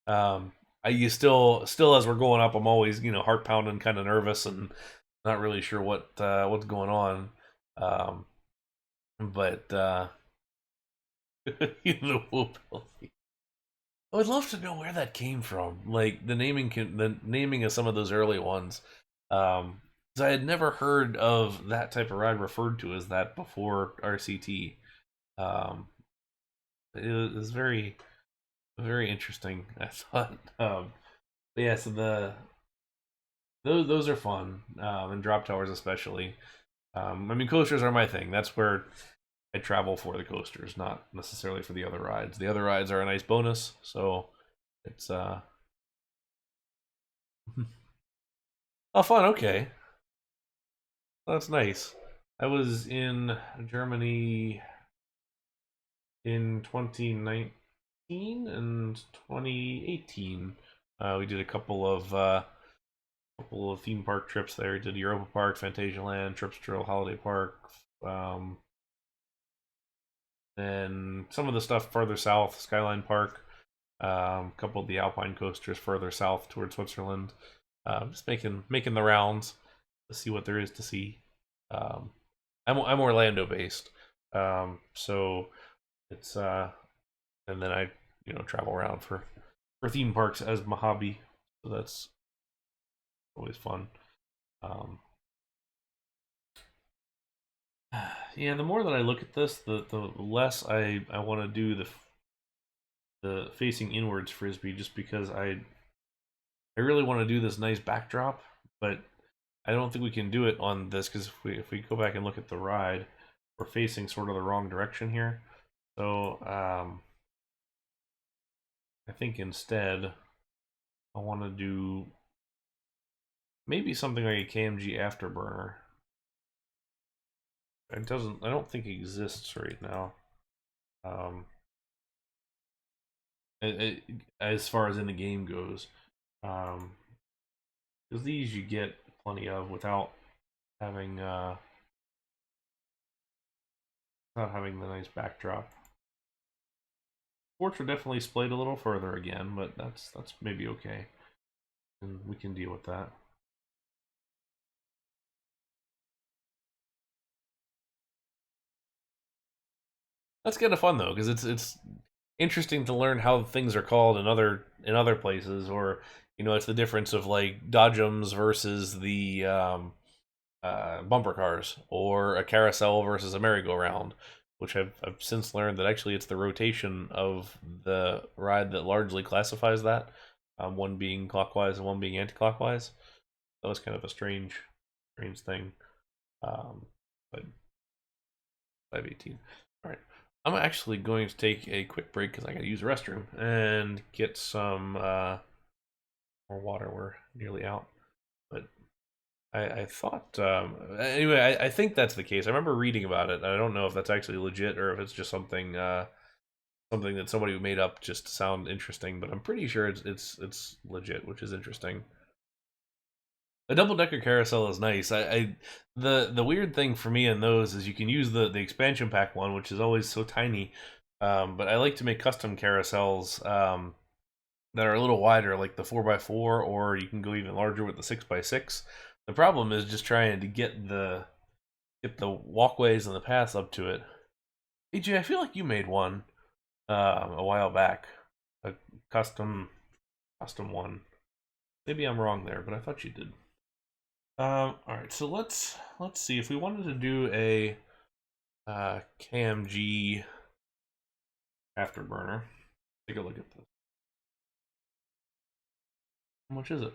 I you still as we're going up, I'm always heart pounding, kind of nervous, and not really sure what's going on. Um, but the whoop. I would love to know where that came from. Like the naming of some of those early ones. 'Cause I had never heard of that type of ride referred to as that before RCT. Um, it was very very interesting. I thought. But yeah, so those are fun, and drop towers especially. I mean, coasters are my thing. That's where I travel for the coasters, not necessarily for the other rides. The other rides are a nice bonus, so it's oh fun. Okay, well, that's nice. I was in Germany in 2019 and 2018. We did a couple of theme park trips there. We did Europa Park, Phantasialand, Trips Trail, Holiday Park. Um, then some of the stuff further south, Skyline Park. A couple of the Alpine coasters further south towards Switzerland. Just making the rounds to see what there is to see. Um, I'm Orlando based, so it's and then I travel around for theme parks as my hobby, so that's always fun. Um, yeah, the more that I look at this, the less I want to do the facing inwards frisbee, just because I really want to do this nice backdrop, but I don't think we can do it on this because if we go back and look at the ride, we're facing sort of the wrong direction here. So I think instead I want to do maybe something like a KMG afterburner. I don't think it exists right now. Um, as far as in the game goes, um, because these you get plenty of having uh, without having the nice backdrop. Ports are definitely splayed a little further again, but that's maybe okay, and we can deal with that. That's kind of fun though, because it's interesting to learn how things are called in other places, or it's the difference of like dodgems versus the bumper cars, or a carousel versus a merry-go-round, which I've since learned that actually it's the rotation of the ride that largely classifies that, one being clockwise and one being anti-clockwise. That was kind of a strange thing. But 518. All right. I'm actually going to take a quick break because I got to use the restroom and get some more water. We're nearly out. But I thought, anyway, I think that's the case. I remember reading about it. I don't know if that's actually legit or if it's just something something that somebody made up just to sound interesting. But I'm pretty sure it's legit, which is interesting. A double decker carousel is nice. The weird thing for me in those is you can use the expansion pack one, which is always so tiny. But I like to make custom carousels that are a little wider, like the 4x4, or you can go even larger with the 6x6. The problem is just trying to get the walkways and the paths up to it. AJ, I feel like you made one a while back, a custom one. Maybe I'm wrong there, but I thought you did. All right, so let's see if we wanted to do a KMG afterburner. Take a look at this. How much is it?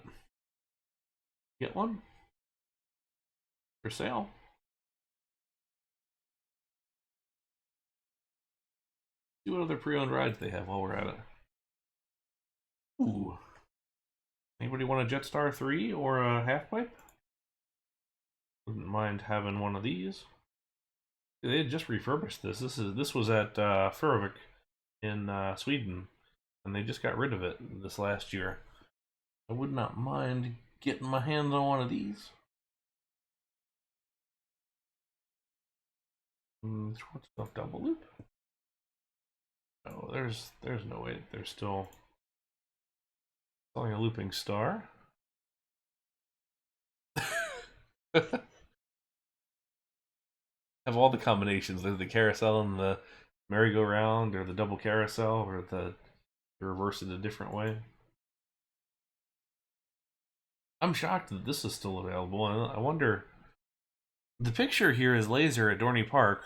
Get one for sale. See what other pre-owned rides they have while we're at it. Ooh. Anybody want a Jetstar 3 or a half pipe? Wouldn't mind having one of these. They had just refurbished this. This was at Furvik in Sweden, and they just got rid of it this last year. I would not mind getting my hands on one of these. What's the double loop? Oh, there's no way they're still selling a looping star. Have all the combinations. There's the carousel and the merry-go-round, or the double carousel, or the reverse it a different way. I'm shocked that this is still available. I wonder. The picture here is Laser at Dorney Park,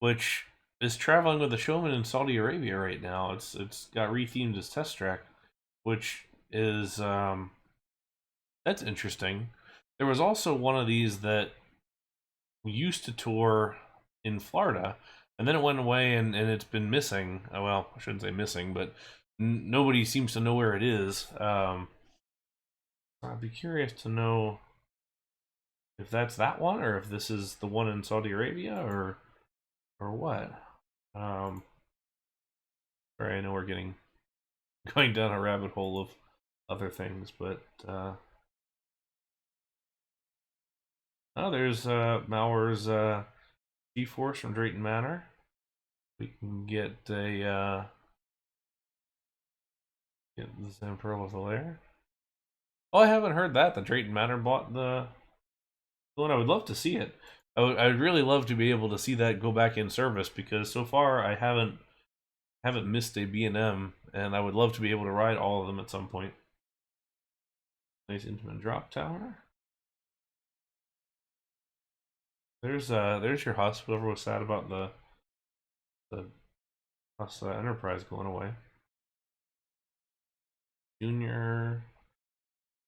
which is traveling with a showman in Saudi Arabia right now. It's got rethemed as Test Track, which is that's interesting. There was also one of these that we used to tour in Florida, and then it went away, and it's been missing. Well, I shouldn't say missing, but nobody seems to know where it is. I'd be curious to know if that's that one, or if this is the one in Saudi Arabia, or what. Sorry, I know we're going down a rabbit hole of other things, but oh, there's Mauer's G-Force from Drayton Manor. We can get a get the Zamperla there. Oh, I haven't heard that. The Drayton Manor bought the one. I would love to see it. I'd really love to be able to see that go back in service, because so far I haven't missed a B&M, and I would love to be able to ride all of them at some point. Nice intimate drop tower. There's your husk. Whoever was sad about the Enterprise going away. Junior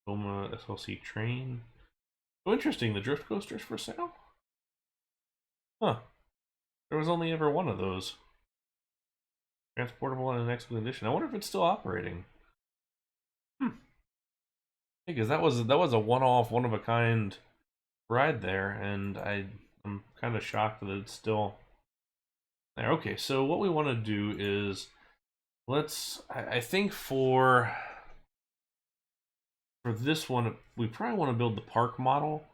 Goma SLC train. Oh, interesting. The drift coaster's for sale? Huh. There was only ever one of those. Transportable in an excellent condition. I wonder if it's still operating. Because that was a one-off, one-of-a-kind ride there, and I'm kind of shocked that it's still there. Okay, so what we want to do is I think for this one, we probably want to build the park model.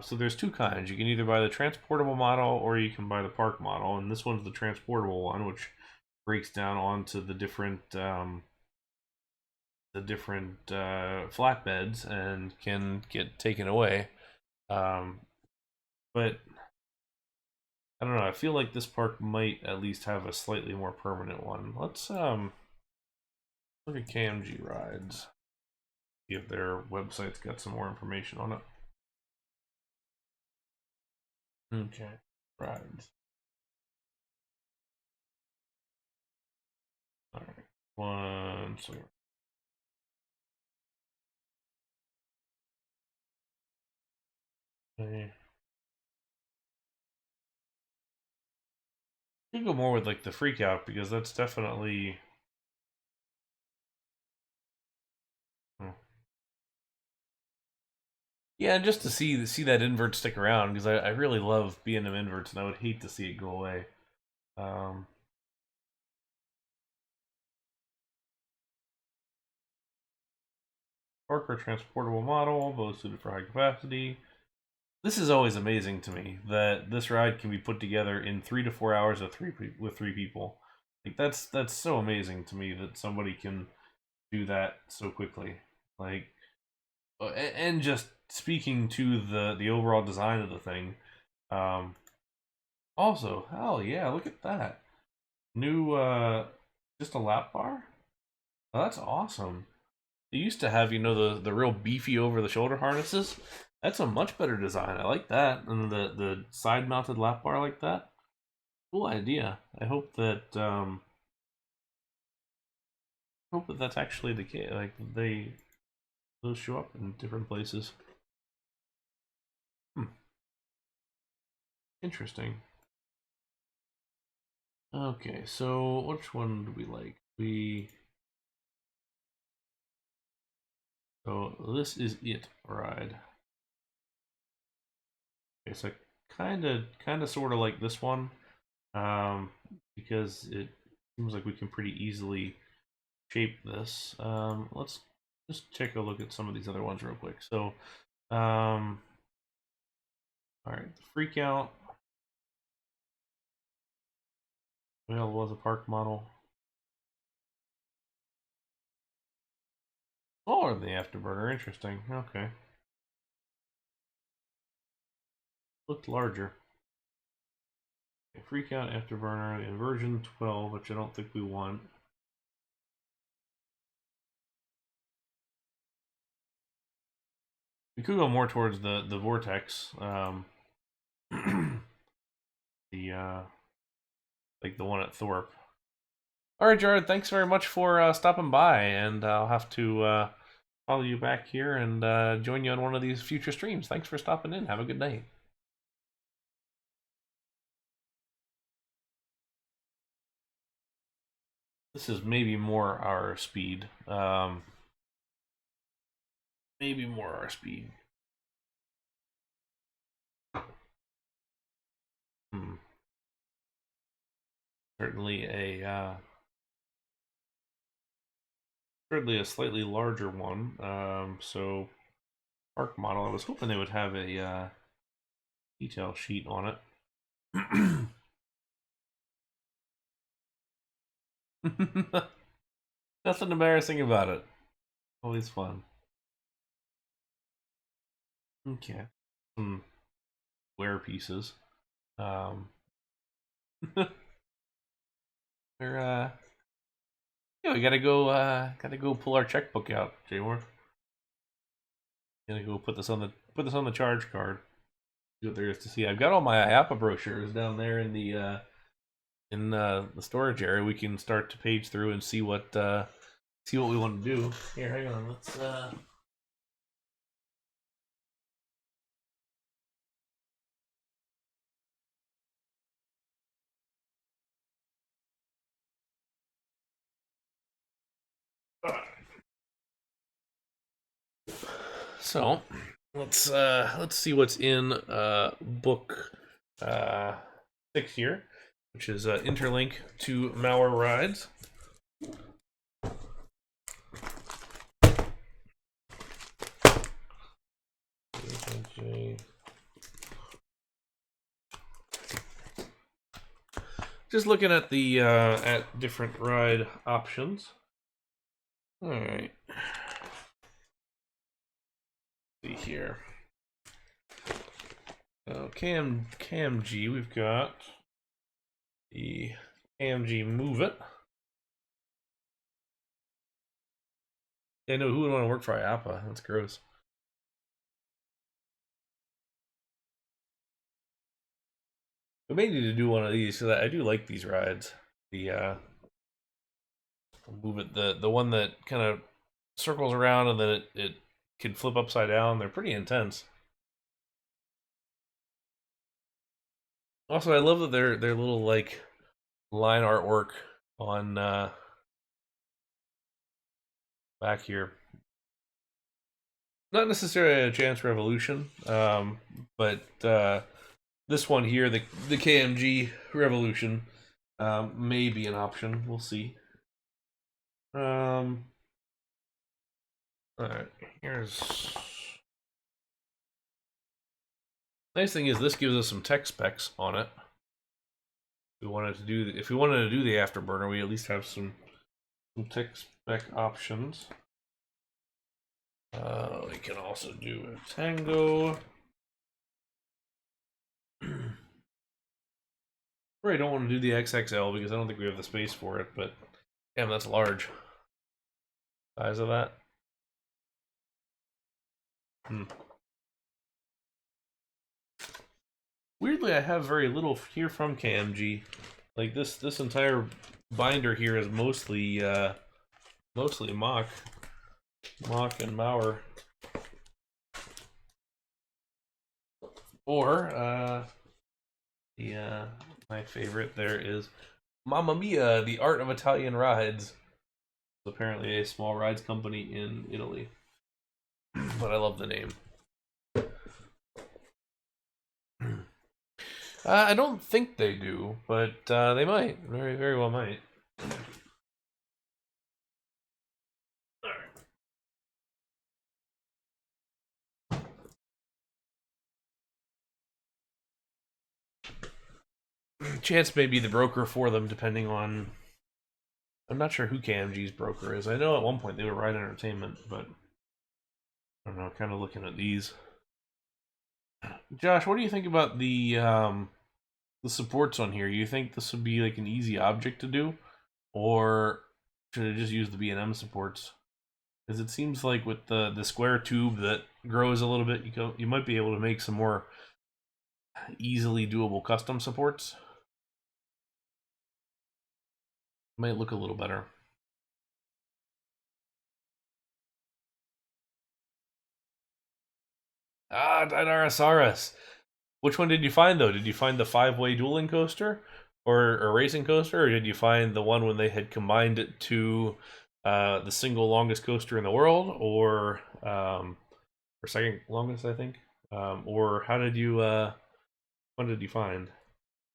So there's two kinds. You can either buy the transportable model, or you can buy the park model, and this one's the transportable one, which breaks down onto the different flatbeds and can get taken away. But I don't know. I feel like this park might at least have a slightly more permanent one. Let's look at KMG rides. See if their website's got some more information on it. Okay, rides. All right, one second. Okay. You go more with like the freak out because that's definitely. Yeah, just to see that invert stick around because I really love B&M inverts and I would hate to see it go away. Parker transportable model, both suited for high capacity. This is always amazing to me that this ride can be put together in 3 to 4 hours with three people. Like that's so amazing to me that somebody can do that so quickly. Like, and just speaking to the overall design of the thing. Um, Also, hell yeah, look at that new just a lap bar. Oh, that's awesome. They used to have, the real beefy over the shoulder harnesses. That's a much better design. I like that. And the side mounted lap bar like that. Cool idea. I hope that that's actually the case. Like those show up in different places. Interesting. Okay, so which one do we like? So this is it ride. Okay, so kind of sort of like this one, because it seems like we can pretty easily shape this. Let's just take a look at some of these other ones real quick. So, all right, the freak out available as a park model. Smaller than the Afterburner, interesting. Okay, looked larger. Okay, freak out Afterburner, the version 12, which I don't think we want. We could go more towards the vortex, the like the one at Thorpe. All right, Jared. Thanks very much for stopping by, and I'll have to follow you back here and join you on one of these future streams. Thanks for stopping in. Have a good night. This is maybe more our speed. Maybe more our speed. Hmm. Certainly a slightly larger one. So park model. I was hoping they would have a detail sheet on it. Nothing embarrassing about it. Always fun. Okay. Some wear pieces. We're yeah, we gotta go pull our checkbook out, Jaymore. Gonna go put this on the charge card. See what there is to see. I've got all my IAPA brochures down there in the storage area. We can start to page through and see what we want to do. Here, hang on. Let's so let's see what's in book 6 here, which is interlink to Mauer rides. just looking at the at different ride options. All right. See here. KMG, we've got the KMG Move It. I know who would want to work for IAPA. That's gross. We may need to do one of these because I do like these rides. The Move It, the one that kind of circles around and then it can flip upside down. They're pretty intense. Also, I love that their little like line artwork on back here. Not necessarily a Chance Revolution, but this one here, the KMG Revolution, may be an option. We'll see. All right, here's. Nice thing is this gives us some tech specs on it. If we wanted to do the afterburner, we at least have some tech spec options. We can also do a Tango. I don't want to do the XXL because I don't think we have the space for it, but damn, that's large. Size of that. Weirdly, I have very little here from KMG. Like this entire binder here is mostly Mach and Mauer. Or my favorite there is Mamma Mia, the Art of Italian Rides. It's apparently a small rides company in Italy. But I love the name. I don't think they do, but they might. Very, very well might. Chance may be the broker for them, depending on. I'm not sure who KMG's broker is. I know at one point they were Ride Entertainment, but I don't know. Kind of looking at these. Josh, what do you think about the supports on here? You think this would be like an easy object to do, or should I just use the B&M supports? Because it seems like with the square tube that grows a little bit, you might be able to make some more easily doable custom supports. Might look a little better. Ah, Dinosaurus. Which one did you find though? Did you find the 5-way dueling coaster, or racing coaster, or did you find the one when they had combined it to the single longest coaster in the world, or second longest, I think? Or how did you what did you find?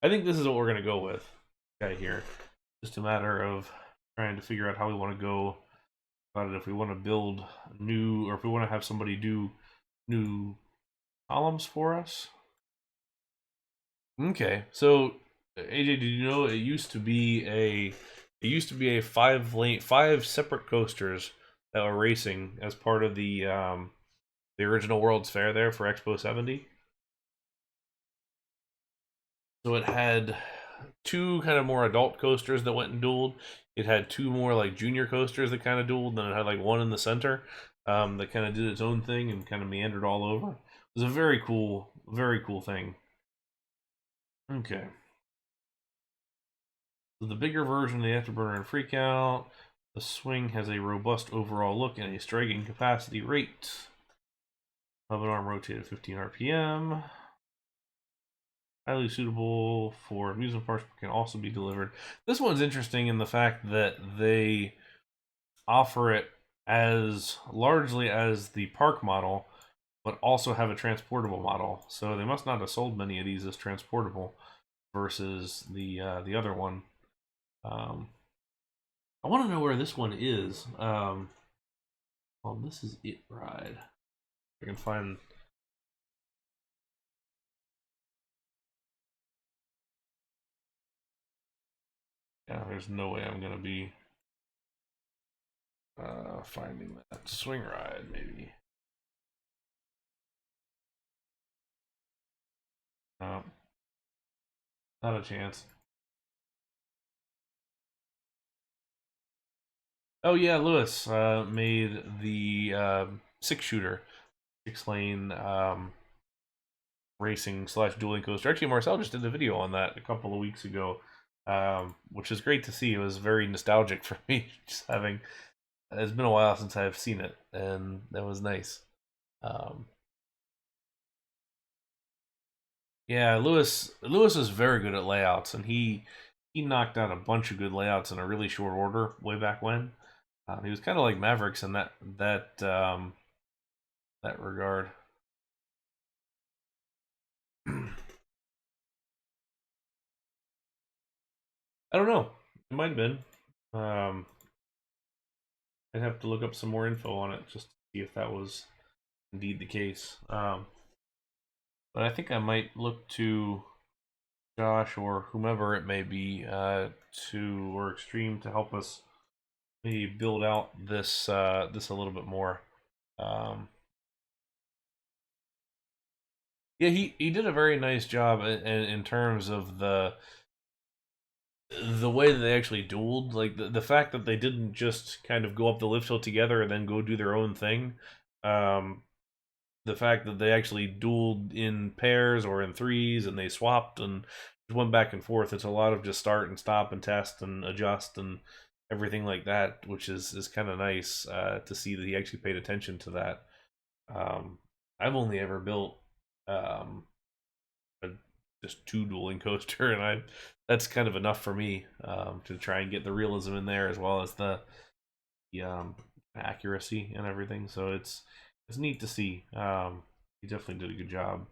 I think this is what we're gonna go with. Okay, here, just a matter of trying to figure out how we want to go about it. If we want to build new, or if we want to have somebody do new columns for us. Okay, so AJ, did you know it used to be a 5 separate coasters that were racing as part of the original World's Fair there for Expo 70. So it had 2 kind of more adult coasters that went and dueled. It had 2 more like junior coasters that kind of dueled. Then it had like one in the center that kind of did its own thing and kind of meandered all over. It was a very cool thing. Okay. So the bigger version, the Afterburner and Freakout. The swing has a robust overall look and a striking capacity rate. Hub and arm rotate at 15 RPM. Highly suitable for amusement parks, but can also be delivered. This one's interesting in the fact that they offer it as largely as the park model, but also have a transportable model. So they must not have sold many of these as transportable versus the other one. I want to know where this one is. Well, this is it ride. I can find. Yeah, there's no way I'm gonna be finding that swing ride. Maybe. No, not a chance. Oh yeah, Lewis made the 6-shooter, 6-lane racing slash dueling coaster. Actually, Marcel just did a video on that a couple of weeks ago, which is great to see. It was very nostalgic for me, just having. It's been a while since I've seen it, and that was nice. Um, yeah, Lewis is very good at layouts, and he knocked out a bunch of good layouts in a really short order way back when. He was kind of like Mavericks in that regard. I don't know. It might have been. Um, I'd have to look up some more info on it just to see if that was indeed the case. But I think I might look to Josh or whomever it may be or Extreme to help us maybe build out this a little bit more. Um, yeah, he did a very nice job in terms of the way that they actually dueled, like the fact that they didn't just kind of go up the lift hill together and then go do their own thing. Um, the fact that they actually dueled in pairs or in threes and they swapped and went back and forth. It's a lot of just start and stop and test and adjust and everything like that, which is kind of nice to see that he actually paid attention to that. I've only ever built um, a just 2 dueling coaster, and I that's kind of enough for me to try and get the realism in there as well as the accuracy and everything. So it's neat to see. He definitely did a good job.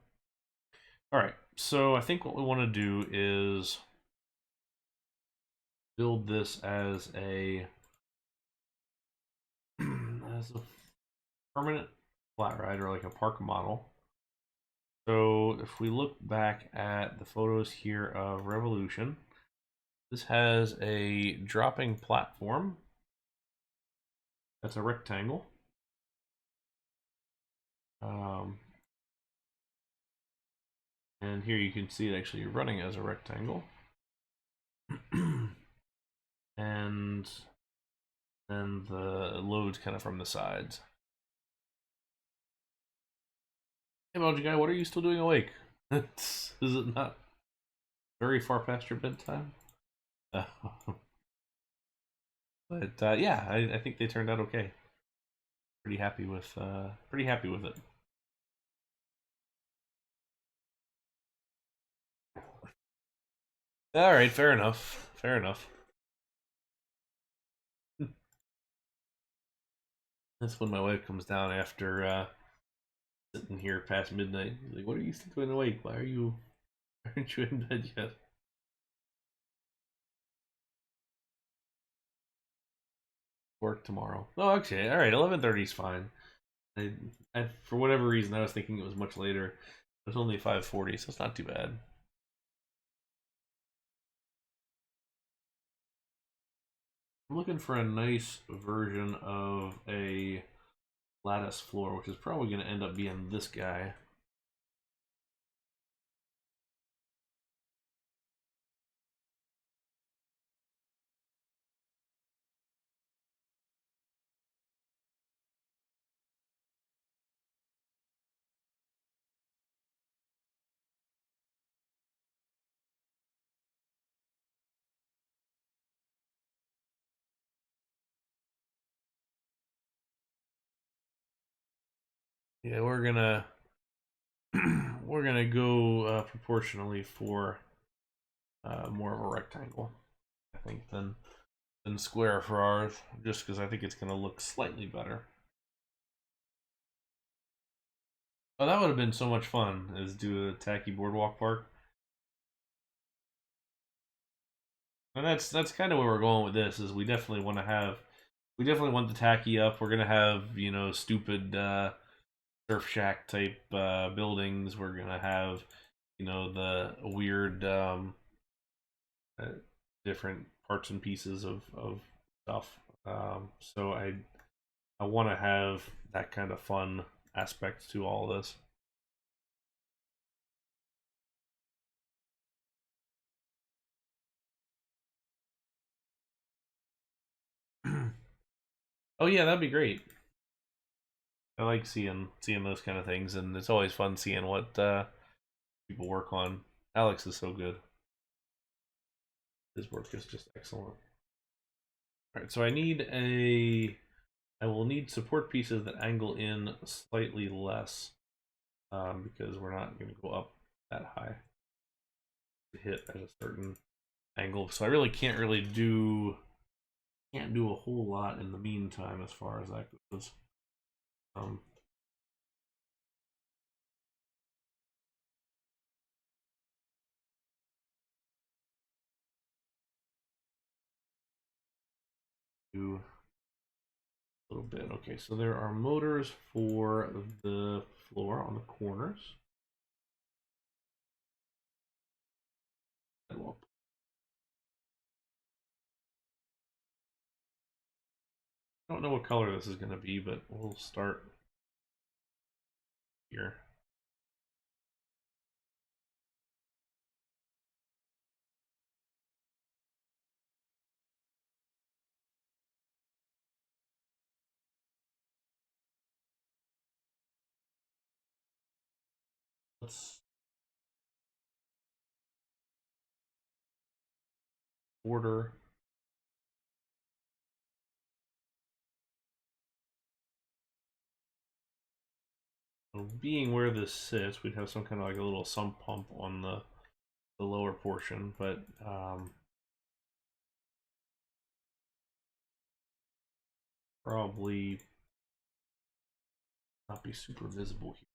All right, so I think what we want to do is build this as a as a permanent flat ride or like a park model. So if we look back at the photos here of Revolution, this has a dropping platform. That's a rectangle. Um, and here you can see it actually running as a rectangle. And then the loads kind of from the sides. Hey, Belgian guy, what are you still doing awake? Is it not very far past your bedtime? Uh, but yeah, I think they turned out okay. Pretty happy with it. All right, fair enough. Fair enough. That's when my wife comes down after sitting here past midnight. She's like, "What are you still doing awake? Why are you? Aren't you in bed yet?" Work tomorrow. Oh, okay. All right. 11:30 is fine. I, for whatever reason, I was thinking it was much later. It was only 5:40, so it's not too bad. I'm looking for a nice version of a lattice floor, which is probably going to end up being this guy. Yeah, we're gonna go proportionally for more of a rectangle, I think, than square for ours, just because I think it's gonna look slightly better. Oh, that would have been so much fun, is do a tacky boardwalk park. And that's kind of where we're going with this. Is we definitely want the tacky up. We're gonna have stupid surf shack type buildings. We're gonna have the weird different parts and pieces of stuff. So I want to have that kind of fun aspect to all of this. Oh yeah, that'd be great. I like seeing those kind of things, and it's always fun seeing what people work on. Alex is so good. His work is just excellent. All right, so I will need support pieces that angle in slightly less, because we're not going to go up that high to hit at a certain angle. So I really can't do a whole lot in the meantime as far as that goes. Um, do a little bit. Okay, so there are motors for the floor on the corners. I don't know what color this is going to be, but we'll start here. Let's order. So being where this sits, we'd have some kind of like a little sump pump on the lower portion, but probably not be super visible here.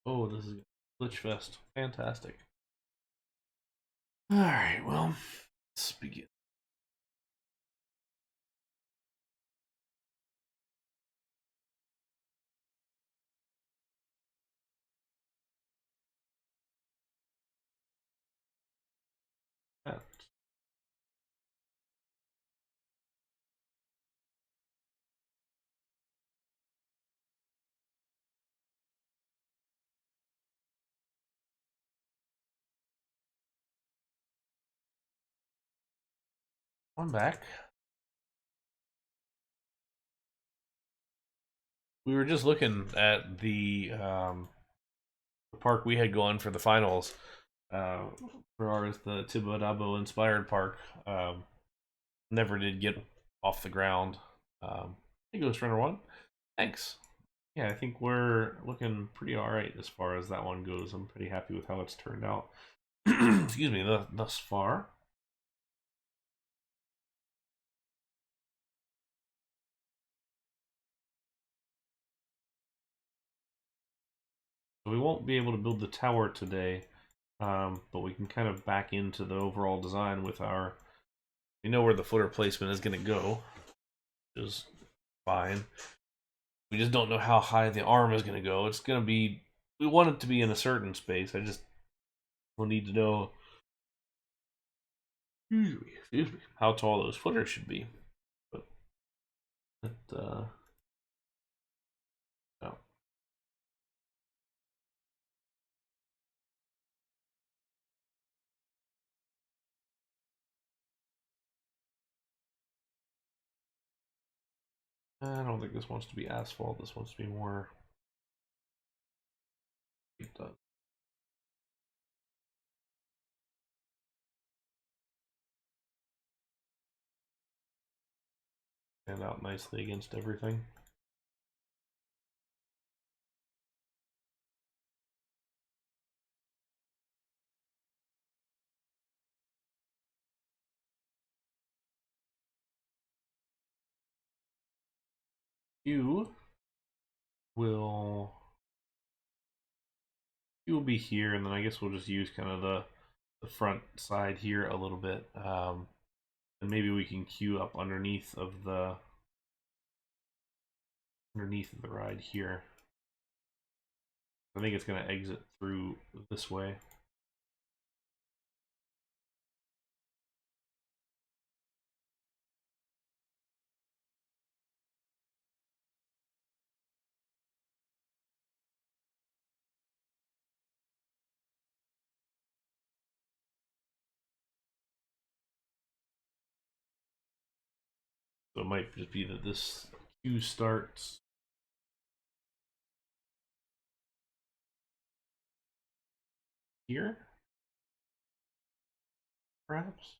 Oh, this is glitch fest. Fantastic. All right, well, let's begin. That. I'm back. We were just looking at the park we had going for the finals. Uh, for ours, the Tibidabo inspired park, never did get off the ground. I think it was runner one. Thanks. Yeah, I think we're looking pretty all right as far as that one goes. I'm pretty happy with how it's turned out. Excuse me, thus far. So we won't be able to build the tower today, but we can kind of back into the overall design with our. We know where the footer placement is going to go, which is fine. We just don't know how high the arm is going to go. It's going to be. We want it to be in a certain space. I just will need to know. Excuse me, how tall those footers should be. But no. I don't think this wants to be asphalt. This wants to be more. It does. Stand out nicely against everything. You will queue will be here, and then I guess we'll just use kind of the front side here a little bit. And maybe we can queue up underneath of the ride here. I think it's going to exit through this way. So it might just be that this queue starts here, perhaps.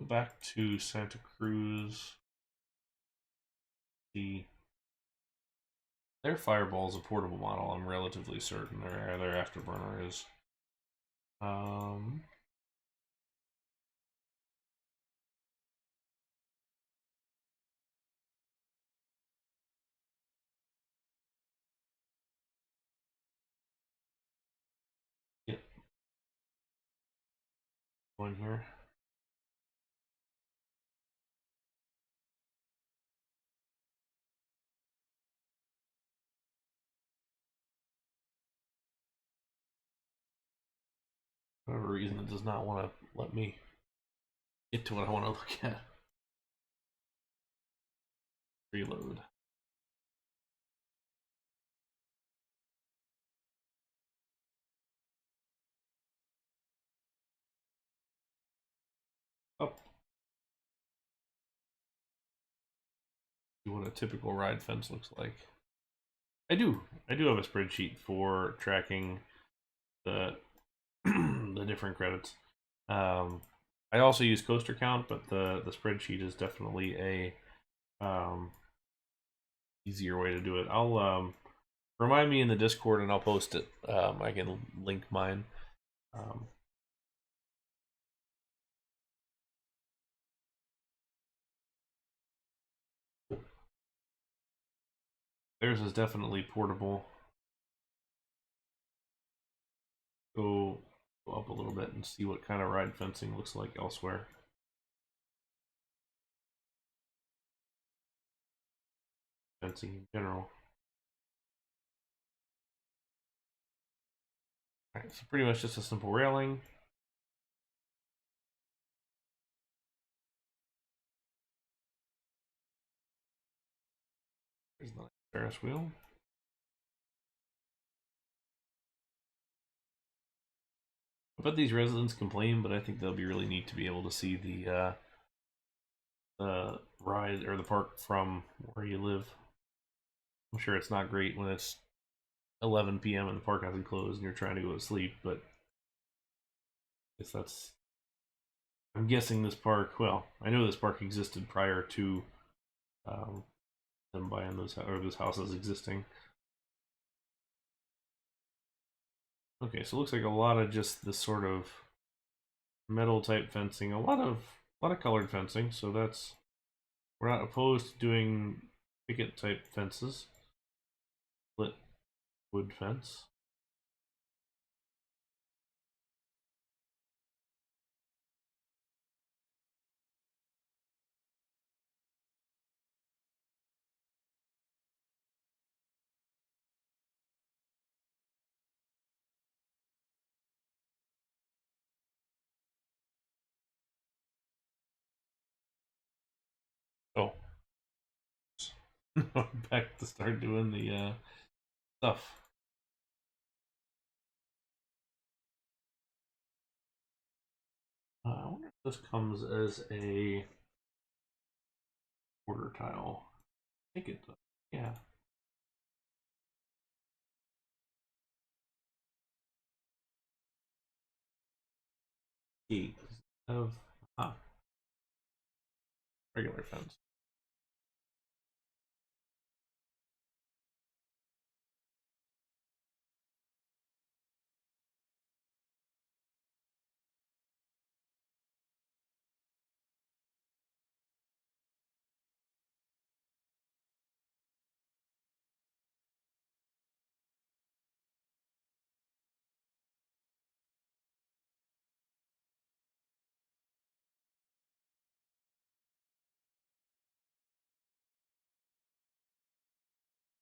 Go back to Santa Cruz. Their Fireball is a portable model. I'm relatively certain their Afterburner is. Yeah, one here. For whatever reason, it does not want to let me get to what I want to look at. Reload. Up. See what a typical ride fence looks like. I do have a spreadsheet for tracking the the different credits. I also use coaster count, but the spreadsheet is definitely a easier way to do it. I'll remind me in the Discord and I'll post it. I can link mine. Theirs is definitely portable. Go up a little bit and see what kind of ride fencing looks like elsewhere. Fencing in general. Alright, so pretty much just a simple railing. There's the Ferris wheel. I bet these residents complain, but I think they'll be really neat to be able to see the ride or the park from where you live. I'm sure it's not great when it's 11 p.m. and the park hasn't closed and you're trying to go to sleep, but I guess that's. I'm guessing this park. Well, I know this park existed prior to them buying those or those houses existing. Okay, so it looks like a lot of just this sort of metal type fencing, a lot of colored fencing. So that's we're not opposed to doing picket type fences, split wood fence. Oh, back to start doing the stuff. I wonder if this comes as a border tile. I think it does. Yeah. Gate of regular fence.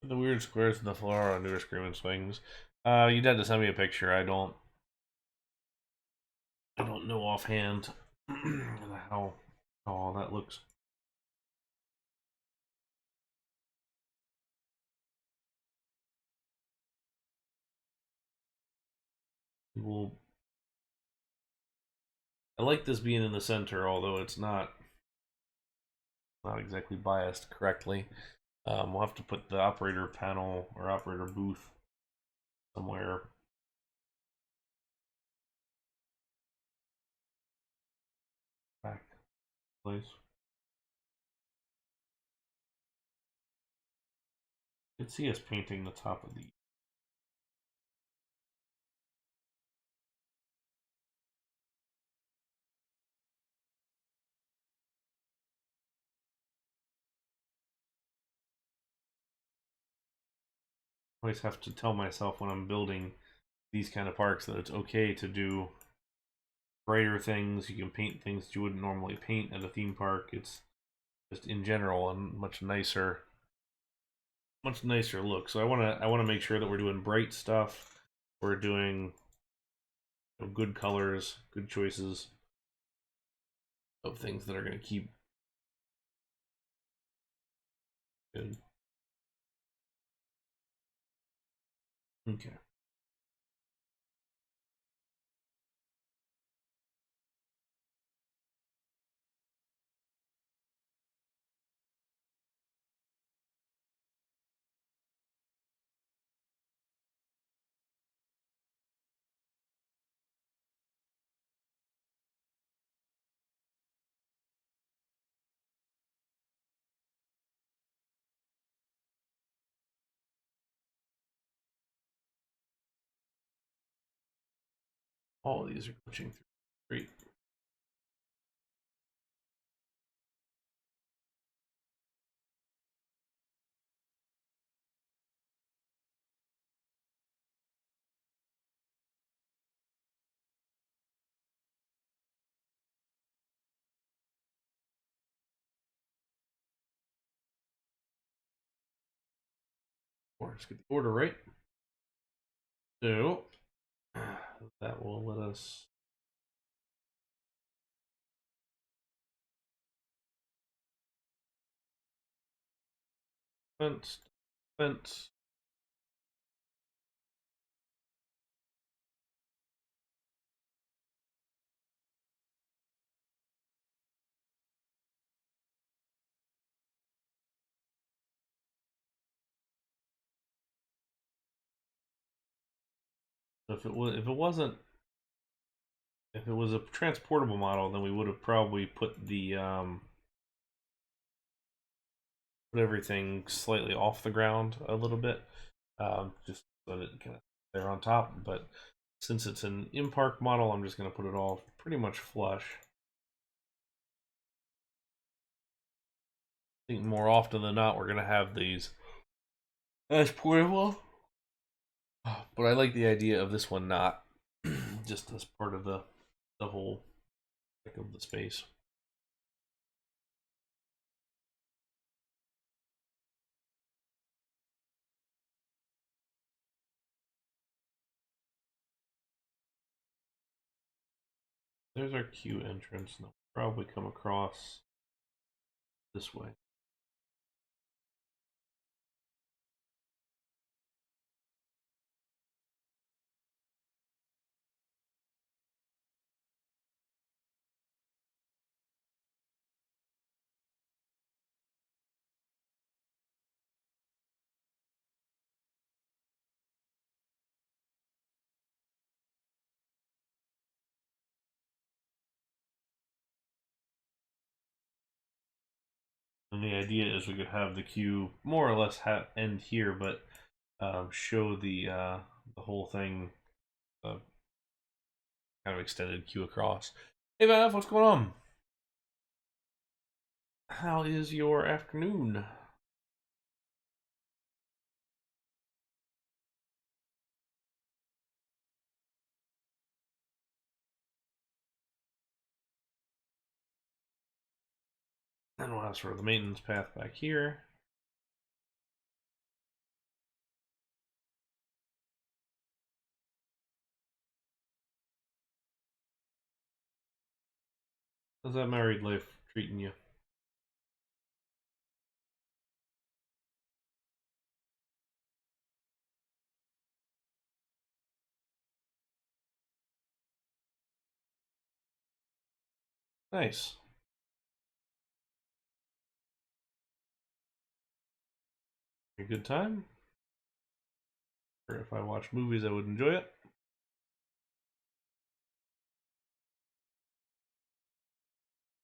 The weird squares in the floor on newer screaming swings. You'd have to send me a picture. I don't know offhand how all that looks. Well, I like this being in the center, although it's not exactly biased correctly. We'll have to put the operator panel or operator booth somewhere back place. You can see us painting the top of the. I always have to tell myself when I'm building these kind of parks that it's okay to do brighter things. You can paint things that you wouldn't normally paint at a theme park. It's just in general a much nicer look. So I wanna make sure that we're doing bright stuff. We're doing good colors, good choices of things that are gonna keep good. Okay. All of these are glitching through. Great. Let's get the order right. So that will let us. Fence, fence. If it was a transportable model, then we would have probably put the put everything slightly off the ground a little bit, just so that it kind of there on top. But since it's an in-park model, I'm just going to put it all pretty much flush. I think more often than not, we're going to have these as portable. But I like the idea of this one not just as part of the whole of the space. There's our queue entrance, and they'll probably come across this way. And the idea is we could have the queue more or less end here, but show the whole thing, uh, kind of extended queue across. Hey Vav, what's going on? How is your afternoon? And we'll have sort of the maintenance path back here. How's that married life treating you? Nice. A good time? Or if I watch movies, I would enjoy it.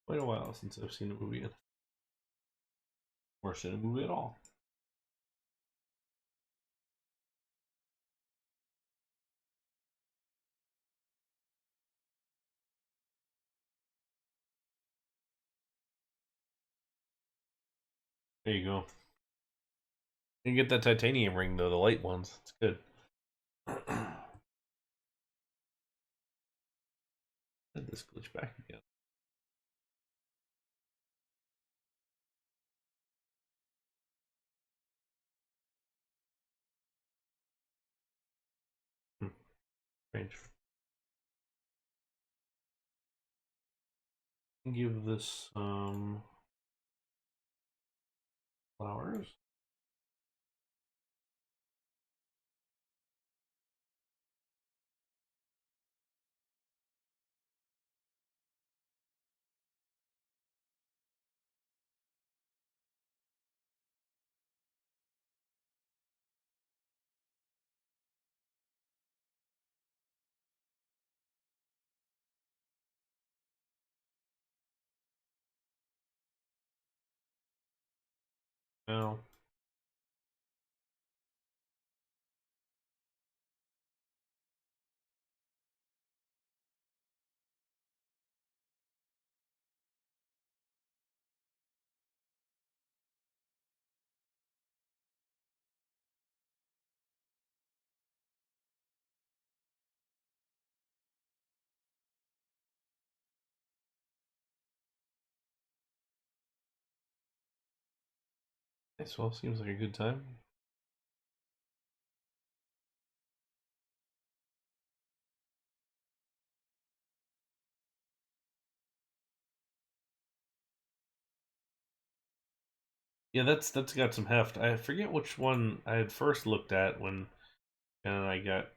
Quite a while since I've seen a movie or seen a movie at all. There you go. You can get that titanium ring though, the light ones. It's good. Let this glitch back again. Strange. Give this some flowers. Now, nice. Well, seems like a good time. Yeah, that's got some heft. I forget which one I had first looked at when and I got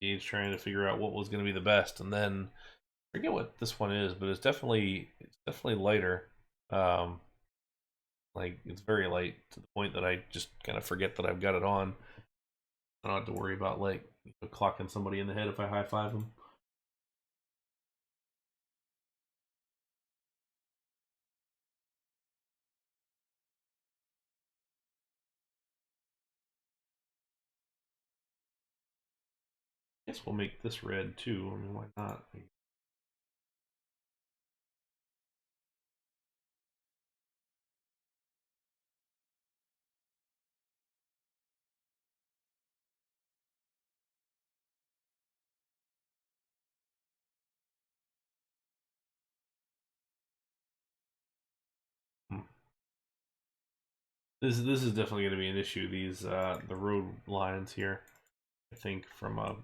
engaged trying to figure out what was going to be the best, and then I forget what this one is, but it's definitely lighter. Um, like it's very light to the point that I just kind of forget that I've got it on. I don't have to worry about like clocking somebody in the head if I high five them. Guess we'll make this red too. I mean, why not? Hmm. This is definitely going to be an issue. These the road lines here, I think from a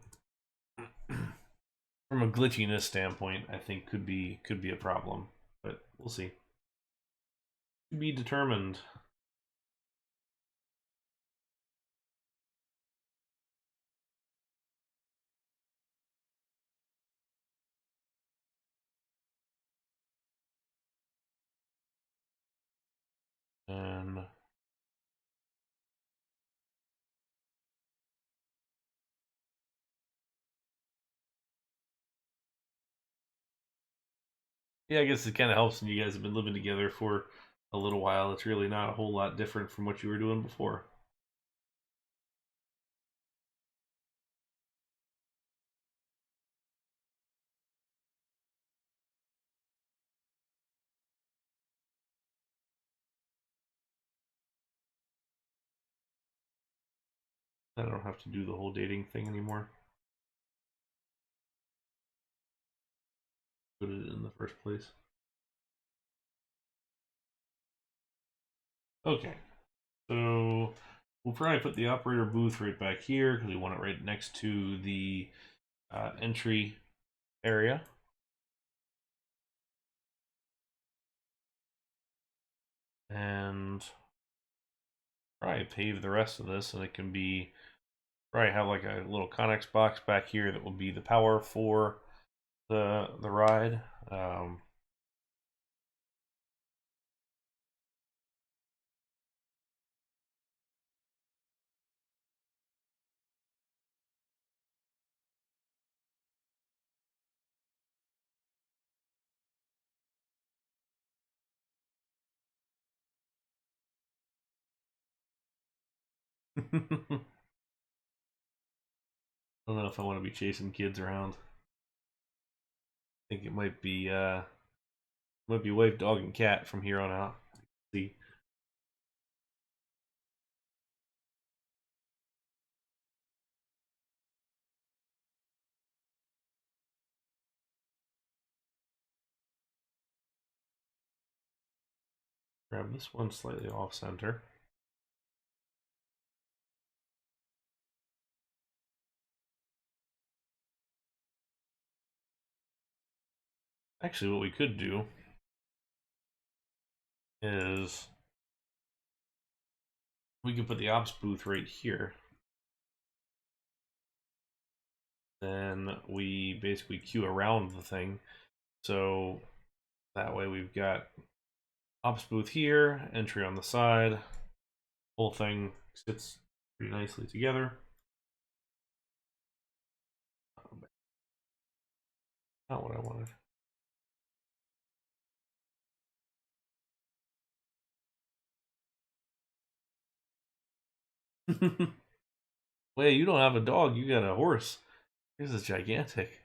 glitchiness standpoint, I think could be a problem, but we'll see. To be determined. And yeah, I guess it kind of helps when you guys have been living together for a little while. It's really not a whole lot different from what you were doing before. I don't have to do the whole dating thing anymore. Put it in the first place. Okay, so we'll probably put the operator booth right back here because we want it right next to the entry area. and probably pave the rest of this, and it can be probably have like a little Connex box back here that will be the power for the ride. I don't know if I want to be chasing kids around. I think it might be wife, dog, and cat from here on out. See. Grab this one slightly off center. Actually, what we could do is we could put the ops booth right here. Then we basically queue around the thing. So that way we've got ops booth here, entry on the side. Whole thing sits pretty nicely together. Not what I wanted. Wait, you don't have a dog, you got a horse. This is gigantic.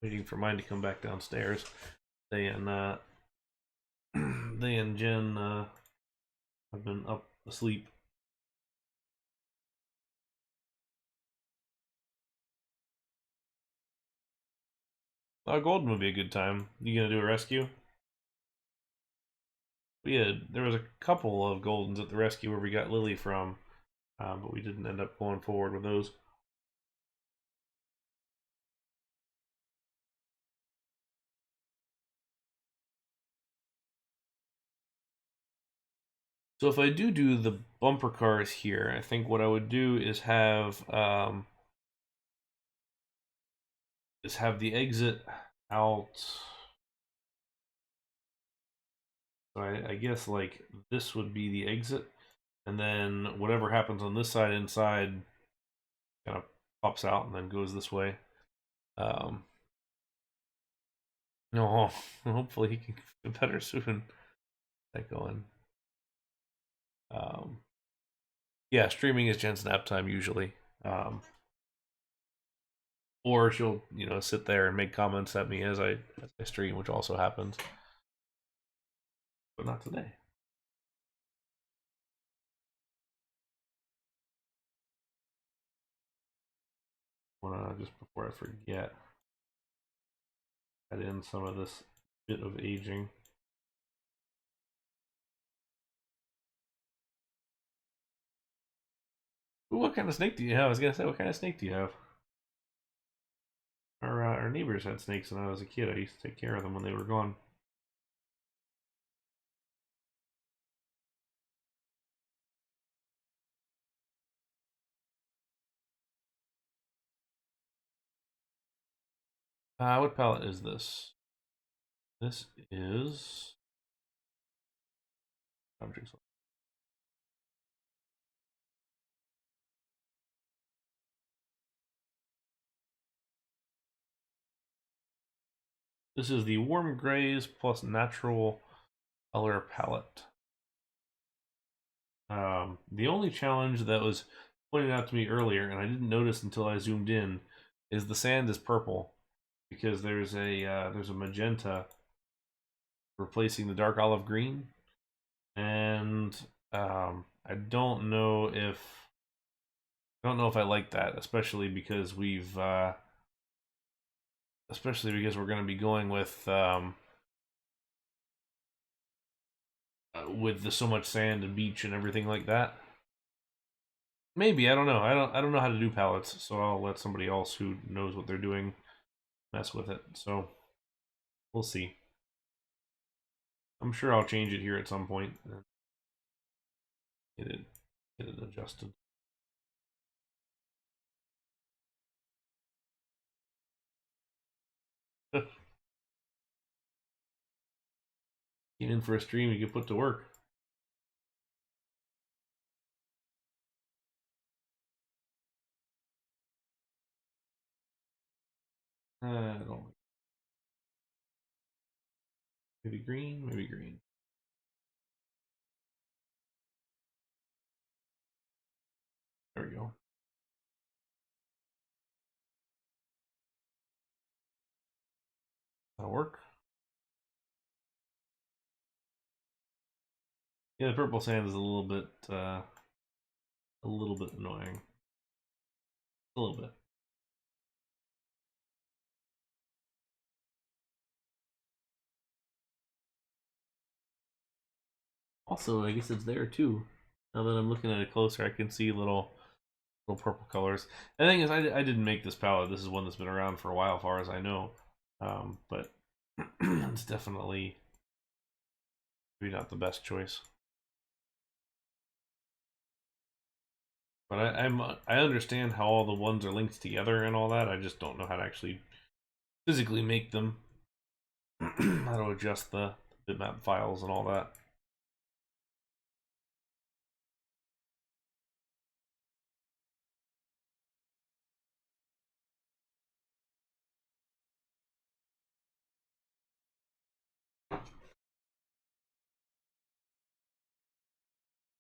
Waiting for mine to come back downstairs. They and they and Jen have been up asleep. Golden would be a good time. You gonna do a rescue? There was a couple of Goldens at the rescue where we got Lily from, but we didn't end up going forward with those. So if I do the bumper cars here, I think what I would do is have the exit out. So I guess like this would be the exit, and then whatever happens on this side inside kind of pops out and then goes this way. No, hopefully he can get better soon. Get going. Yeah, streaming is Jen's nap time usually. Or she'll, sit there and make comments at me as I stream, which also happens. But not today. Just before I forget, add in some of this bit of aging. Ooh, what kind of snake do you have? I was gonna say, what kind of snake do you have? Our neighbors had snakes when I was a kid. I used to take care of them when they were gone. What palette is this? This is objects. This is the warm grays plus natural color palette. The only challenge that was pointed out to me earlier, and I didn't notice until I zoomed in, is the sand is purple because there's a magenta replacing the dark olive green, and I don't know if I like that, especially because we're going to be going with with so much sand and beach and everything like that. Maybe, I don't know. I don't know how to do pallets, so I'll let somebody else who knows what they're doing mess with it. So we'll see. I'm sure I'll change it here at some point and get it adjusted. Get in for a stream you get put to work. I don't. Maybe green, maybe green. There we go. That'll work. Yeah, the purple sand is a little bit annoying. A little bit. Also, I guess it's there too. Now that I'm looking at it closer, I can see little purple colors. And the thing is, I didn't make this palette. This is one that's been around for a while, as far as I know. But it's definitely maybe not the best choice. But I understand how all the ones are linked together and all that. I just don't know how to actually physically make them. How to adjust the bitmap files and all that.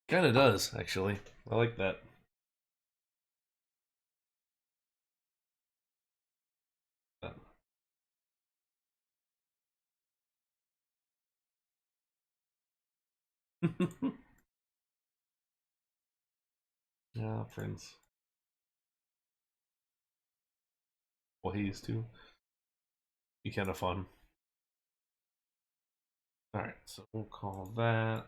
Kind of does, actually. I like that. Yeah, friends. Well, he is too. Be kind of fun. Alright, so we'll call that.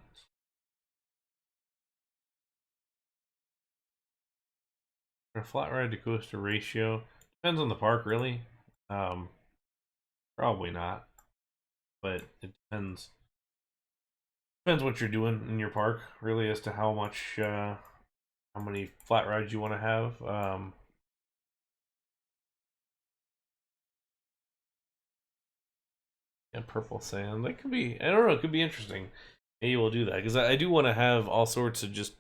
A flat ride to coaster ratio. Depends on the park, really. Um, Probably not. But it depends. Depends what you're doing in your park, really, as to how much, how many flat rides you want to have. And purple sand. That could be, I don't know, it could be interesting. Maybe we'll do that. Because I do want to have all sorts of just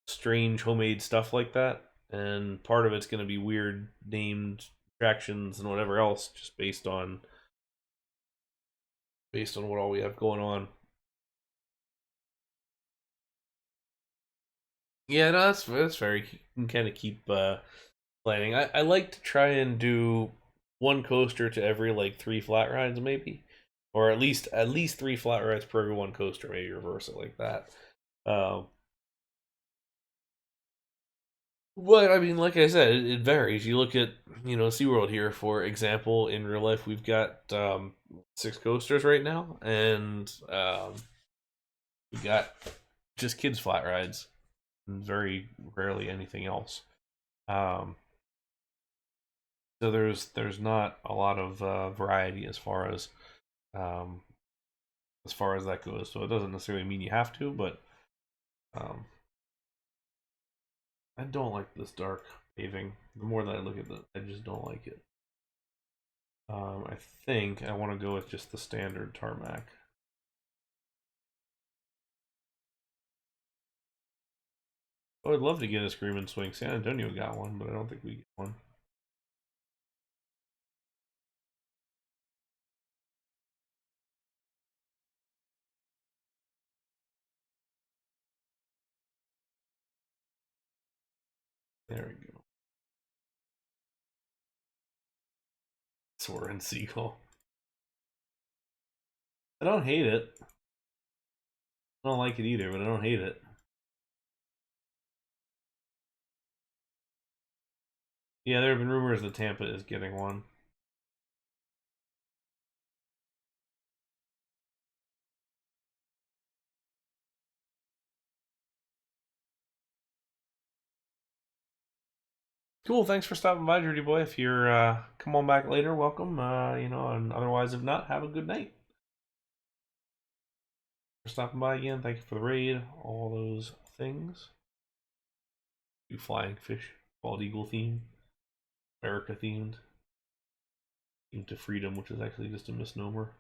strange homemade stuff like that. And part of it's going to be weird named attractions and whatever else, just based on what all we have going on. Yeah, no, that's fair. You can kind of keep planning. I like to try and do one coaster to every like 3 flat rides, maybe, or at least 3 flat rides per every one coaster. Maybe reverse it like that. Um, but I mean, like I said, it varies. You look at SeaWorld here, for example. In real life, we've got 6 coasters right now, and we got just kids flat rides, and very rarely anything else. Um, so there's not a lot of variety um, as far as that goes. So it doesn't necessarily mean you have to, but um, I don't like this dark paving. The more that I look at it, I just don't like it. I think I want to go with just the standard tarmac. I would love to get a Screaming Swing. San Antonio got one, but I don't think we get one. There we go. Soaring Seagull. I don't hate it. I don't like it either, but I don't hate it. Yeah, there have been rumors that Tampa is getting one. Cool. Thanks for stopping by, Dirty Boy. If you're come on back later, welcome. And otherwise, if not, have a good night. For stopping by again. Thank you for the raid. All those things. Do flying fish, bald eagle themed, America themed, themed to freedom, which is actually just a misnomer.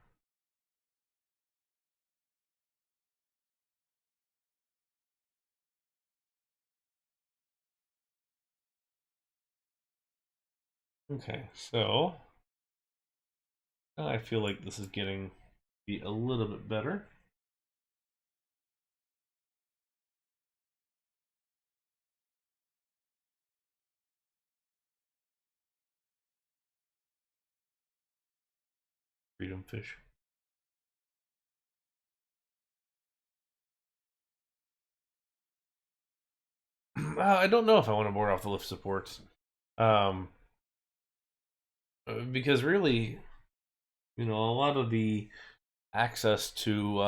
Okay, so I feel like this is getting be a little bit better. Freedom fish. I don't know if I want to board off the lift supports. Um, because really, a lot of the access to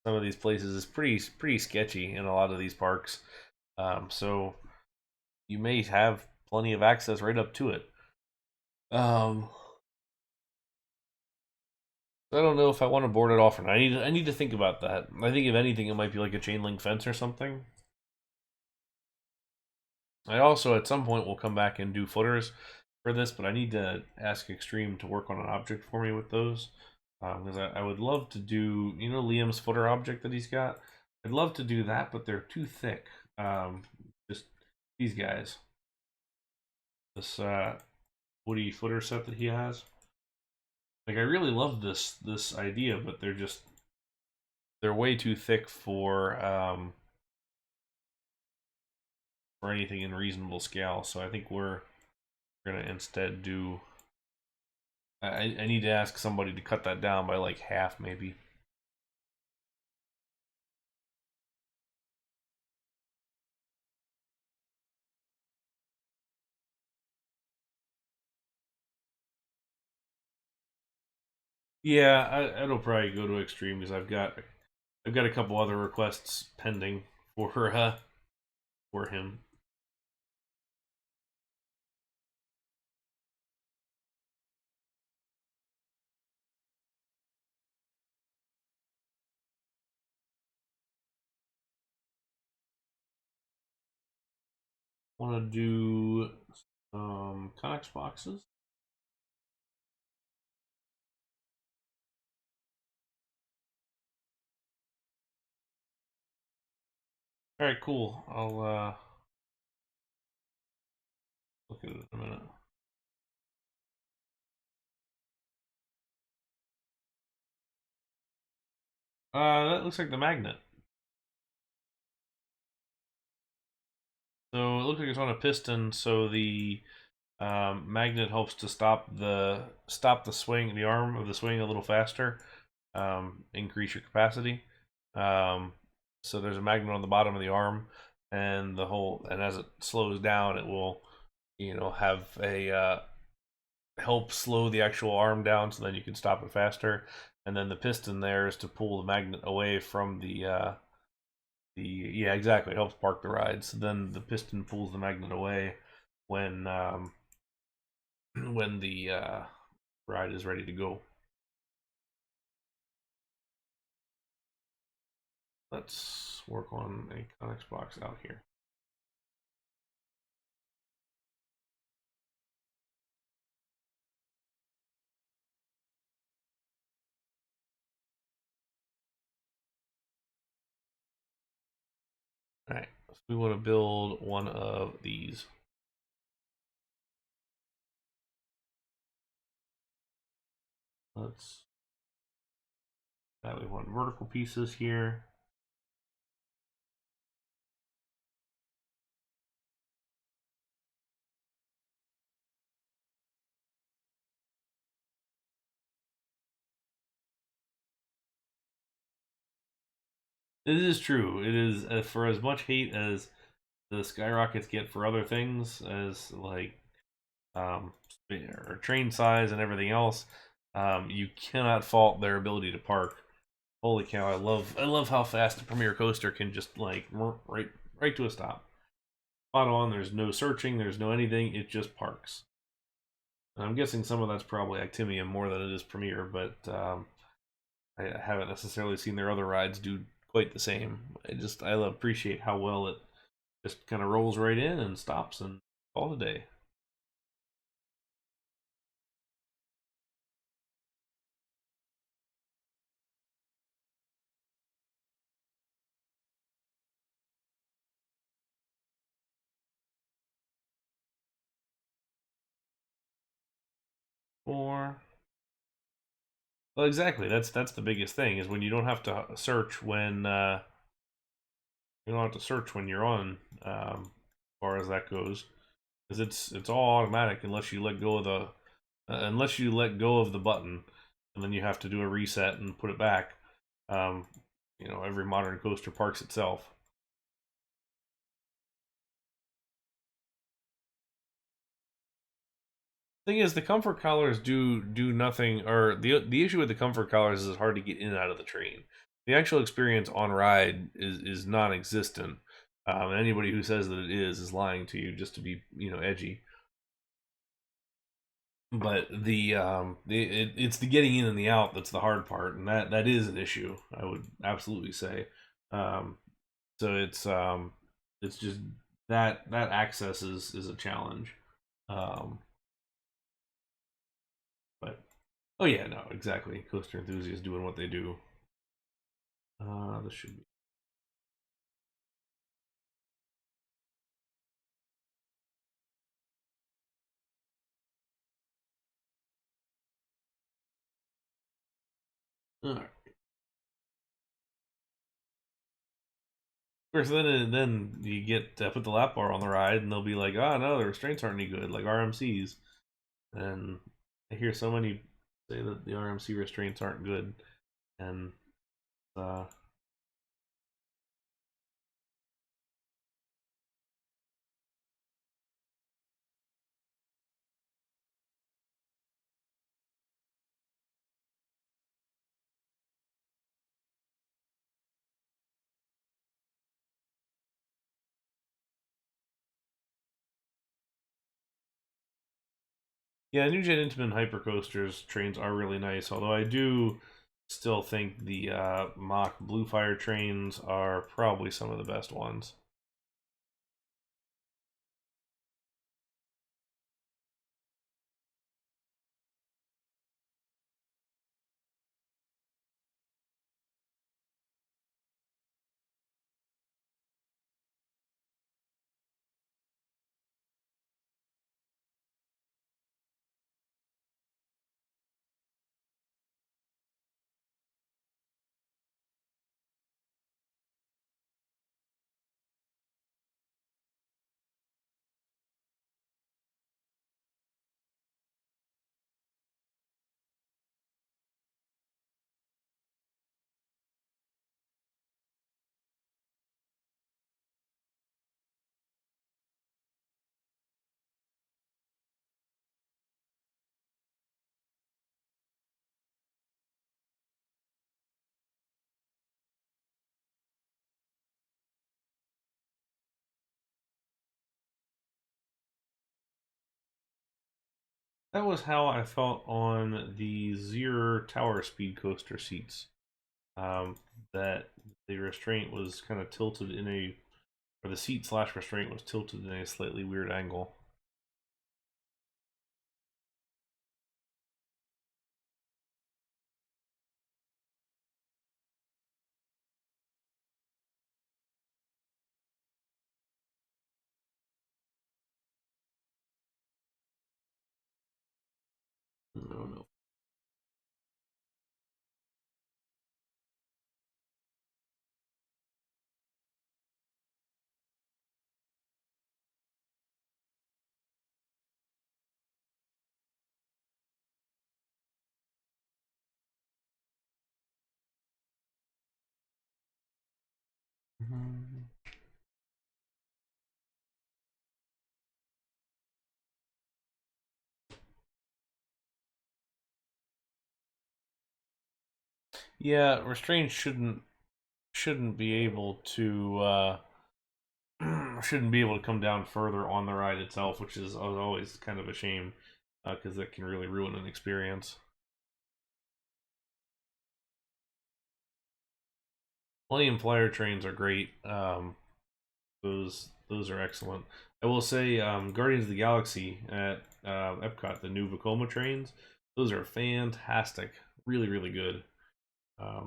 some of these places is pretty sketchy in a lot of these parks. So you may have plenty of access right up to it. Um, I don't know if I want to board it off or not. I need to think about that. I think if anything, it might be like a chain link fence or something. I also at some point will come back and do footers for this, but I need to ask Extreme to work on an object for me with those. Because I would love to do, Liam's footer object that he's got. I'd love to do that, but they're too thick. Just these guys. This woody footer set that he has. Like I really love this idea, but they're way too thick for anything in reasonable scale. So I think we're gonna instead do. I need to ask somebody to cut that down by like half, maybe. Yeah, it'll probably go to extreme because I've got a couple other requests pending for him. Want to do Conex boxes? All right, cool. I'll look at it in a minute. That looks like the magnet. So it looks like it's on a piston. So the magnet helps to stop the swing, the arm of the swing a little faster, increase your capacity. So there's a magnet on the bottom of the arm, and and as it slows down, it will, have a help slow the actual arm down, so then you can stop it faster. And then the piston there is to pull the magnet away from the yeah, exactly. It helps park the ride. So then the piston pulls the magnet away when when the ride is ready to go. Let's work on a Conex box out here. All right, so we want to build one of these. Let's that we want vertical pieces here. It is true. It is for as much hate as the skyrockets get for other things, as like or train size and everything else. You cannot fault their ability to park. Holy cow! I love how fast a Premier coaster can just like right to a stop. spot on. There's no searching. There's no anything. It just parks. And I'm guessing some of that's probably Actinium more than it is Premier, but I haven't necessarily seen their other rides do quite the same. I appreciate how well it just kind of rolls right in and stops and all the day. Or well, exactly. That's the biggest thing is when you don't have to search when you don't have to search when you're on, as far as that goes, because it's all automatic unless you let go of the button, and then you have to do a reset and put it back. Um, every modern coaster parks itself. Thing is, the comfort collars do nothing, or the issue with the comfort collars is it's hard to get in and out of the train. The actual experience on ride is non-existent. And anybody who says that it is lying to you just to be edgy. But it's the getting in and the out that's the hard part, and that is an issue. I would absolutely say. Um, so it's just that access is a challenge. Um, but oh yeah, no, exactly. Coaster enthusiasts doing what they do. This should be all right. Of course, then you get put the lap bar on the ride, and they'll be like, "Oh no, the restraints aren't any good, like RMC's." And I hear so many say that the RMC restraints aren't good, and uh, yeah, New Jet Intamin Hypercoasters trains are really nice. Although I do still think the Mach Blue Fire trains are probably some of the best ones. That was how I felt on the Zero Tower Speed Coaster seats. Um, that the restraint was kind of tilted or the seat slash restraint was tilted in a slightly weird angle. No, no. Mhm. Yeah, restraints shouldn't be able to shouldn't be able to come down further on the ride itself, which is always kind of a shame because that can really ruin an experience. Millennium Flyer trains are great. Those are excellent. I will say, Guardians of the Galaxy at Epcot, the new Vekoma trains, those are fantastic. Really, really good.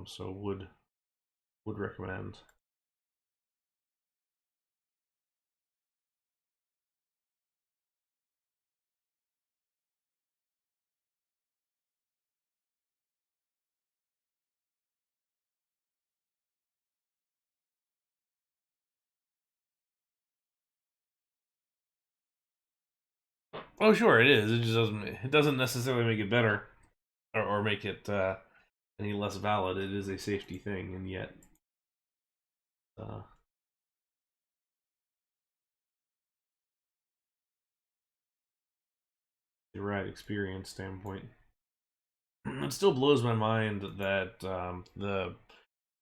So would recommend. Oh, sure, it is. It just doesn't necessarily make it better or make it any less valid. It is a safety thing, and yet uh, the ride experience standpoint. It still blows my mind that the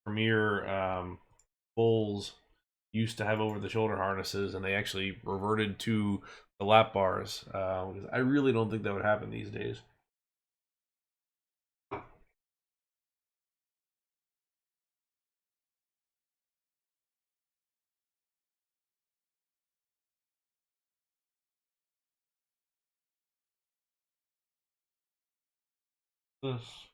premier bowls used to have over the shoulder harnesses and they actually reverted to the lap bars. I really don't think that would happen these days. This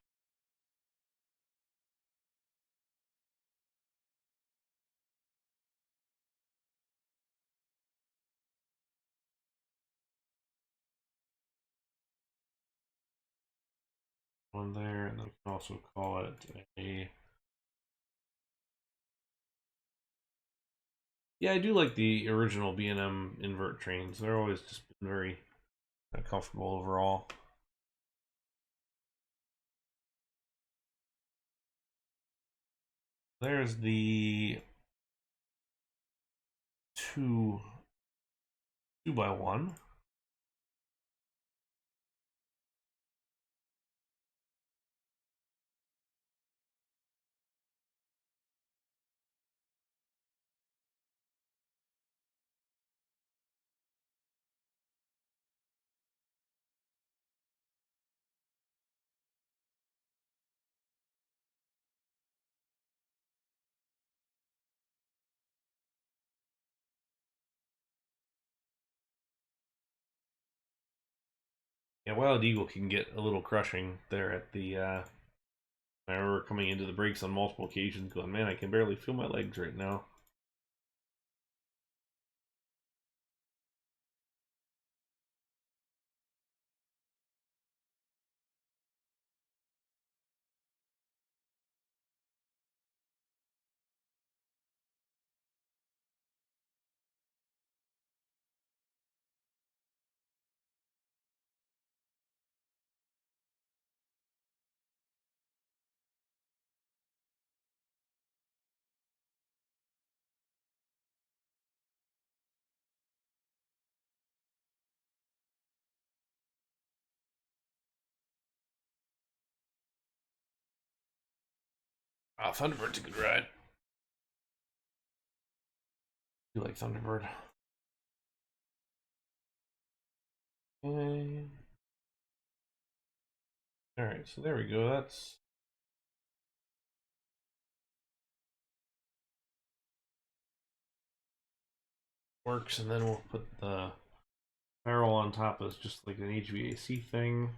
one there, and I can also call it a. Yeah, I do like the original B&M invert trains. They're always just been very comfortable overall. There's the two by one. Yeah, Wild Eagle can get a little crushing there at the. I remember coming into the brakes on multiple occasions, going, "Man, I can barely feel my legs right now." Ah, Thunderbird's a good ride. You like Thunderbird? Okay. All right, so there we go. That's works, and then we'll put the barrel on top as just like an HVAC thing.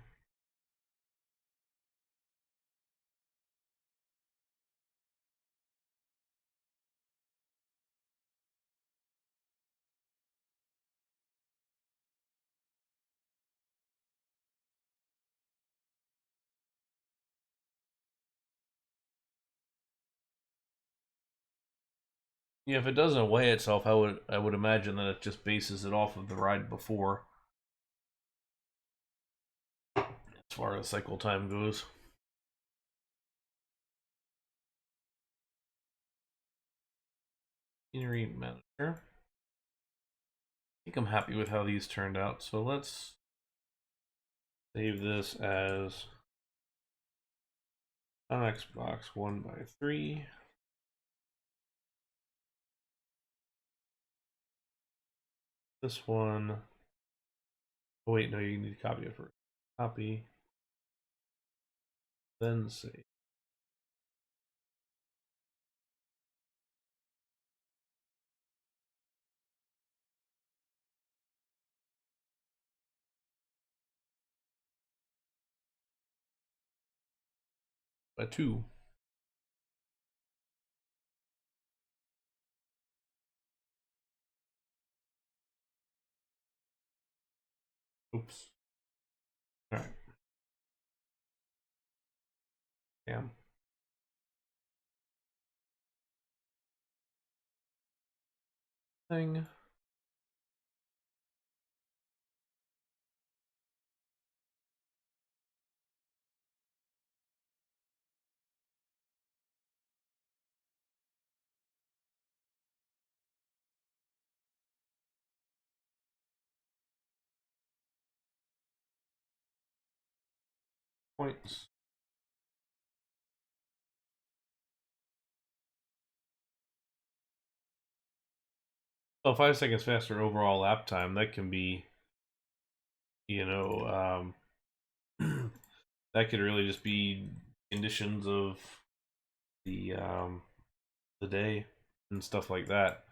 Yeah, if it doesn't weigh itself, I would imagine that it just bases it off of the ride before, as far as cycle time goes. Scenery manager. I think I'm happy with how these turned out. So let's save this as on Xbox 1 by 3. This one. Oh wait, no, you need to copy it first. Copy, then save. By 2. Oops. All right. Damn. Thing. Points. Oh, 5 seconds faster overall lap time. That can be, you know, that could really just be conditions of the um, the day and stuff like that.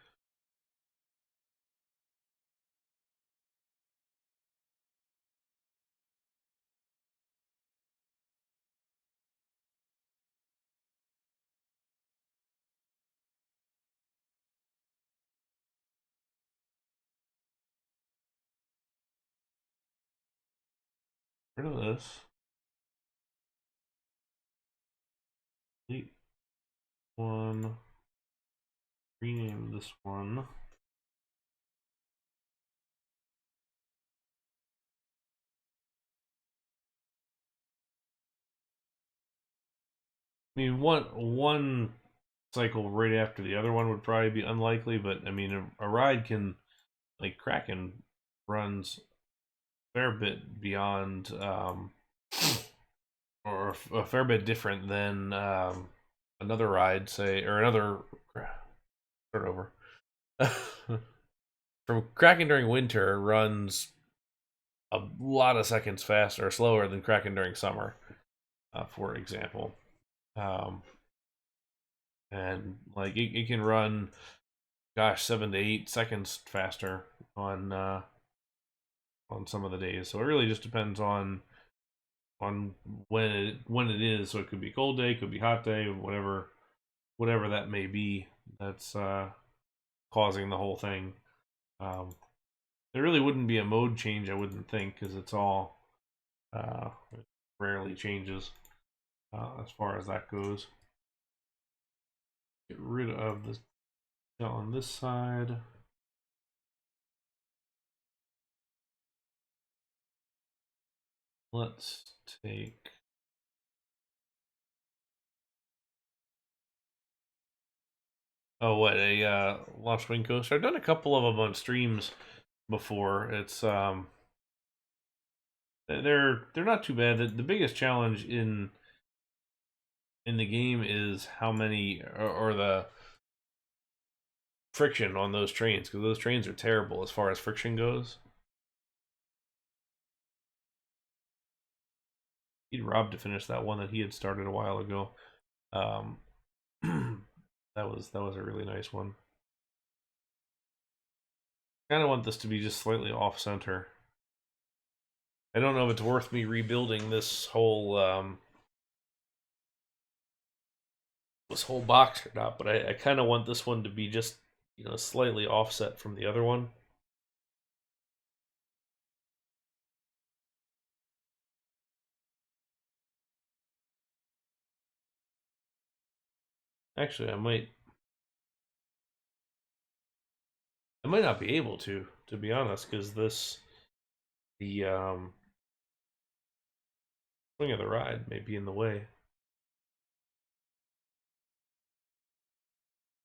Rid of this. Delete one. Rename this one. I mean, one cycle right after the other one would probably be unlikely, but I mean, a ride can, like Kraken runs a fair bit beyond, or a fair bit different than another ride, say, or another. Start over. From Kraken during winter runs a lot of seconds faster or slower than Kraken during summer, for example. Um, and like it can run, gosh, 7 to 8 seconds faster on some of the days. So it really just depends on when it is. So it could be cold day, could be hot day, whatever that may be. That's causing the whole thing. Um, there really wouldn't be a mode change, I wouldn't think, because it's all it rarely changes as far as that goes. Get rid of this on this side. Let's take. Oh, what a launch wing coaster. I've done a couple of them on streams before. It's they're not too bad. The biggest challenge in the game is how many or the friction on those trains, because those trains are terrible as far as friction goes. Need Rob to finish that one that he had started a while ago. Um, that was a really nice one. Kind of want this to be just slightly off center. I don't know if it's worth me rebuilding this whole box or not, but I kind of want this one to be just, slightly offset from the other one. Actually, I might not be able to be honest, because the swing of the ride may be in the way.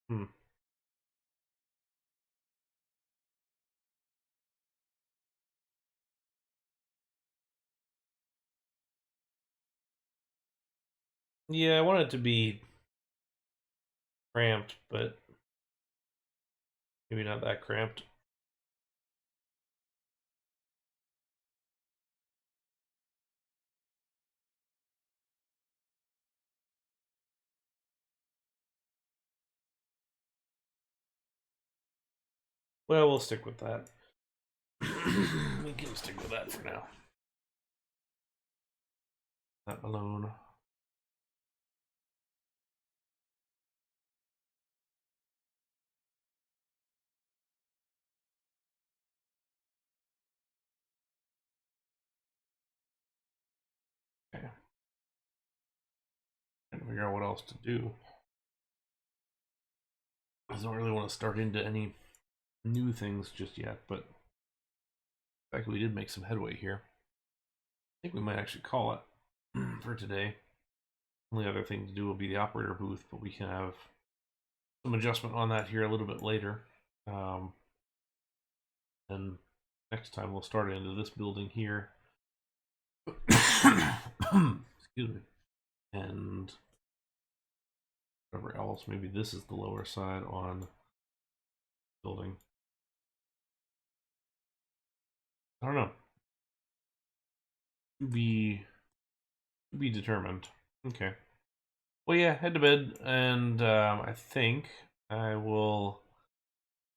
Hmm. Yeah, I want it to be cramped, but maybe not that cramped. Well, we'll stick with that. We can stick with that for now. That alone. Okay. Trying to figure out what else to do. I don't really want to start into any new things just yet, but in fact, we did make some headway here. I think we might actually call it for today. Only other thing to do will be the operator booth, but we can have some adjustment on that here a little bit later. And next time we'll start into this building here. Excuse me. And whatever else, maybe this is the lower side on building. I don't know. Be determined. Okay. Well, yeah, head to bed, and I think I will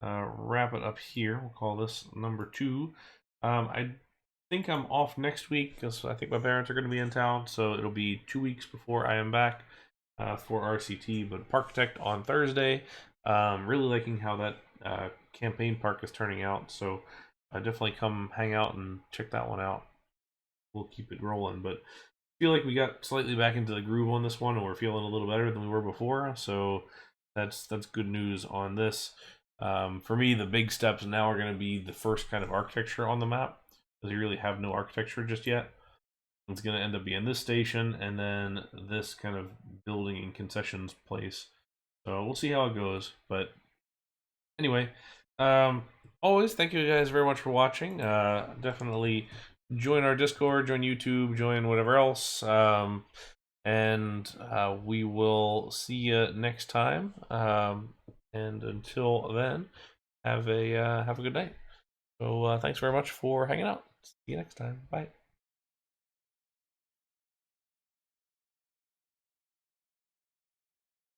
wrap it up here. We'll call this number 2. I think I'm off next week because I think my parents are going to be in town, so it'll be 2 weeks before I am back for RCT. But Parkitect on Thursday. Really liking how that campaign park is turning out, so definitely come hang out and check that one out. We'll keep it rolling, but I feel like we got slightly back into the groove on this one, and we're feeling a little better than we were before, so that's good news on this. For me, the big steps now are going to be the first kind of architecture on the map, because we really have no architecture just yet. It's going to end up being this station, and then this kind of building and concessions place. So we'll see how it goes, but anyway, always thank you guys very much for watching. Definitely join our Discord, join YouTube, join whatever else. And we will see you next time. And until then, have a good night. So thanks very much for hanging out. See you next time. Bye.